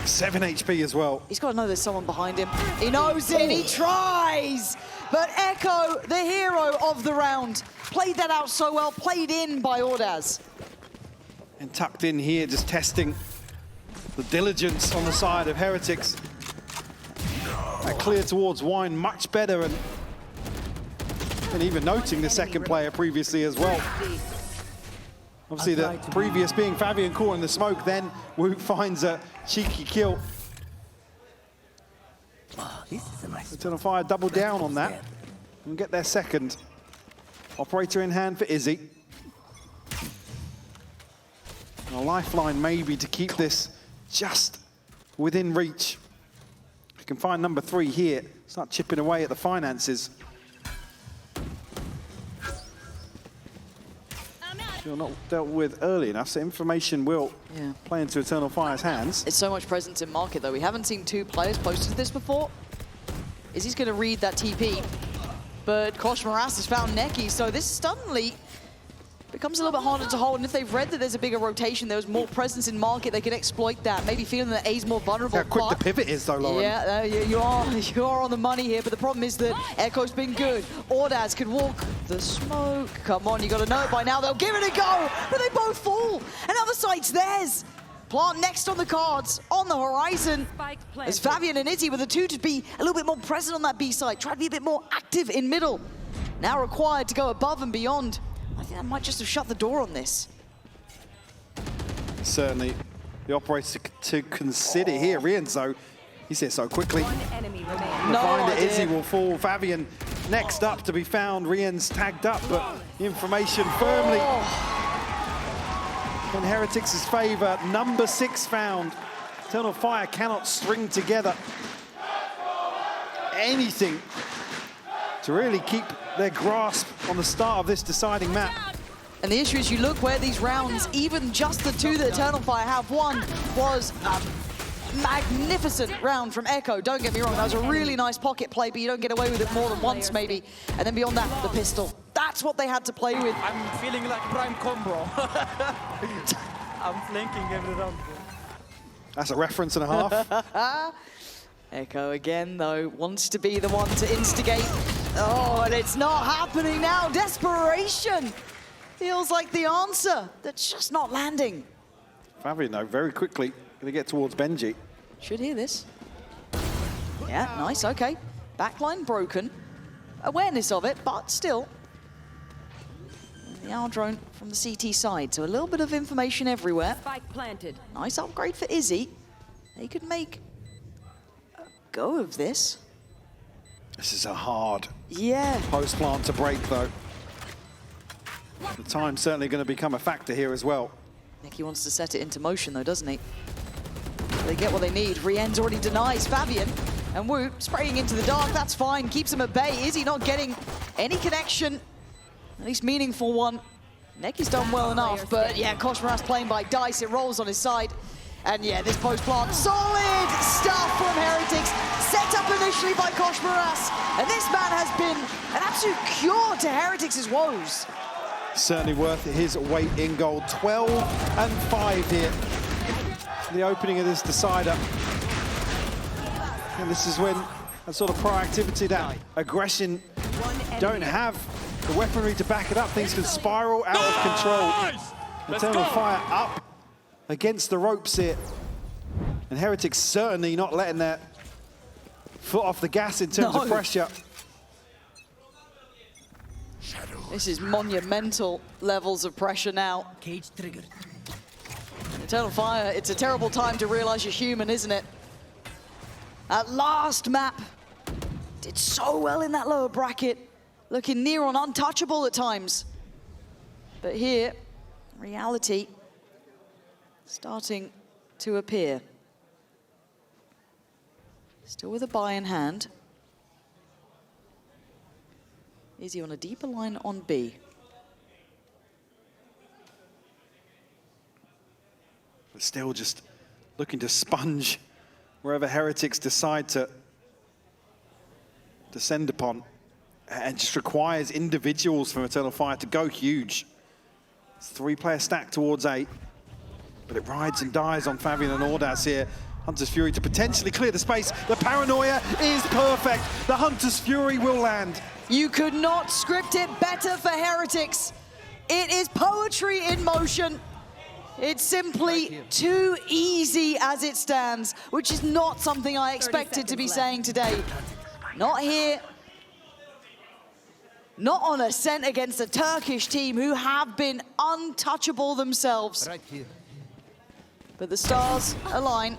S5: 7 HP as well.
S4: He's got to know there's someone behind him. He knows it, he tries! But Echo, the hero of the round, played that out so well, played in by Ordaz.
S5: And tucked in here, just testing the diligence on the side of Heretics. That clear towards Wine, much better, and even noting the second player previously as well. Obviously, the previous being Fabian caught in the smoke, then Woot finds a cheeky kill. Eternal Fire double down on that and get their second. Operator in hand for Izzy. And a lifeline maybe to keep this just within reach. If you can find number 3 here, start chipping away at the finances. You're not dealt with early enough, so information will play into Eternal Fire's hands.
S4: It's so much presence in market, though. We haven't seen 2 players close to this before. Izzy's going to read that TP, but Kosh Moras has found Neki, so this suddenly becomes a little bit harder to hold. And if they've read that there's a bigger rotation, there was more presence in market, they could exploit that. Maybe feeling that A's more vulnerable.
S5: How quick the pivot is, though, Lauren.
S4: Yeah, you are on the money here, but the problem is that Echo's been good. Ordaz could walk the smoke. Come on, you got to know it by now. They'll give it a go, but they both fall. And other site's theirs. Plant next on the cards, on the horizon. As Fabian and Izzy were the 2 to be a little bit more present on that B side, try to be a bit more active in middle. Now required to go above and beyond. I think I might just have shut the door on this.
S5: Certainly the operator to consider here. Rienzo, he's here so quickly.
S11: One enemy remaining.
S4: No
S5: Find that
S4: idea.
S5: Izzy will fall. Fabian next up to be found. Rien's tagged up, but information firmly in Heretics' favor. Number 6 found. Eternal Fire cannot string together anything to really keep their grasp on the start of this deciding map.
S4: And the issue is you look where these rounds, even just the 2 that Eternal Fire have won, was a magnificent round from Echo. Don't get me wrong, that was a really nice pocket play, but you don't get away with it more than once maybe. And then beyond that, the pistol. That's what they had to play with.
S8: I'm feeling like prime combo. I'm flanking every round.
S5: That's a reference and a half.
S4: Echo again, though, wants to be the one to instigate. Oh, and it's not happening now. Desperation feels like the answer. That's just not landing.
S5: Fabian, though, very quickly going to get towards Benji.
S4: Should hear this. Yeah, nice, okay. Backline broken. Awareness of it, but still. The R drone from the CT side, so a little bit of information everywhere.
S11: Spike planted.
S4: Nice upgrade for Izzy. They could make a go of this.
S5: This is a hard
S4: post-plant
S5: to break, though. The time's certainly going to become a factor here as well.
S4: Neki wants to set it into motion, though, doesn't he? They get what they need. Rien's already denies Fabian. And Woot spraying into the dark, that's fine. Keeps him at bay. Izzy not getting any connection, at least meaningful one. Neki's done well enough, but yeah, Kosh Moras playing by dice. It rolls on his side. And yeah, this post-plant, solid stuff from Heretics, set up initially by Kosh Moras. And this man has been an absolute cure to Heretics' woes.
S5: Certainly worth his weight in gold. 12 and 5 here. The opening of this decider. And this is when that sort of proactivity, that aggression, don't have the weaponry to back it up. Things can spiral out of control. Eternal Fire up against the ropes here. And Heretics certainly not letting their foot off the gas in terms of pressure.
S4: This is monumental levels of pressure now.
S14: Cage triggered.
S4: Eternal Fire, it's a terrible time to realize you're human, isn't it? That last map did so well in that lower bracket, looking near on untouchable at times. But here, reality starting to appear. Still with a buy in hand. Izzy on a deeper line on B.
S5: But still just looking to sponge wherever Heretics decide to descend upon. And just requires individuals from Eternal Fire to go huge. It's 3-player stack towards A. But it rides and dies on Fabian and Ordaz here. Hunter's Fury to potentially clear the space. The paranoia is perfect. The Hunter's Fury will land.
S4: You could not script it better for Heretics. It is poetry in motion. It's simply too easy as it stands, which is not something I expected to be saying today. Not here. Not on Ascent against a Turkish team who have been untouchable themselves.
S14: Right here.
S4: But the stars align.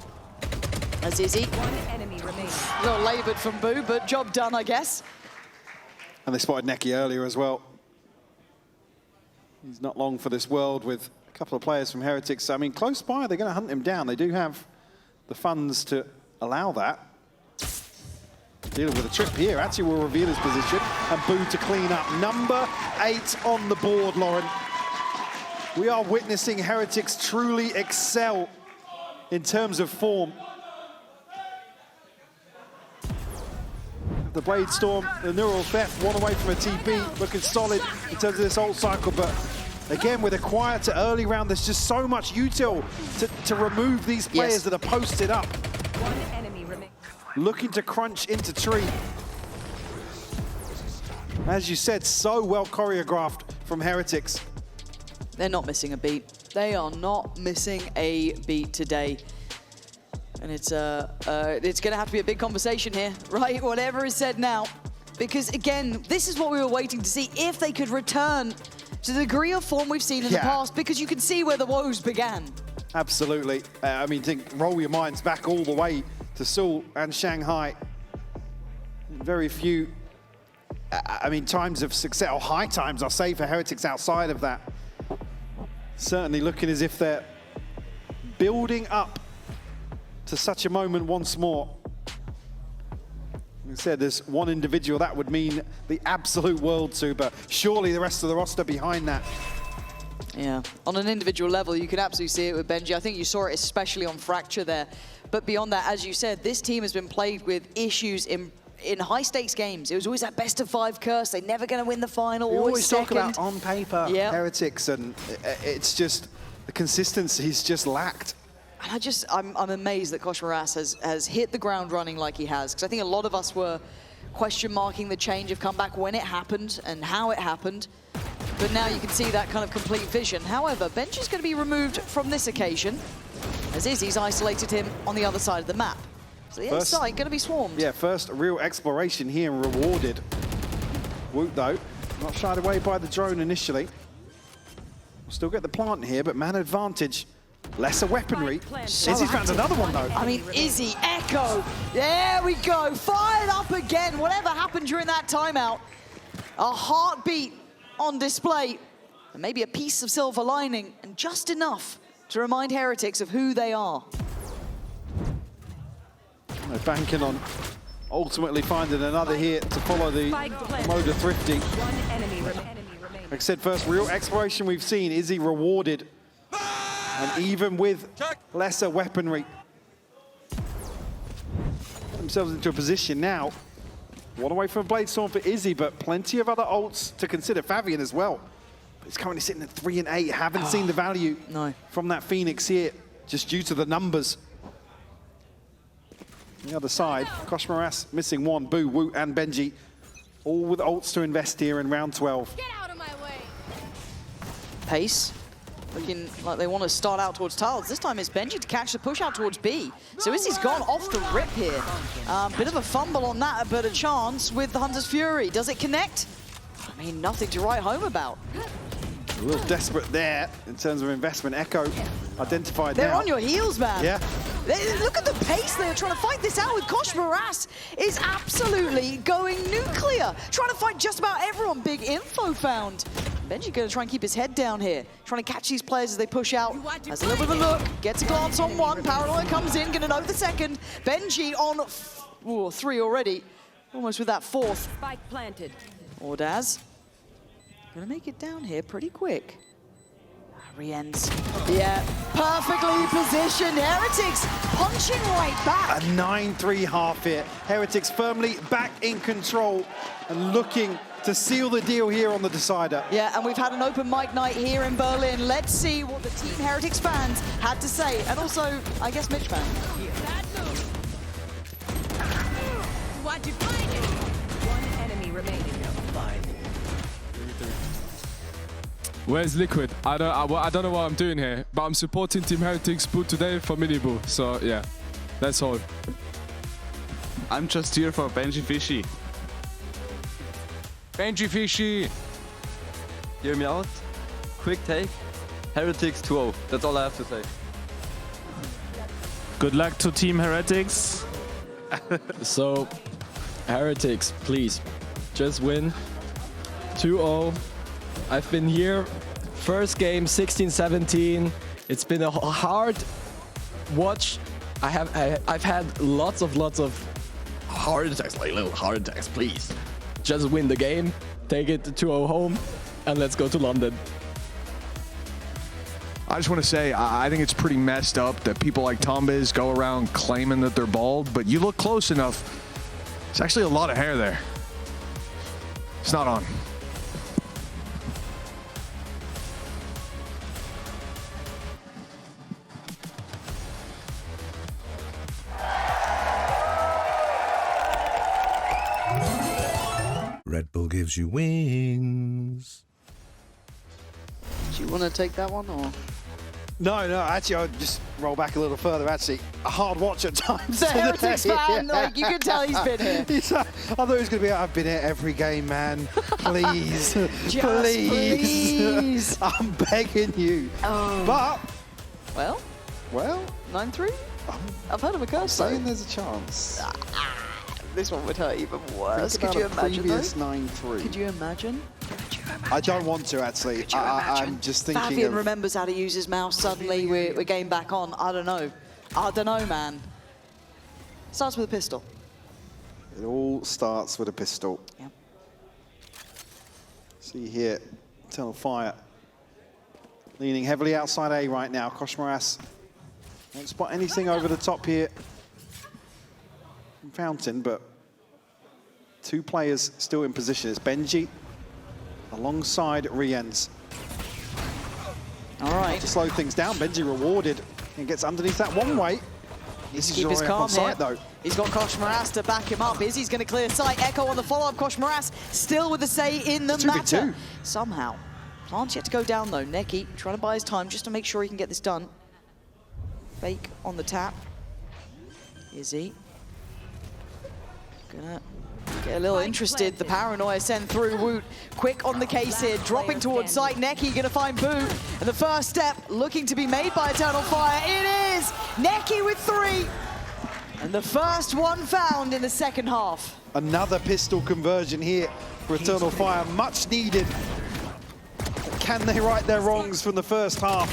S4: As Izzy.
S11: One enemy remains.
S4: A little laboured from Boo, but job done, I guess.
S5: And they spotted Neki earlier as well. He's not long for this world with a couple of players from Heretics. I mean, close by, they're going to hunt him down. They do have the funds to allow that. Dealing with a trip here, actually will reveal his position, and Boo to clean up. Number 8 on the board, Lauren. We are witnessing Heretics truly excel in terms of form. The Blade Storm, the Neural Theft, one away from a TP, looking solid in terms of this ult cycle, but again, with a quieter early round, there's just so much util to remove these players that are posted up.
S11: One enemy remains.
S5: Looking to crunch into tree. As you said, so well choreographed from Heretics.
S4: They're not missing a beat. They are not missing a beat today. And it's gonna have to be a big conversation here, right? Whatever is said now. Because again, this is what we were waiting to see, if they could return to the degree of form we've seen in the past, because you can see where the woes began.
S5: Absolutely. I mean, roll your minds back all the way to Seoul and Shanghai. Very few, I mean, times of success, or high times, I'll say, for Heretics outside of that. Certainly looking as if they're building up to such a moment once more. Like I said, there's one individual that would mean the absolute world to, but surely the rest of the roster behind that.
S4: Yeah, on an individual level, you can absolutely see it with Benji. I think you saw it especially on Fracture there. But beyond that, as you said, this team has been plagued with issues in high-stakes games. It was always that best-of-5 curse. They're never going to win the final,
S5: We always talk
S4: second.
S5: about on paper Heretics, and it's just, the consistency's just lacked.
S4: And I'm amazed that Kosh Moras has hit the ground running like he has, because I think a lot of us were question marking the change of comeback when it happened and how it happened. But now you can see that kind of complete vision. However, Benji's going to be removed from this occasion, as Izzy's isolated him on the other side of the map. So the inside going to be swarmed.
S5: Yeah, first real exploration here and rewarded. Woot, though, not shied away by the drone initially. We'll still get the plant here, but man advantage. Lesser weaponry. Izzy's found another one, though.
S4: I mean, Izzy, Echo. There we go. Fired up again. Whatever happened during that timeout. A heartbeat on display. And maybe a piece of silver lining. And just enough to remind Heretics of who they are.
S5: They're banking on ultimately finding another here to follow the mode of Thrifty.
S11: One enemy remains.
S5: Like I said, first real exploration we've seen. Izzy rewarded. And even with lesser weaponry, put themselves into a position now. One away from a Blade Storm for Izzy, but plenty of other ults to consider. Fabian as well. But he's currently sitting at 3 and 8. Haven't seen the value from that Phoenix here, just due to the numbers. On the other side, Kosh Moras missing one. Boo, Woot, and Benji, all with ults to invest here in round 12.
S11: Get out of my way.
S4: Pace. Looking like they want to start out towards tiles. This time it's Benji to catch the push out towards B. So Izzy's gone off the rip here. Bit of a fumble on that, but a chance with the Hunter's Fury. Does it connect? I mean, nothing to write home about.
S5: A little desperate there in terms of investment. Echo identified
S4: They're
S5: now.
S4: on your heels, man.
S5: Yeah.
S4: Look at the pace they're trying to fight this out with. Kosh Moras is absolutely going nuclear. Trying to fight just about everyone. Big info found. Benji going to try and keep his head down here. Trying to catch these players as they push out. Has a little bit of a look. Gets a glance on one. Paranoia comes in. Going to know the second. Benji on 3 already. Almost with that 4th.
S11: Spike planted.
S4: Ordaz gonna make it down here pretty quick. Re-ends. Yeah, perfectly positioned. Heretics punching right back.
S5: A 9-3 half hit. Heretics firmly back in control and looking to seal the deal here on the decider.
S4: Yeah, and we've had an open mic night here in Berlin. Let's see what the Team Heretics fans had to say, and also, I guess, Mitch fans.
S11: Why'd you find it? One enemy remaining. Fine.
S9: Where's Liquid? I don't know what I'm doing here, but I'm supporting Team Heretics boot today for Minibu. So yeah, that's all.
S15: I'm just here for Benji Fishy.
S9: Benji Fishy!
S16: Hear me out. Quick take. Heretics 2-0. That's all I have to say.
S6: Good luck to Team Heretics.
S17: So, Heretics, please, just win. 2-0. I've been here. First game, 16-17. It's been a hard watch. I've had lots of heart attacks, like little heart attacks. Please, just win the game, take it to 2-0 home, and let's go to London.
S18: I just want to say, I think it's pretty messed up that people like Tombiz go around claiming that they're bald, but you look close enough. There's actually a lot of hair there. It's not on.
S19: Red Bull gives you wings.
S4: Do you want to take that one, or?
S5: No, actually, I'll just roll back a little further. Actually, a hard watch at times.
S4: The Heretics fan, like, you can tell he's been here.
S5: I thought he was going to be, I've been here every game, man. Please,
S4: Just
S5: please. I'm begging you.
S4: Oh.
S5: But,
S4: Well, 9-3? I've heard of a curse,
S5: saying there's a chance.
S4: This one would hurt even worse.
S5: Think
S4: Could you
S5: about a
S4: imagine,
S5: previous
S4: though?
S5: 9-3.
S4: Could you imagine?
S5: I don't want to, actually. I'm just thinking
S4: Fabian
S5: of...
S4: remembers how to use his mouse suddenly. We're getting back on. I don't know, man. Starts with a pistol.
S5: It all starts with a pistol.
S4: Yep.
S5: See here, Eternal Fire. Leaning heavily outside A right now. Koshmaras won't spot anything over the top here. Fountain, but two players still in position. It's Benji alongside Riens.
S4: All right.
S5: To slow things down, Benji rewarded and gets underneath that one way.
S4: Needs to keep his calm
S5: on site,
S4: here.
S5: though.
S4: He's got Koshmaras to back him up. Izzy's going to clear sight. Echo on the follow-up. Koshmaras still with the say in the matter. Somehow. Plant's yet to go down, though. Neki trying to buy his time just to make sure he can get this done. Fake on the tap. Izzy. Gonna get a little interested. The paranoia sent through. Woot quick on the case here, dropping towards site. Neki gonna find Boo, and the first step looking to be made by Eternal Fire. It is Neki with 3, and the first one found in the second half.
S5: Another pistol conversion here for Eternal Fire, much needed. Can they right their wrongs from the first half?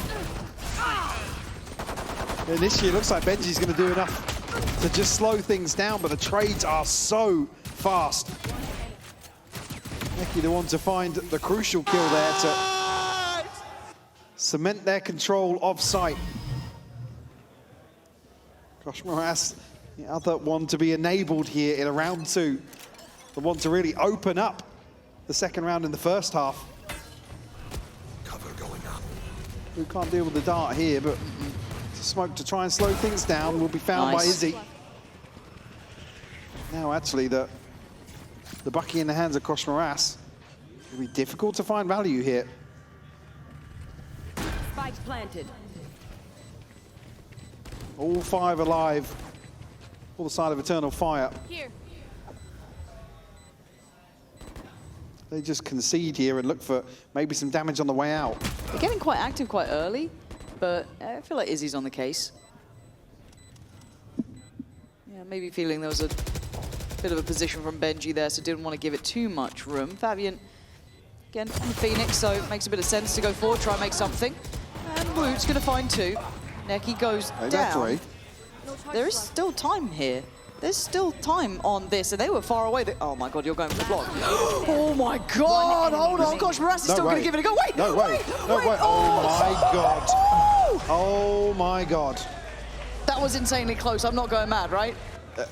S5: Initially, it looks like Benji's going to do enough to just slow things down, but the trades are so fast. Neki the one to find the crucial kill there to cement their control of site. Koshmaras, the other one to be enabled here in a round 2. The one to really open up the second round in the first half.
S19: Cover going up.
S5: Who can't deal with the dart here, but smoke to try and slow things down will be found by Izzy. Now actually the bucky in the hands of Koshmaras. It'll be difficult to find value here.
S11: Spike planted.
S5: All 5 alive. All the side of Eternal Fire.
S11: Here.
S5: They just concede here and look for maybe some damage on the way out.
S4: They're getting quite active quite early, but I feel like Izzy's on the case. Yeah, maybe feeling there was a bit of a position from Benji there, so didn't want to give it too much room. Fabian, again, on the Phoenix, so it makes a bit of sense to go forward, try and make something. And Woot's going to find 2. Neki goes down. There is still time here. there's still time on this, and they were far away. Oh my god, you're going for the block. Oh my god, hold on. Gosh, Maras is still going to give it a go. Wait,
S5: no way. No way. Oh my god. Oh my god.
S4: That was insanely close. I'm not going mad, right?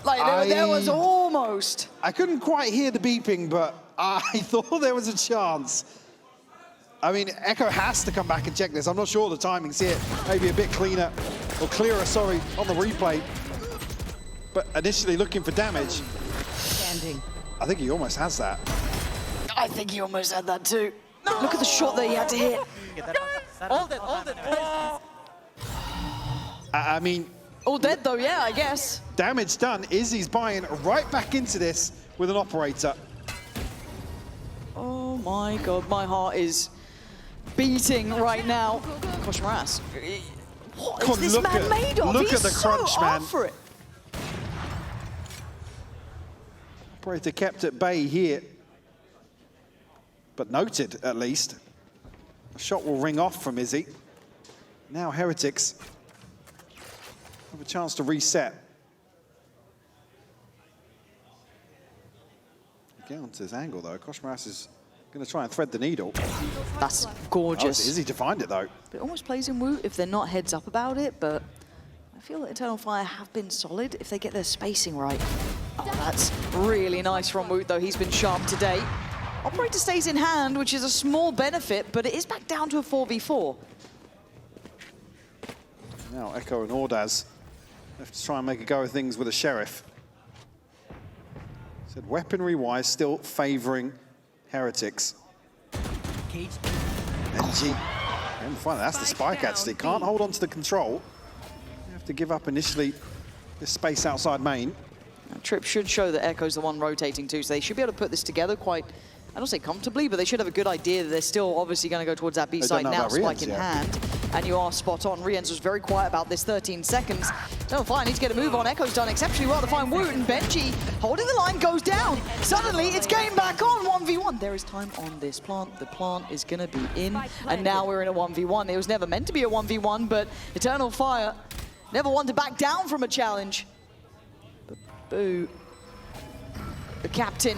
S4: Like, there was almost.
S5: I couldn't quite hear the beeping, but I thought there was a chance. I mean, Echo has to come back and check this. I'm not sure the timing's here. Maybe a bit cleaner, or clearer, sorry, on the replay. But initially looking for damage.
S11: Standing.
S5: I think he almost has that.
S4: I think he almost had that too. Look at the shot that he had to hit.
S8: Hold it, hold it.
S5: I mean...
S4: All dead though, yeah, I guess.
S5: Damage done. Izzy's buying right back into this with an operator.
S4: Oh my god, my heart is beating right now. Gosh, Maras. What is this man made of?
S5: Look at the crunch, man.
S4: For it.
S5: Operator kept at bay here. But noted, at least. A shot will ring off from Izzy. Now Heretics have a chance to reset. Get onto this angle, though. Maras is going to try and thread the needle.
S4: That's gorgeous.
S5: Oh, it's easy to find it, though.
S4: It almost plays in Wu if they're not heads up about it, but I feel that Eternal Fire have been solid if they get their spacing right. Oh, that's really nice from Wu, though. He's been sharp today. Operator stays in hand, which is a small benefit, but it is back down to a 4v4.
S5: Now Echo and Ordaz have to try and make a go of things with a Sheriff. Said weaponry-wise, still favouring Heretics. NG. That's the spike, actually. Can't hold on to the control. You have to give up initially this space outside main.
S4: Now, Trip should show that Echo's the one rotating too, so they should be able to put this together quite, I don't say comfortably, but they should have a good idea that they're still obviously going to go towards that B side now, spike in hand. And you are spot on. Riens was very quiet about this 13 seconds. Eternal Fire needs to get a move on. Echo's done exceptionally well to find Wu, and Benji holding the line goes down. Suddenly it's game back on 1v1. There is time on this plant. The plant is going to be in, and now we're in a 1v1. It was never meant to be a 1v1, but Eternal Fire never one to back down from a challenge. But Boo, the captain,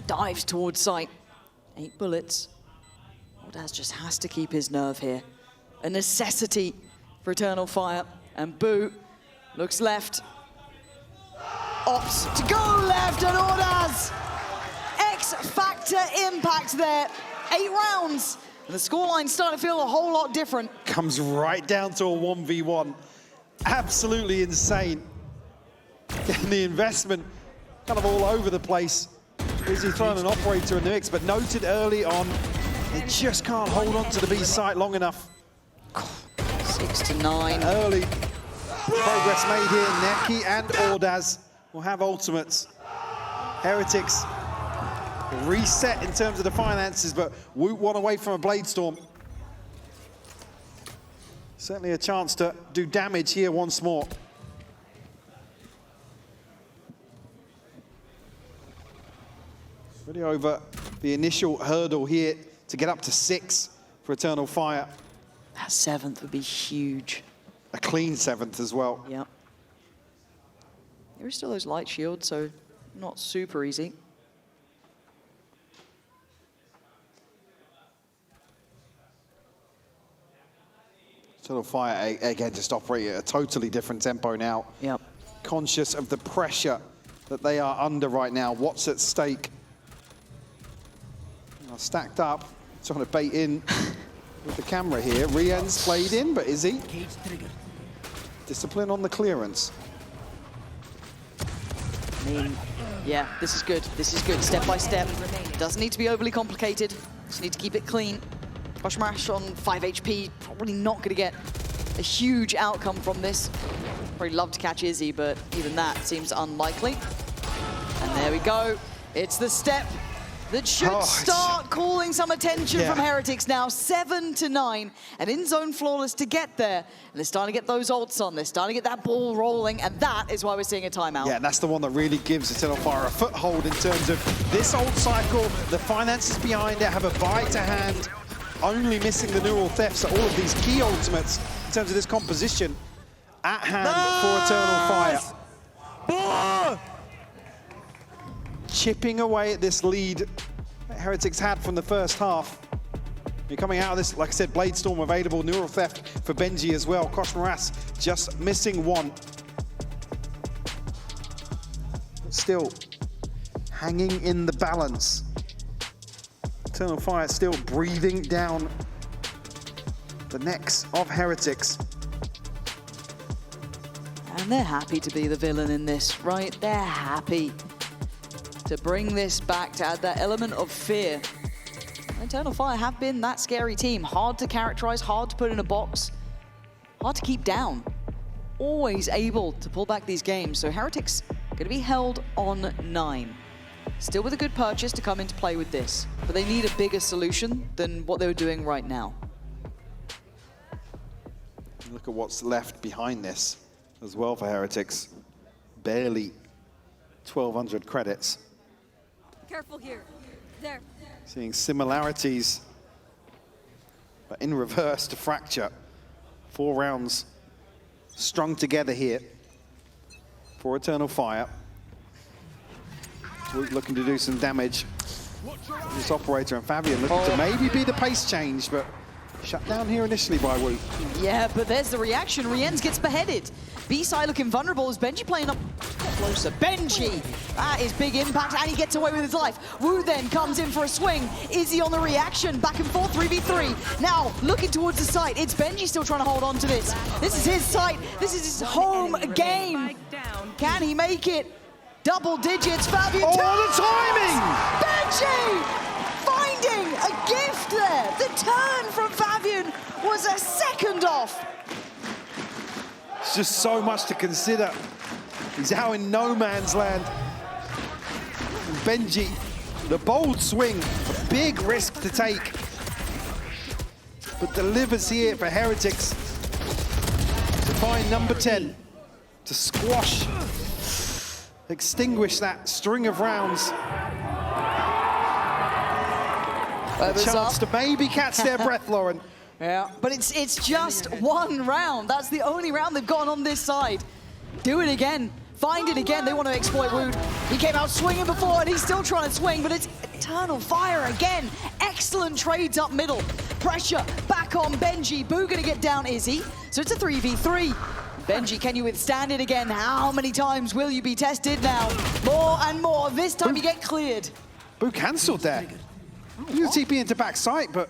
S4: dives towards sight. 8 bullets. Ordaz just has to keep his nerve here. A necessity for Eternal Fire. And Boo looks left. Opts to go left, and Ordaz! X-Factor impact there. 8 rounds. And the scoreline's starting to feel a whole lot different.
S5: Comes right down to a 1v1. Absolutely insane. Getting the investment kind of all over the place. Izzy throwing an operator in the mix, but noted early on, they just can't hold on to the B site long enough.
S4: 6-9.
S5: Early progress made here. Neki and Ordaz will have ultimates. Heretics reset in terms of the finances, but Woot one away from a Blade Storm. Certainly a chance to do damage here once more. Really over the initial hurdle here to get up to 6 for Eternal Fire.
S4: That 7th would be huge.
S5: A clean 7th as well.
S4: Yep. There are still those light shields, so not super easy.
S5: Eternal Fire, again, just operating at a totally different tempo now.
S4: Yep.
S5: Conscious of the pressure that they are under right now. What's at stake? Stacked up, trying to bait in with the camera here. Rien's played in, but is he? Discipline on the clearance.
S4: I mean, yeah, this is good. This is good, step by step. Doesn't need to be overly complicated. Just need to keep it clean. Smash on 5 HP, probably not going to get a huge outcome from this. Probably love to catch Izzy, but even that seems unlikely. And there we go. It's the step that should start calling some attention from Heretics now. 7-9, and in-zone flawless to get there. And they're starting to get those ults on. They're starting to get that ball rolling, and that is why we're seeing a timeout.
S5: Yeah, and that's the one that really gives Eternal Fire a foothold in terms of this ult cycle. The finances behind it have a buy to hand. Only missing the neural thefts, so all of these key ultimates in terms of this composition at hand for Eternal Fire. Chipping away at this lead that Heretics had from the first half. You're coming out of this, like I said, Blade Storm available, Neural Theft for Benji as well. Kosh Moras just missing one. Still hanging in the balance. Eternal Fire still breathing down the necks of Heretics.
S4: And they're happy to be the villain in this, right? They're happy to bring this back, to add that element of fear. Eternal Fire have been that scary team. Hard to characterize, hard to put in a box, hard to keep down. Always able to pull back these games. So Heretics going to be held on 9. Still with a good purchase to come into play with this. But they need a bigger solution than what they were doing right now.
S5: Look at what's left behind this as well for Heretics. Barely 1,200 credits.
S11: Careful here. There.
S5: Seeing similarities, but in reverse to Fracture. 4 rounds strung together here for Eternal Fire. Woot looking to do some damage. This Operator and Fabian looking to maybe be the pace change, but shut down here initially by Woot.
S4: Yeah, but there's the reaction. Rienz gets beheaded. B-side looking vulnerable as Benji playing up closer. Benji, that is big impact, and he gets away with his life. Wu then comes in for a swing. Izzy on the reaction, back and forth, 3v3. Now, looking towards the site, it's Benji still trying to hold on to this. This is his site, this is his home game. Can he make it? Double digits, Fabian turns!
S5: the timing!
S4: Benji finding a gift there. The turn from Fabian was a second off.
S5: It's just so much to consider. He's out in no man's land. And Benji, the bold swing, a big risk to take, but delivers here for Heretics to find number 10 to squash, extinguish that string of rounds. A chance to maybe catch their breath, Lauren.
S4: Yeah, but it's just one round. That's the only round they've gone on this side. Do it again. Find it again. They want to exploit Wood. He came out swinging before, and he's still trying to swing, but it's Eternal Fire again. Excellent trades up middle. Pressure back on Benji. Boo gonna get down Izzy. So it's a 3v3. Benji, can you withstand it again? How many times will you be tested now? More and more. This time you get cleared.
S5: Boo cancelled there. He was TP into back sight, but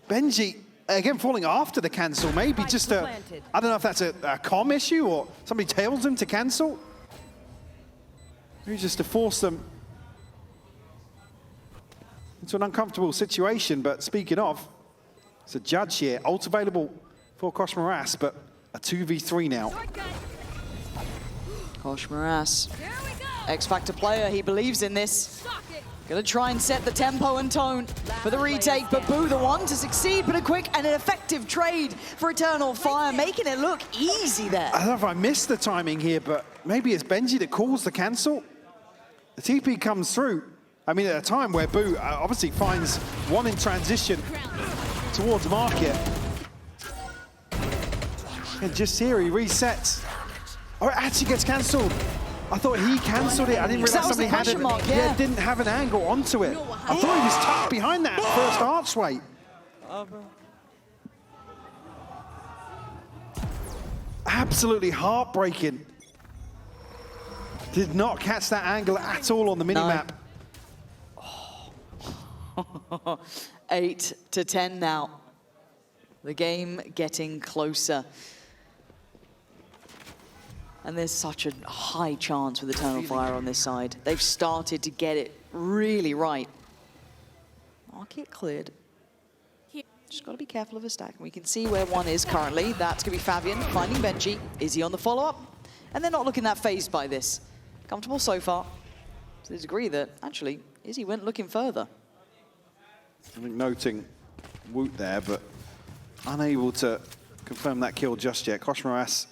S5: Benji, again, falling after the cancel. Maybe just a, I don't know if that's a comm issue or somebody tells him to cancel. Maybe just to force them into an uncomfortable situation. But speaking of, it's a judge here. Ult available for Kosh Moras, but a 2v3 now.
S4: Kosh Moras, X-Factor player, he believes in this. Gonna try and set the tempo and tone for the retake, but Boo the one to succeed, but a quick and an effective trade for Eternal Fire, making it look easy there.
S5: I don't know if I missed the timing here, but maybe it's Benji that calls the cancel. The TP comes through. I mean, at a time where Boo obviously finds one in transition towards market. And just here, he resets. Oh, it actually gets cancelled. I thought he cancelled it. I didn't realize somebody had it. Yeah, didn't have an angle onto it. I thought he was tucked behind that first archway. Absolutely heartbreaking. Did not catch that angle at all on the minimap.
S4: No. 8-10 now. The game getting closer. And there's such a high chance with Eternal Fire on this side. They've started to get it really right. Market cleared. Just got to be careful of a stack. We can see where one is currently. That's going to be Fabian finding Benji. Izzy on the follow-up. And they're not looking that phased by this. Comfortable so far. To the degree that, actually, Izzy went looking further.
S5: I think noting Woot there, but unable to confirm that kill just yet. Kosh Moras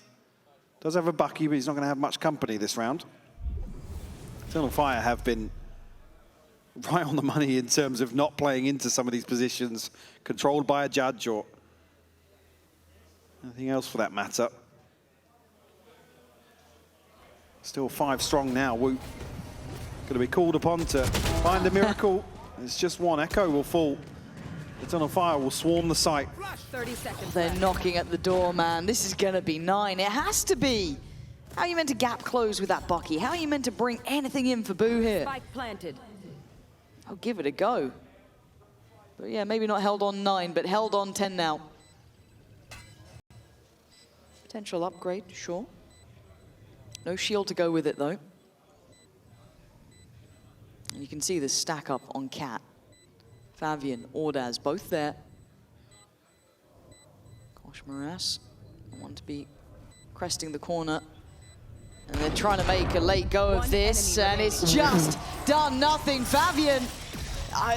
S5: does have a Bucky, but he's not going to have much company this round. Eternal Fire have been right on the money in terms of not playing into some of these positions, controlled by a judge or anything else for that matter. Still 5 strong now. Wu going to be called upon to find a miracle. It's just one. Echo will fall. Eternal Fire will swarm the site.
S11: 30 seconds.
S4: They're knocking at the door, man. This is going to be 9. It has to be. How are you meant to gap close with that Bucky? How are you meant to bring anything in for Boo here?
S11: Spike planted.
S4: I'll give it a go. But yeah, maybe not held on 9, but held on 10 now. Potential upgrade, sure. No shield to go with it, though. And you can see the stack up on Cat. Fabian, Ordaz, both there. Gosh, Morass, want to be cresting the corner. And they're trying to make a late go of this, and it's just done nothing. Fabian,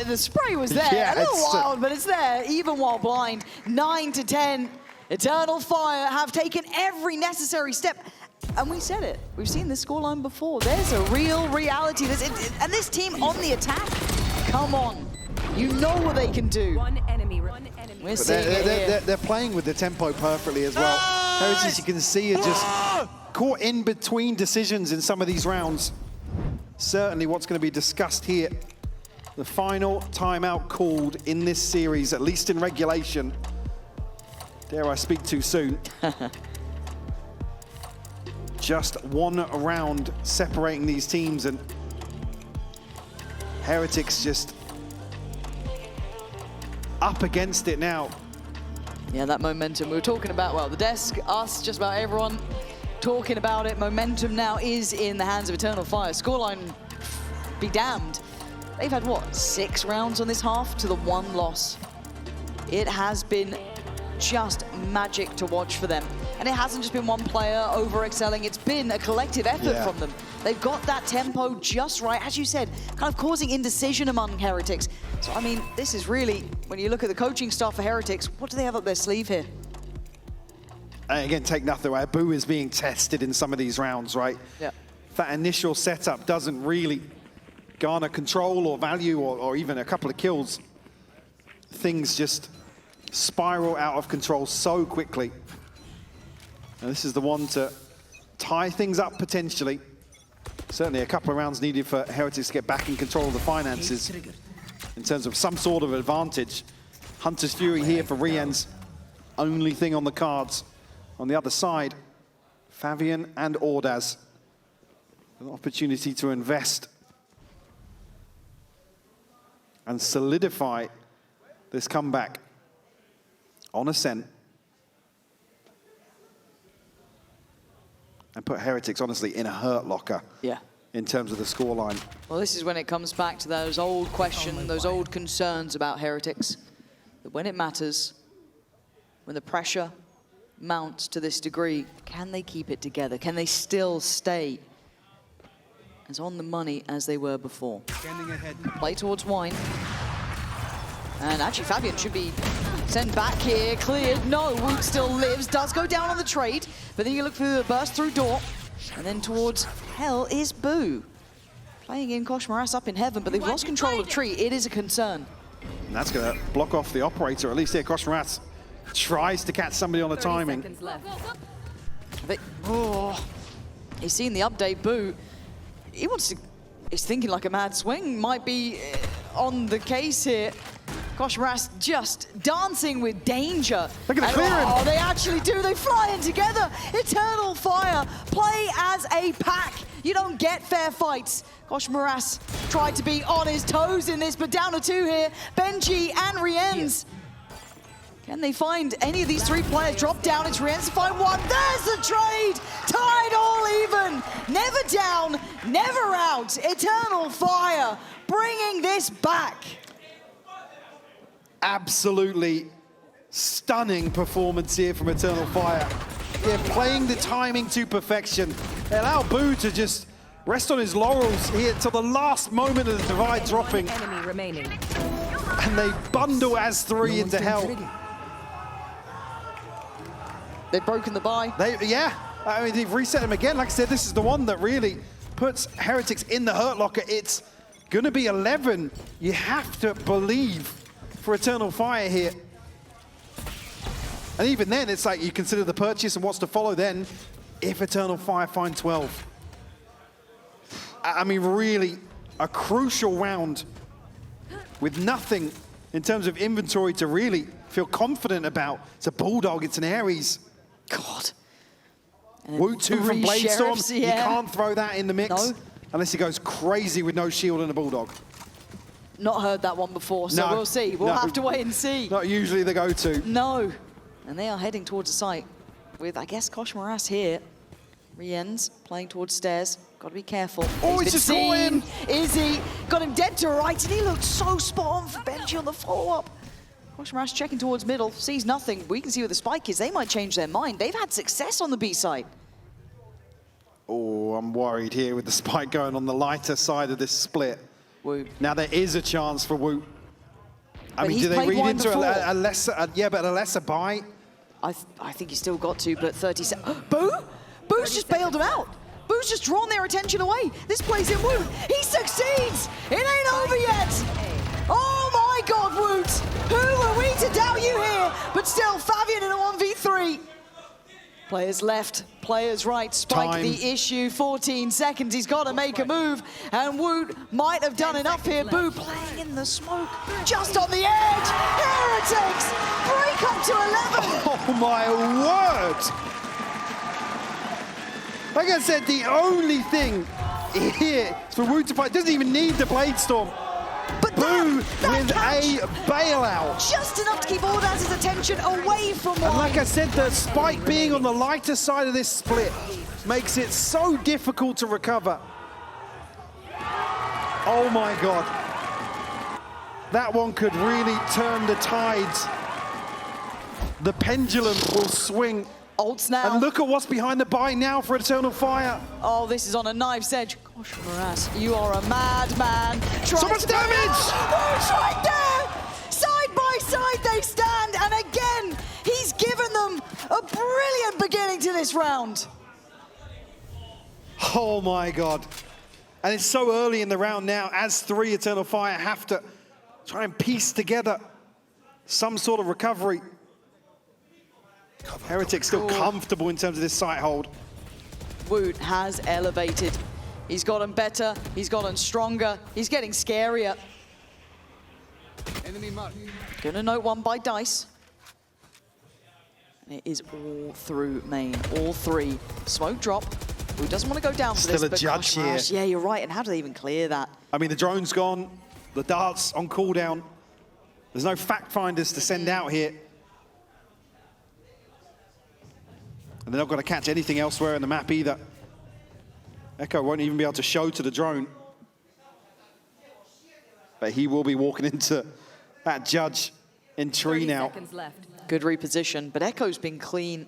S4: the spray was there,
S5: yeah,
S4: a little wild, but it's there, even while blind. 9 to 10, Eternal Fire have taken every necessary step. And we said it, we've seen this scoreline before. There's a real reality. And this team on the attack, come on. You know what they can do.
S11: One enemy.
S4: We're seeing it here.
S5: They're playing with the tempo perfectly as well. Heretics, you can see, are just caught in between decisions in some of these rounds. Certainly what's going to be discussed here. The final timeout called in this series, at least in regulation. Dare I speak too soon? Just one round separating these teams, and Heretics just up against it now.
S4: Yeah, that momentum we were talking about, well, the desk, us, just about everyone talking about it. Momentum now is in the hands of Eternal Fire. Scoreline, be damned. They've had, what, 6 rounds on this half to the 1 loss. It has been just magic to watch for them. And it hasn't just been one player over-excelling, it's been a collective effort from them. They've got that tempo just right, as you said, kind of causing indecision among Heretics. So, I mean, this is really, when you look at the coaching staff for Heretics, what do they have up their sleeve here?
S5: And again, take nothing away. Boo is being tested in some of these rounds, right?
S4: Yeah.
S5: If that initial setup doesn't really garner control or value or even a couple of kills, things just spiral out of control so quickly. And this is the one to tie things up potentially. Certainly a couple of rounds needed for Heretics to get back in control of the finances in terms of some sort of advantage. Hunter's Fury here for Rien's only thing on the cards. On the other side, Fabian and Ordaz. An opportunity to invest and solidify this comeback on Ascent. And put Heretics, honestly, in a hurt locker.
S4: Yeah.
S5: In terms of the scoreline.
S4: Well, this is when it comes back to those old questions, those old concerns about Heretics. That when it matters, when the pressure mounts to this degree, can they keep it together? Can they still stay as on the money as they were before? Play towards Wine. And actually, Fabian should be sent back here, cleared. No, Woot still lives, does go down on the trade, but then you look through the burst through door, and then towards Hell is Boo. Playing in Kosh Morass up in heaven, but they've lost control of Tree. It is a concern.
S5: And that's going to block off the operator, at least here. Kosh Morass tries to catch somebody on the timing.
S4: But, oh, he's seen the update, Boo. He wants to, he's thinking like a mad swing, might be on the case here. Kosh Morass just dancing with danger.
S5: Look at the clearing.
S4: Oh, they actually do. They fly in together. Eternal Fire play as a pack. You don't get fair fights. Kosh Morass tried to be on his toes in this, but down to 2 here. Benji and Rienz. Can they find any of these 3 players? Drop down, it's Rienz to find 1. There's the trade! Tied all even. Never down, never out. Eternal Fire bringing this back.
S5: Absolutely stunning performance here from Eternal Fire. Yeah, playing the timing to perfection. They allow Boo to just rest on his laurels here till the last moment of the divide dropping.
S11: One enemy remaining.
S5: And they bundle as 3 into Hell.
S4: They've broken the buy.
S5: Yeah, I mean, they've reset him again. Like I said, this is the one that really puts Heretics in the hurt locker. It's gonna be 11. You have to believe for Eternal Fire here. And even then, it's like you consider the purchase and what's to follow then if Eternal Fire find 12. I mean, really a crucial round with nothing in terms of inventory to really feel confident about. It's a Bulldog, it's an Ares.
S4: God.
S5: Woot 2 from Bladestorm,
S4: sheriffs,
S5: you can't throw that in the mix unless he goes crazy with no shield and a Bulldog.
S4: Not heard that one before, so we'll see. We'll have to wait and see.
S5: Not usually the go-to.
S4: No. And they are heading towards the site with, I guess, Kosh Moras here. Rienz playing towards stairs. Got to be careful.
S5: Oh, he's just caught him.
S4: Izzy got him dead to right, and he looked so spot on for Benji on the follow-up. Kosh Moras checking towards middle, sees nothing. We can see where the spike is. They might change their mind. They've had success on the B side.
S5: Oh, I'm worried here with the spike going on the lighter side of this split.
S4: Woot.
S5: Now there is a chance for Woot. I mean,
S4: he's
S5: do they
S4: played
S5: read
S4: wine
S5: into
S4: before.
S5: a lesser, but a lesser buy?
S4: I think he's still got to, but 30 seconds. Boo! Boo's just bailed him out. Boo's just drawn their attention away. This plays in Woot. He succeeds! It ain't over yet! Oh my God, Woot! Who are we to doubt you here? But still, Fabian in a 1v3. Players left, players right, Spike the issue, 14 seconds, he's got to make a move, and Woot might have done enough here. Boo playing in the smoke, just on the edge, Heretics, break up to 11!
S5: Oh my word! Like I said, the only thing here is for Woot to fight, doesn't even need the Bladestorm.
S4: But
S5: Boo with a bailout.
S4: Just enough to keep Audaz's attention away from one.
S5: And like I said, the spike being on the lighter side of this split makes it so difficult to recover. Oh my God. That one could really turn the tides. The pendulum will swing.
S4: Ults now.
S5: And look at what's behind the buy now for Eternal Fire.
S4: Oh, this is on a knife's edge. Gosh, Moras, you are a madman.
S5: So much damage!
S4: Woot's right there! Side by side they stand, and again, he's given them a brilliant beginning to this round.
S5: Oh my God. And it's so early in the round now, as 3 Eternal Fire have to try and piece together some sort of recovery. Heretics still comfortable in terms of this site hold.
S4: Woot has elevated. He's gotten better, he's gotten stronger, he's getting scarier. Gonna note one by Dice. And it is all through main, all 3. Smoke drop. Woot doesn't want to go down for
S5: Still
S4: this.
S5: a judge here.
S4: Yeah, you're right, and how do they even clear that?
S5: I mean, the drone's gone, the dart's on cooldown. There's no fact finders to send out here. And they're not going to catch anything elsewhere in the map either. Echo won't even be able to show to the drone. But he will be walking into that judge in tree now.
S4: Good reposition, but Echo's been clean.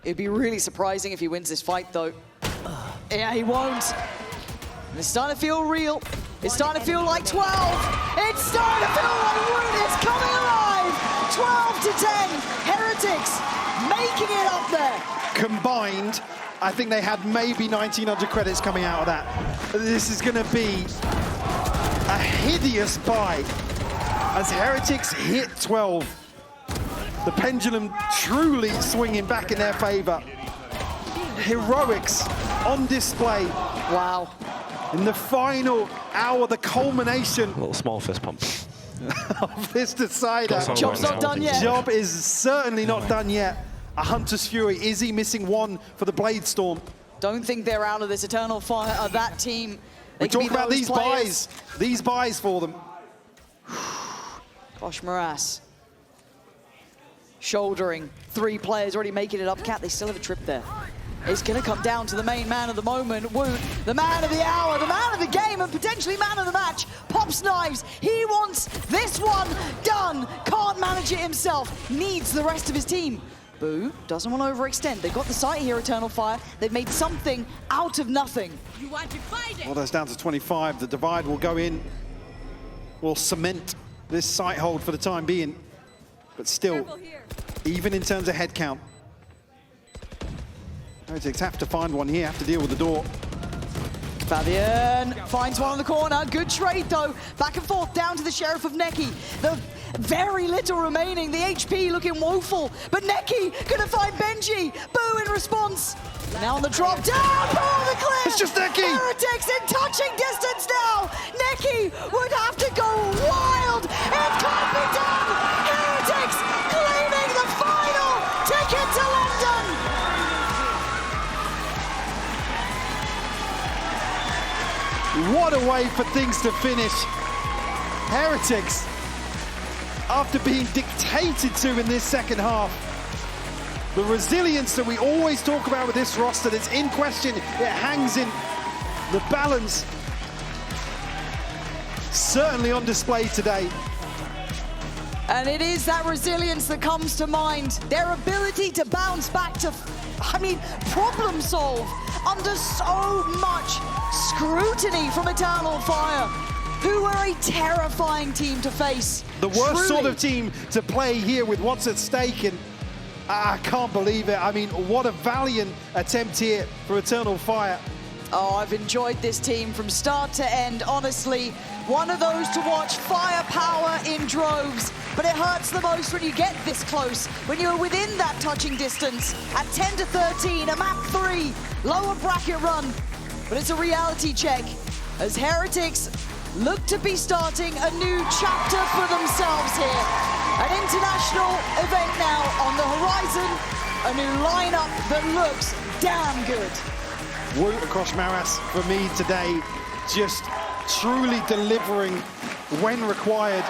S4: It'd be really surprising if he wins this fight, though. Yeah, he won't. And it's starting to feel real. It's starting to feel like 12. It's starting to feel like Woot is coming alive. 12 to 10. Heretics making it up there.
S5: Combined, I think they had maybe 1,900 credits coming out of that. This is going to be a hideous buy as Heretics hit 12. The pendulum truly swinging back in their favor. Heroics on display.
S4: Wow.
S5: In the final hour, the culmination.
S6: A little small fist pump.
S5: Of this decider.
S4: Job's not done yet.
S5: Job is certainly not done yet. A Hunter's Fury. Izzy missing 1 for the Bladestorm.
S4: Don't think they're out of this Eternal Fire of that team.
S5: We talk about these buys. These buys for them.
S4: Kosh Moras. Shouldering. 3 players already making it up. Cat, they still have a trip there. It's going to come down to the main man of the moment, Woot, the man of the hour, the man of the game, and potentially man of the match. Pops knives. He wants this one done. Can't manage it himself. Needs the rest of his team. Boo doesn't want to overextend. They've got the site here, Eternal Fire. They've made something out of nothing.
S11: You want to fight it?
S5: Well, that's down to 25. The divide will go in. Will cement this site hold for the time being. But still, even in terms of head count, Heretics have to find one here, have to deal with the door.
S4: Fabian finds one on the corner. Good trade, though. Back and forth, down to the Sheriff of Neki. The very little remaining. The HP looking woeful. But Neki gonna find Benji. Boo in response. Now on the drop down, over the cliff.
S5: It's just Neki.
S4: Heretics in touching distance now. Neki would have to go wild. It can't be done. Heretics claiming the final ticket to London.
S5: What a way for things to finish. Heretics, after being dictated to in this second half, the resilience that we always talk about with this roster that's in question, it hangs in the balance. Certainly on display today.
S4: And it is that resilience that comes to mind. Their ability to bounce back to, problem solve under so much scrutiny from Eternal Fire, who are a terrifying team to face.
S5: The worst sort of team to play here with what's at stake, and I can't believe it. I mean, what a valiant attempt here for Eternal Fire.
S4: Oh, I've enjoyed this team from start to end, honestly. One of those to watch, firepower in droves, but it hurts the most when you get this close, when you're within that touching distance. At 10 to 13, a map 3, lower bracket run, but it's a reality check as Heretics look to be starting a new chapter for themselves here. An international event now on the horizon, a new lineup that looks damn good.
S5: Woot across Maras for me today, just truly delivering when required.